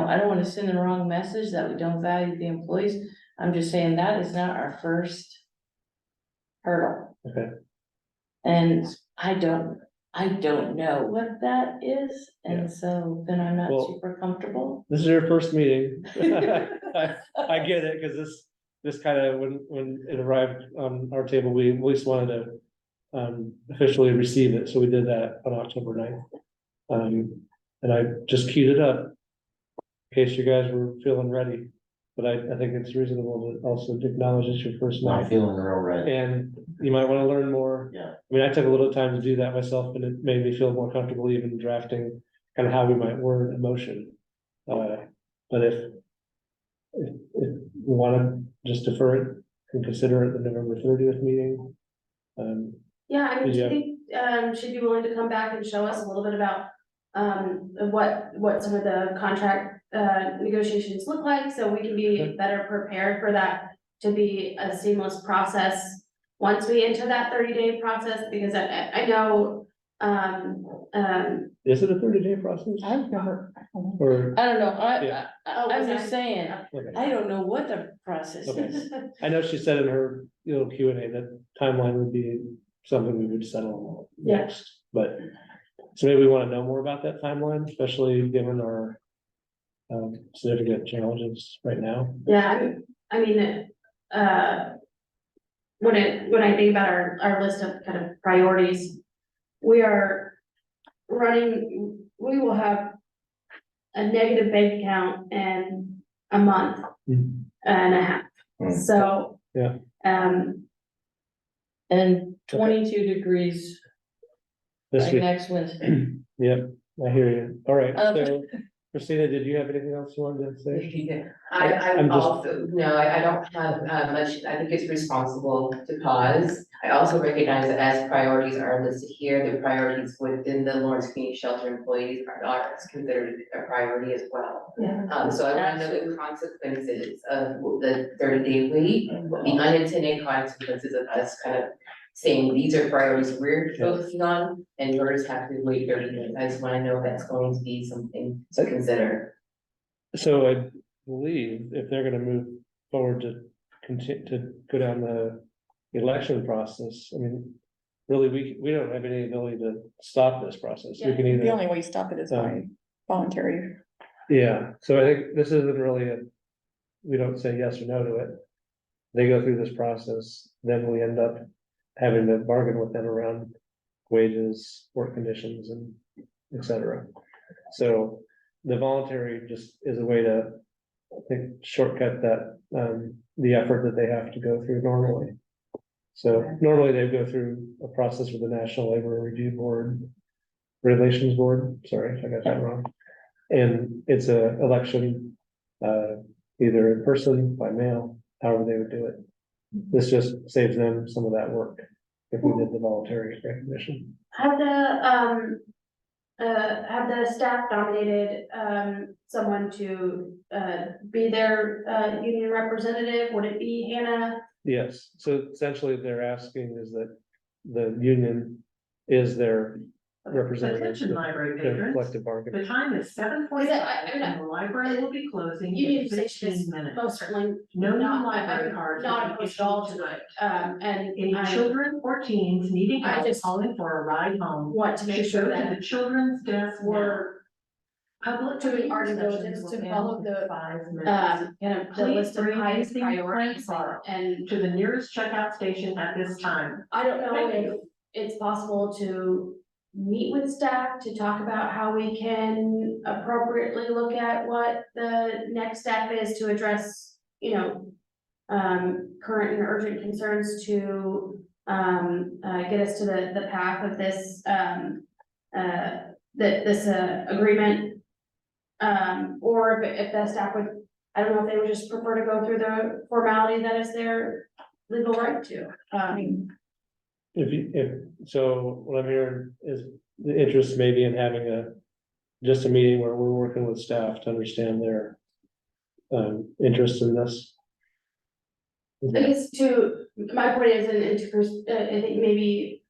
I don't wanna send the wrong message that we don't value the employees, I'm just saying that is not our first hurdle. okay. And I don't know what that is, Yeah. and so then I'm not Well- super comfortable. This is your first meeting. I get it, because this kind of, when it arrived on our table, we at least wanted to officially receive it, so we did that on October 9th. And I just queued it up in case you guys were feeling ready, but I think it's reasonable to also acknowledge it's your first I'm night. feeling real ready. And you might want to learn more. Yeah. I mean, I took a little time to do that myself, and it made me feel more comfortable even drafting kind of how we might word a motion. But if we want to just defer it and consider it the November 30th meeting. Yeah, I mean, do Yeah. you think, she'd be willing to come back and show us a little bit about, what some of the contract, negotiations look like, so we can be better prepared for that to be a seamless process once we enter that 30-day process, because I know, Is it a 30-day process? I've never. Or, I don't know, Yeah. I'm just saying, okay. I don't know what the process Okay. is. I know she said in her Q&A that timeline would be something we would settle Yeah. next, but. So maybe we want to know more about that timeline, especially given our significant challenges right now. yeah, I mean, when I think about our list of kind of priorities, we will have a negative bank account in a month Mhm. and a half. Mm. So. Yeah. And 22 degrees This by week, next Wednesday. yep, I hear you. All right, Okay. so Christina, did you have anything else you wanted to say? I'm just- also, no, I don't have much, I think it's responsible to pause. I also recognize that as priorities are listed here, the priorities within the Lawrence Community Shelter employees are considered a priority as well. Yeah. So I want to know the consequences of the 30-day wait, the unintended consequences of us kind of saying these are priorities we're focusing on, and yours have to wait 30 days. I just want to know if that's going to be something to consider. So I believe if they're gonna move forward to continue to go down the election process, I mean, really, we don't have any ability to stop this process. We can The either, only way you stop it is by voluntary. yeah, so I think this isn't really we don't say yes or no to it. They go through this process, then we end up having to bargain with them around wages, work conditions, and et cetera. So the voluntary just is a way to, I think, shortcut that, the effort that they have to go through normally. So normally they go through a process with the National Labor Review Board, Relations Board, sorry, I got that wrong. And it's a election, either in person, by mail, however they would do it. This just saves them some of that work if we did the voluntary recognition. Have the staff nominated, someone to, be their, union representative? Would it be Hannah? Yes, so essentially they're asking is that the union is their representative. Attention library The patrons, collective bargaining. the time is 7:45 and the library will be closing in Unionization is 15 minutes. most certainly No new not, library cards. will not be opposed at all issued to tonight. it, and Any I children or teens needing I help just calling for a ride home want to make should sure go to that the children's desk now. we're Public doing our due sessions diligence will to end follow in the, 5 minutes. kind of the Please list of bring highest anything priorities planned and to the nearest checkout station at this time. I don't know Thank if you. it's possible to meet with staff to talk about how we can appropriately look at what the next step is to address, current and urgent concerns to, get us to the path of this, agreement. Or if the staff would, I don't know if they would just prefer to go through the formality that is their legal right to. So what I'm hearing is the interest maybe in having just a meeting where we're working with staff to understand their interest in this. I guess my point is, I think maybe,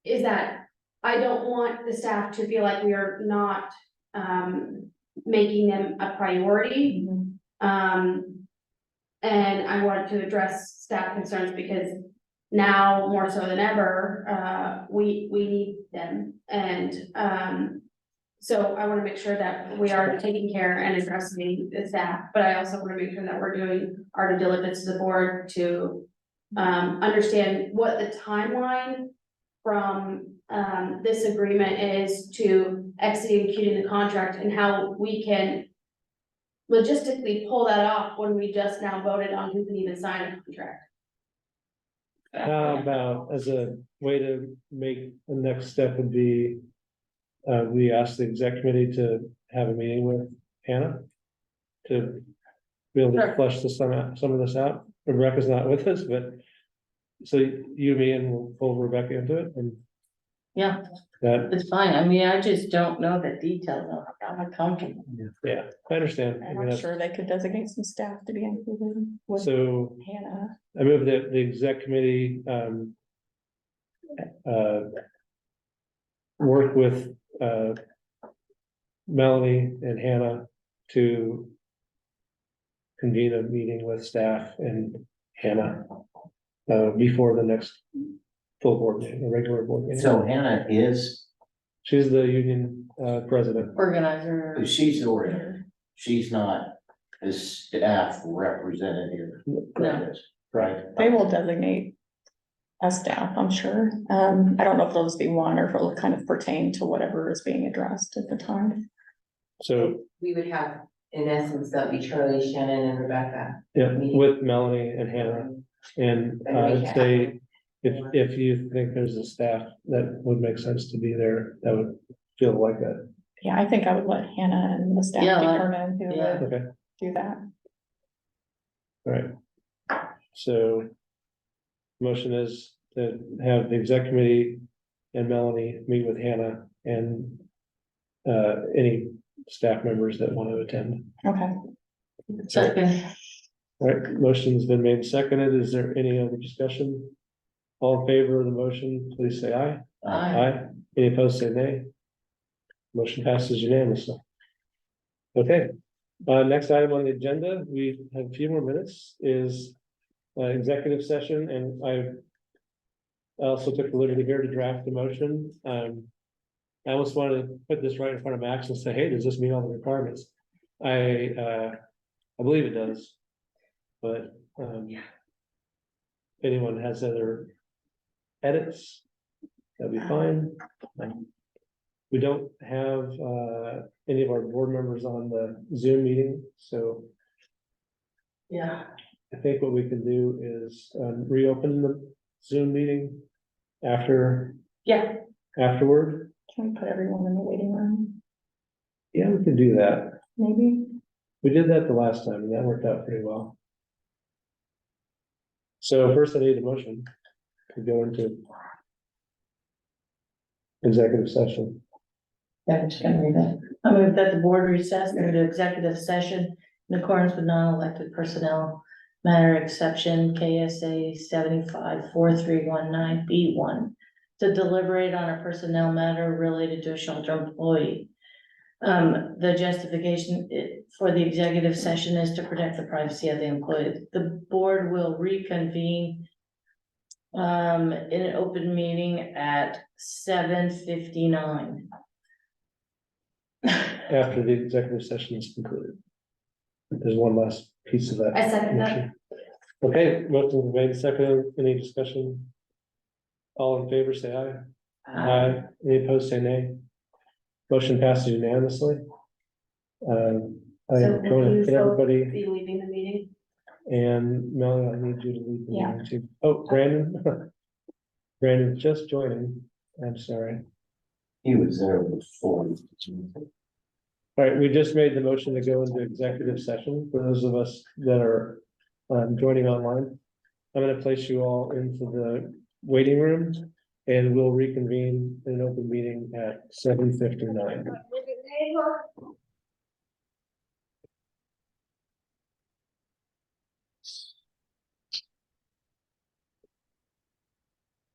is that I don't want the staff to feel like we are not, making them a priority. And I wanted to address staff concerns because now more so than ever, we need them. And, so I want to make sure that we are taking care and addressing the staff, but I also want to make sure that we're doing our due diligence to the board to understand what the timeline from this agreement is to executing the contract and how we can logistically pull that off when we just now voted on who can even sign a contract. How about as a way to make the next step would be, we asked the exec committee to have a meeting with Hannah to be able to Sure. flesh some of this out. Rebecca's not with us, but so you, me, and we'll pull Rebecca into it and Yeah, that, it's fine. I mean, I just don't know the details of how I'm comfortable. yeah, I understand. I And mean, I'm that's, sure they could designate some staff to be included with so Hannah. I move that the exec committee, work with, Melanie and Hannah to convene a meeting with staff and Hannah, before the next full board meeting, the regular board meeting. So Hannah is, She's the union, president. Organizer. she's the orator. She's not the staff representative. No. Right? They will designate a staff, I'm sure. I don't know if they'll just be one or if it'll kind of pertain to whatever is being addressed at the time. So, We would have, in essence, that'd be Charlie, Shannon, and Rebecca. yeah, with Melanie and Hannah. And I'd say, if you think there's a staff that would make sense to be there, that would feel like that. Yeah, I think I would let Hannah and the staff Yeah, determine who yeah. would Okay, do that. all right. So motion is to have the exec committee and Melanie meet with Hannah and any staff members that want to attend. Okay. Second. All right, motion's been made and seconded. Is there any other discussion? All in favor of the motion, please say aye. Aye. Any opposed, say nay. Motion passes unanimously. Okay, next item on the agenda, we have a few more minutes, is executive session, and I also took the liberty here to draft the motion. I almost wanted to put this right in front of Max and say, hey, does this meet all the requirements? I believe it does. But if anyone has other edits, that'd be fine. We don't have any of our board members on the Zoom meeting, so Yeah. I think what we can do is reopen the Zoom meeting afterward. Can we put everyone in the waiting room? Yeah, we can do that. Maybe? We did that the last time and that worked out pretty well. So first I need a motion to go into executive session. Yeah, I'm just gonna read that. I move that the board recess into executive session in accordance with non-elected personnel matter exception KSA 754319B1 to deliberate on a personnel matter related to a shelter employee. The justification for the executive session is to protect the privacy of the employee. The board will reconvene in an open meeting at 7:59. After the executive session is concluded. There's one last piece of that. I second that. motion. Okay, motion made second, any discussion? All in favor, say aye. Aye. Any opposed, say nay. Motion passes unanimously. I So am going will to you get both everybody, be leaving the meeting? and Melanie, I need you to leave the Yeah. meeting too. Oh, Brandon. Brandon's just joining, I'm sorry. He was there before. All right, we just made the motion to go into executive session for those of us that are joining online. I'm gonna place you all into the waiting room and we'll reconvene in an open meeting at 7:59.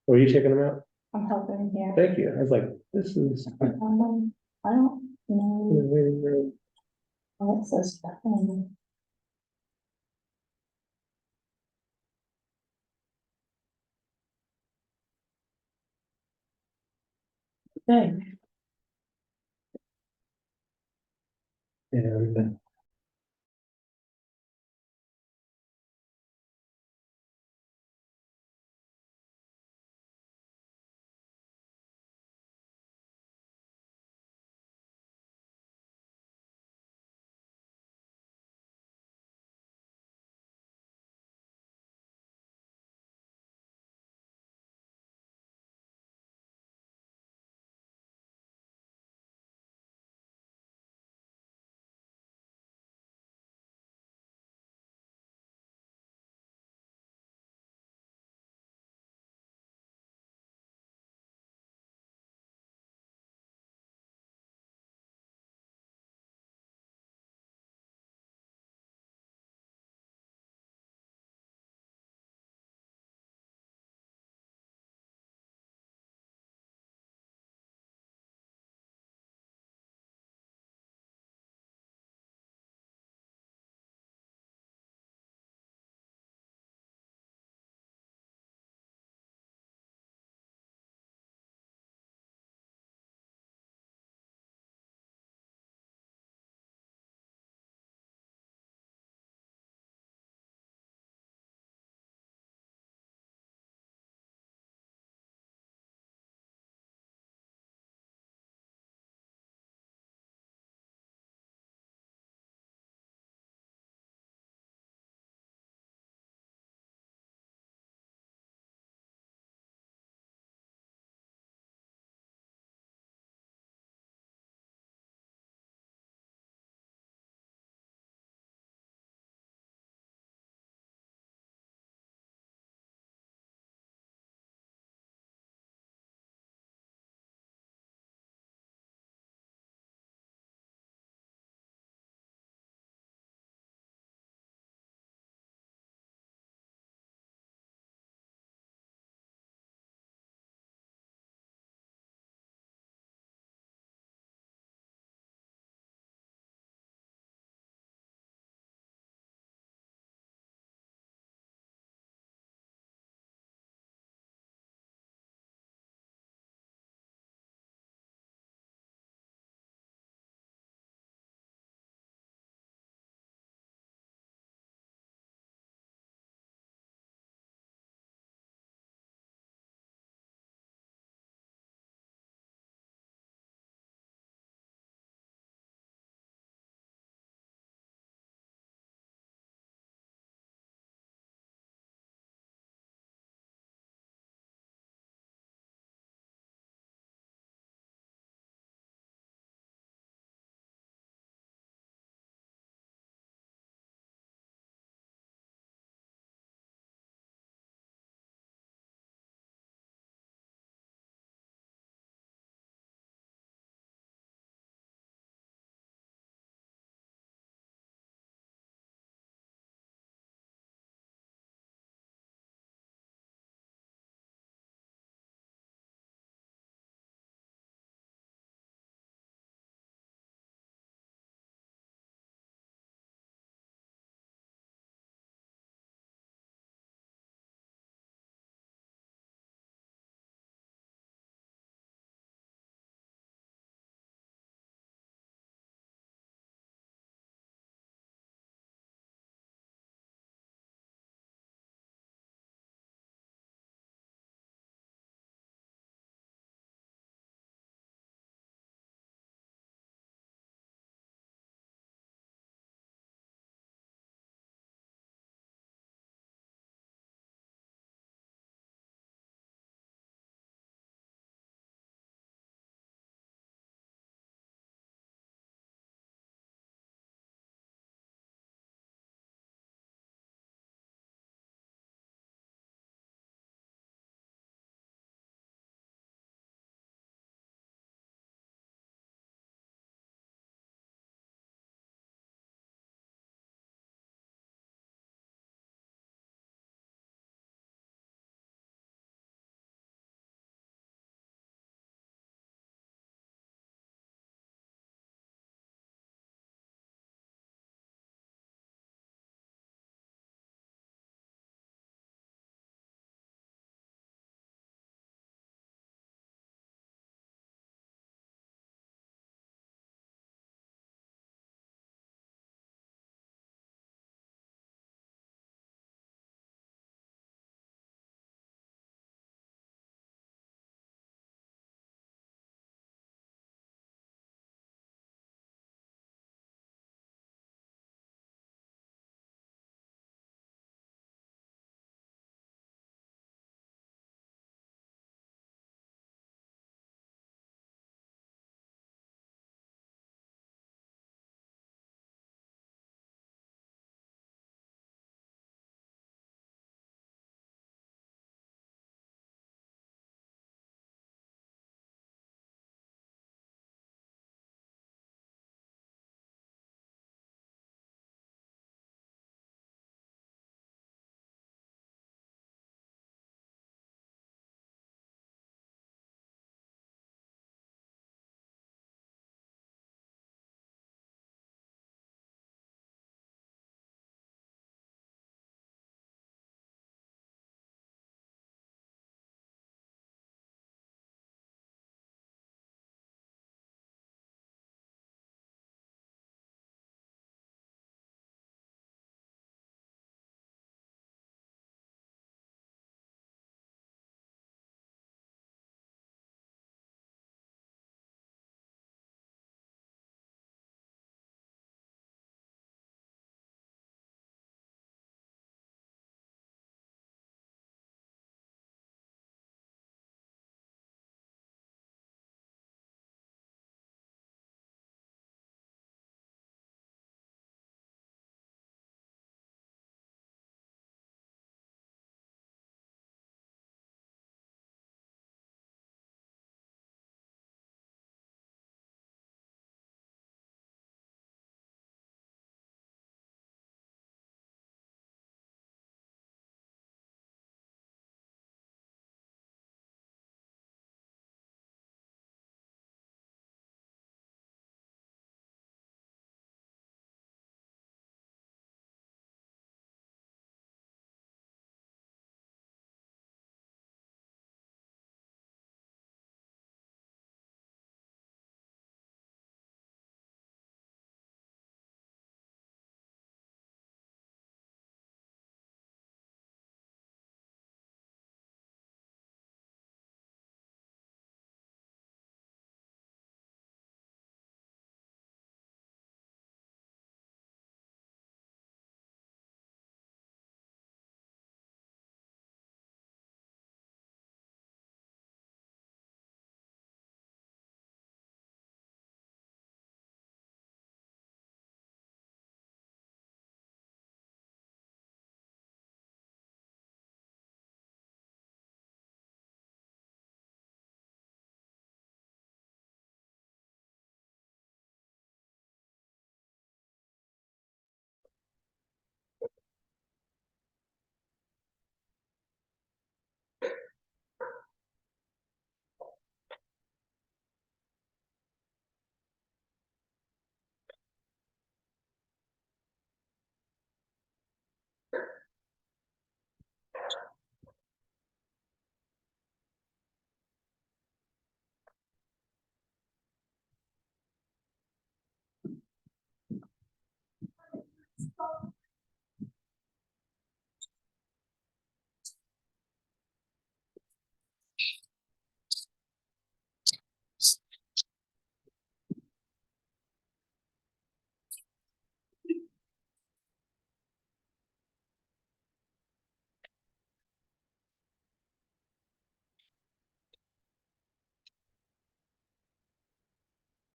Were you taking them out? I'm helping, yeah. Thank you. I was like, this is. I don't know Waiting room. what it says. Okay. And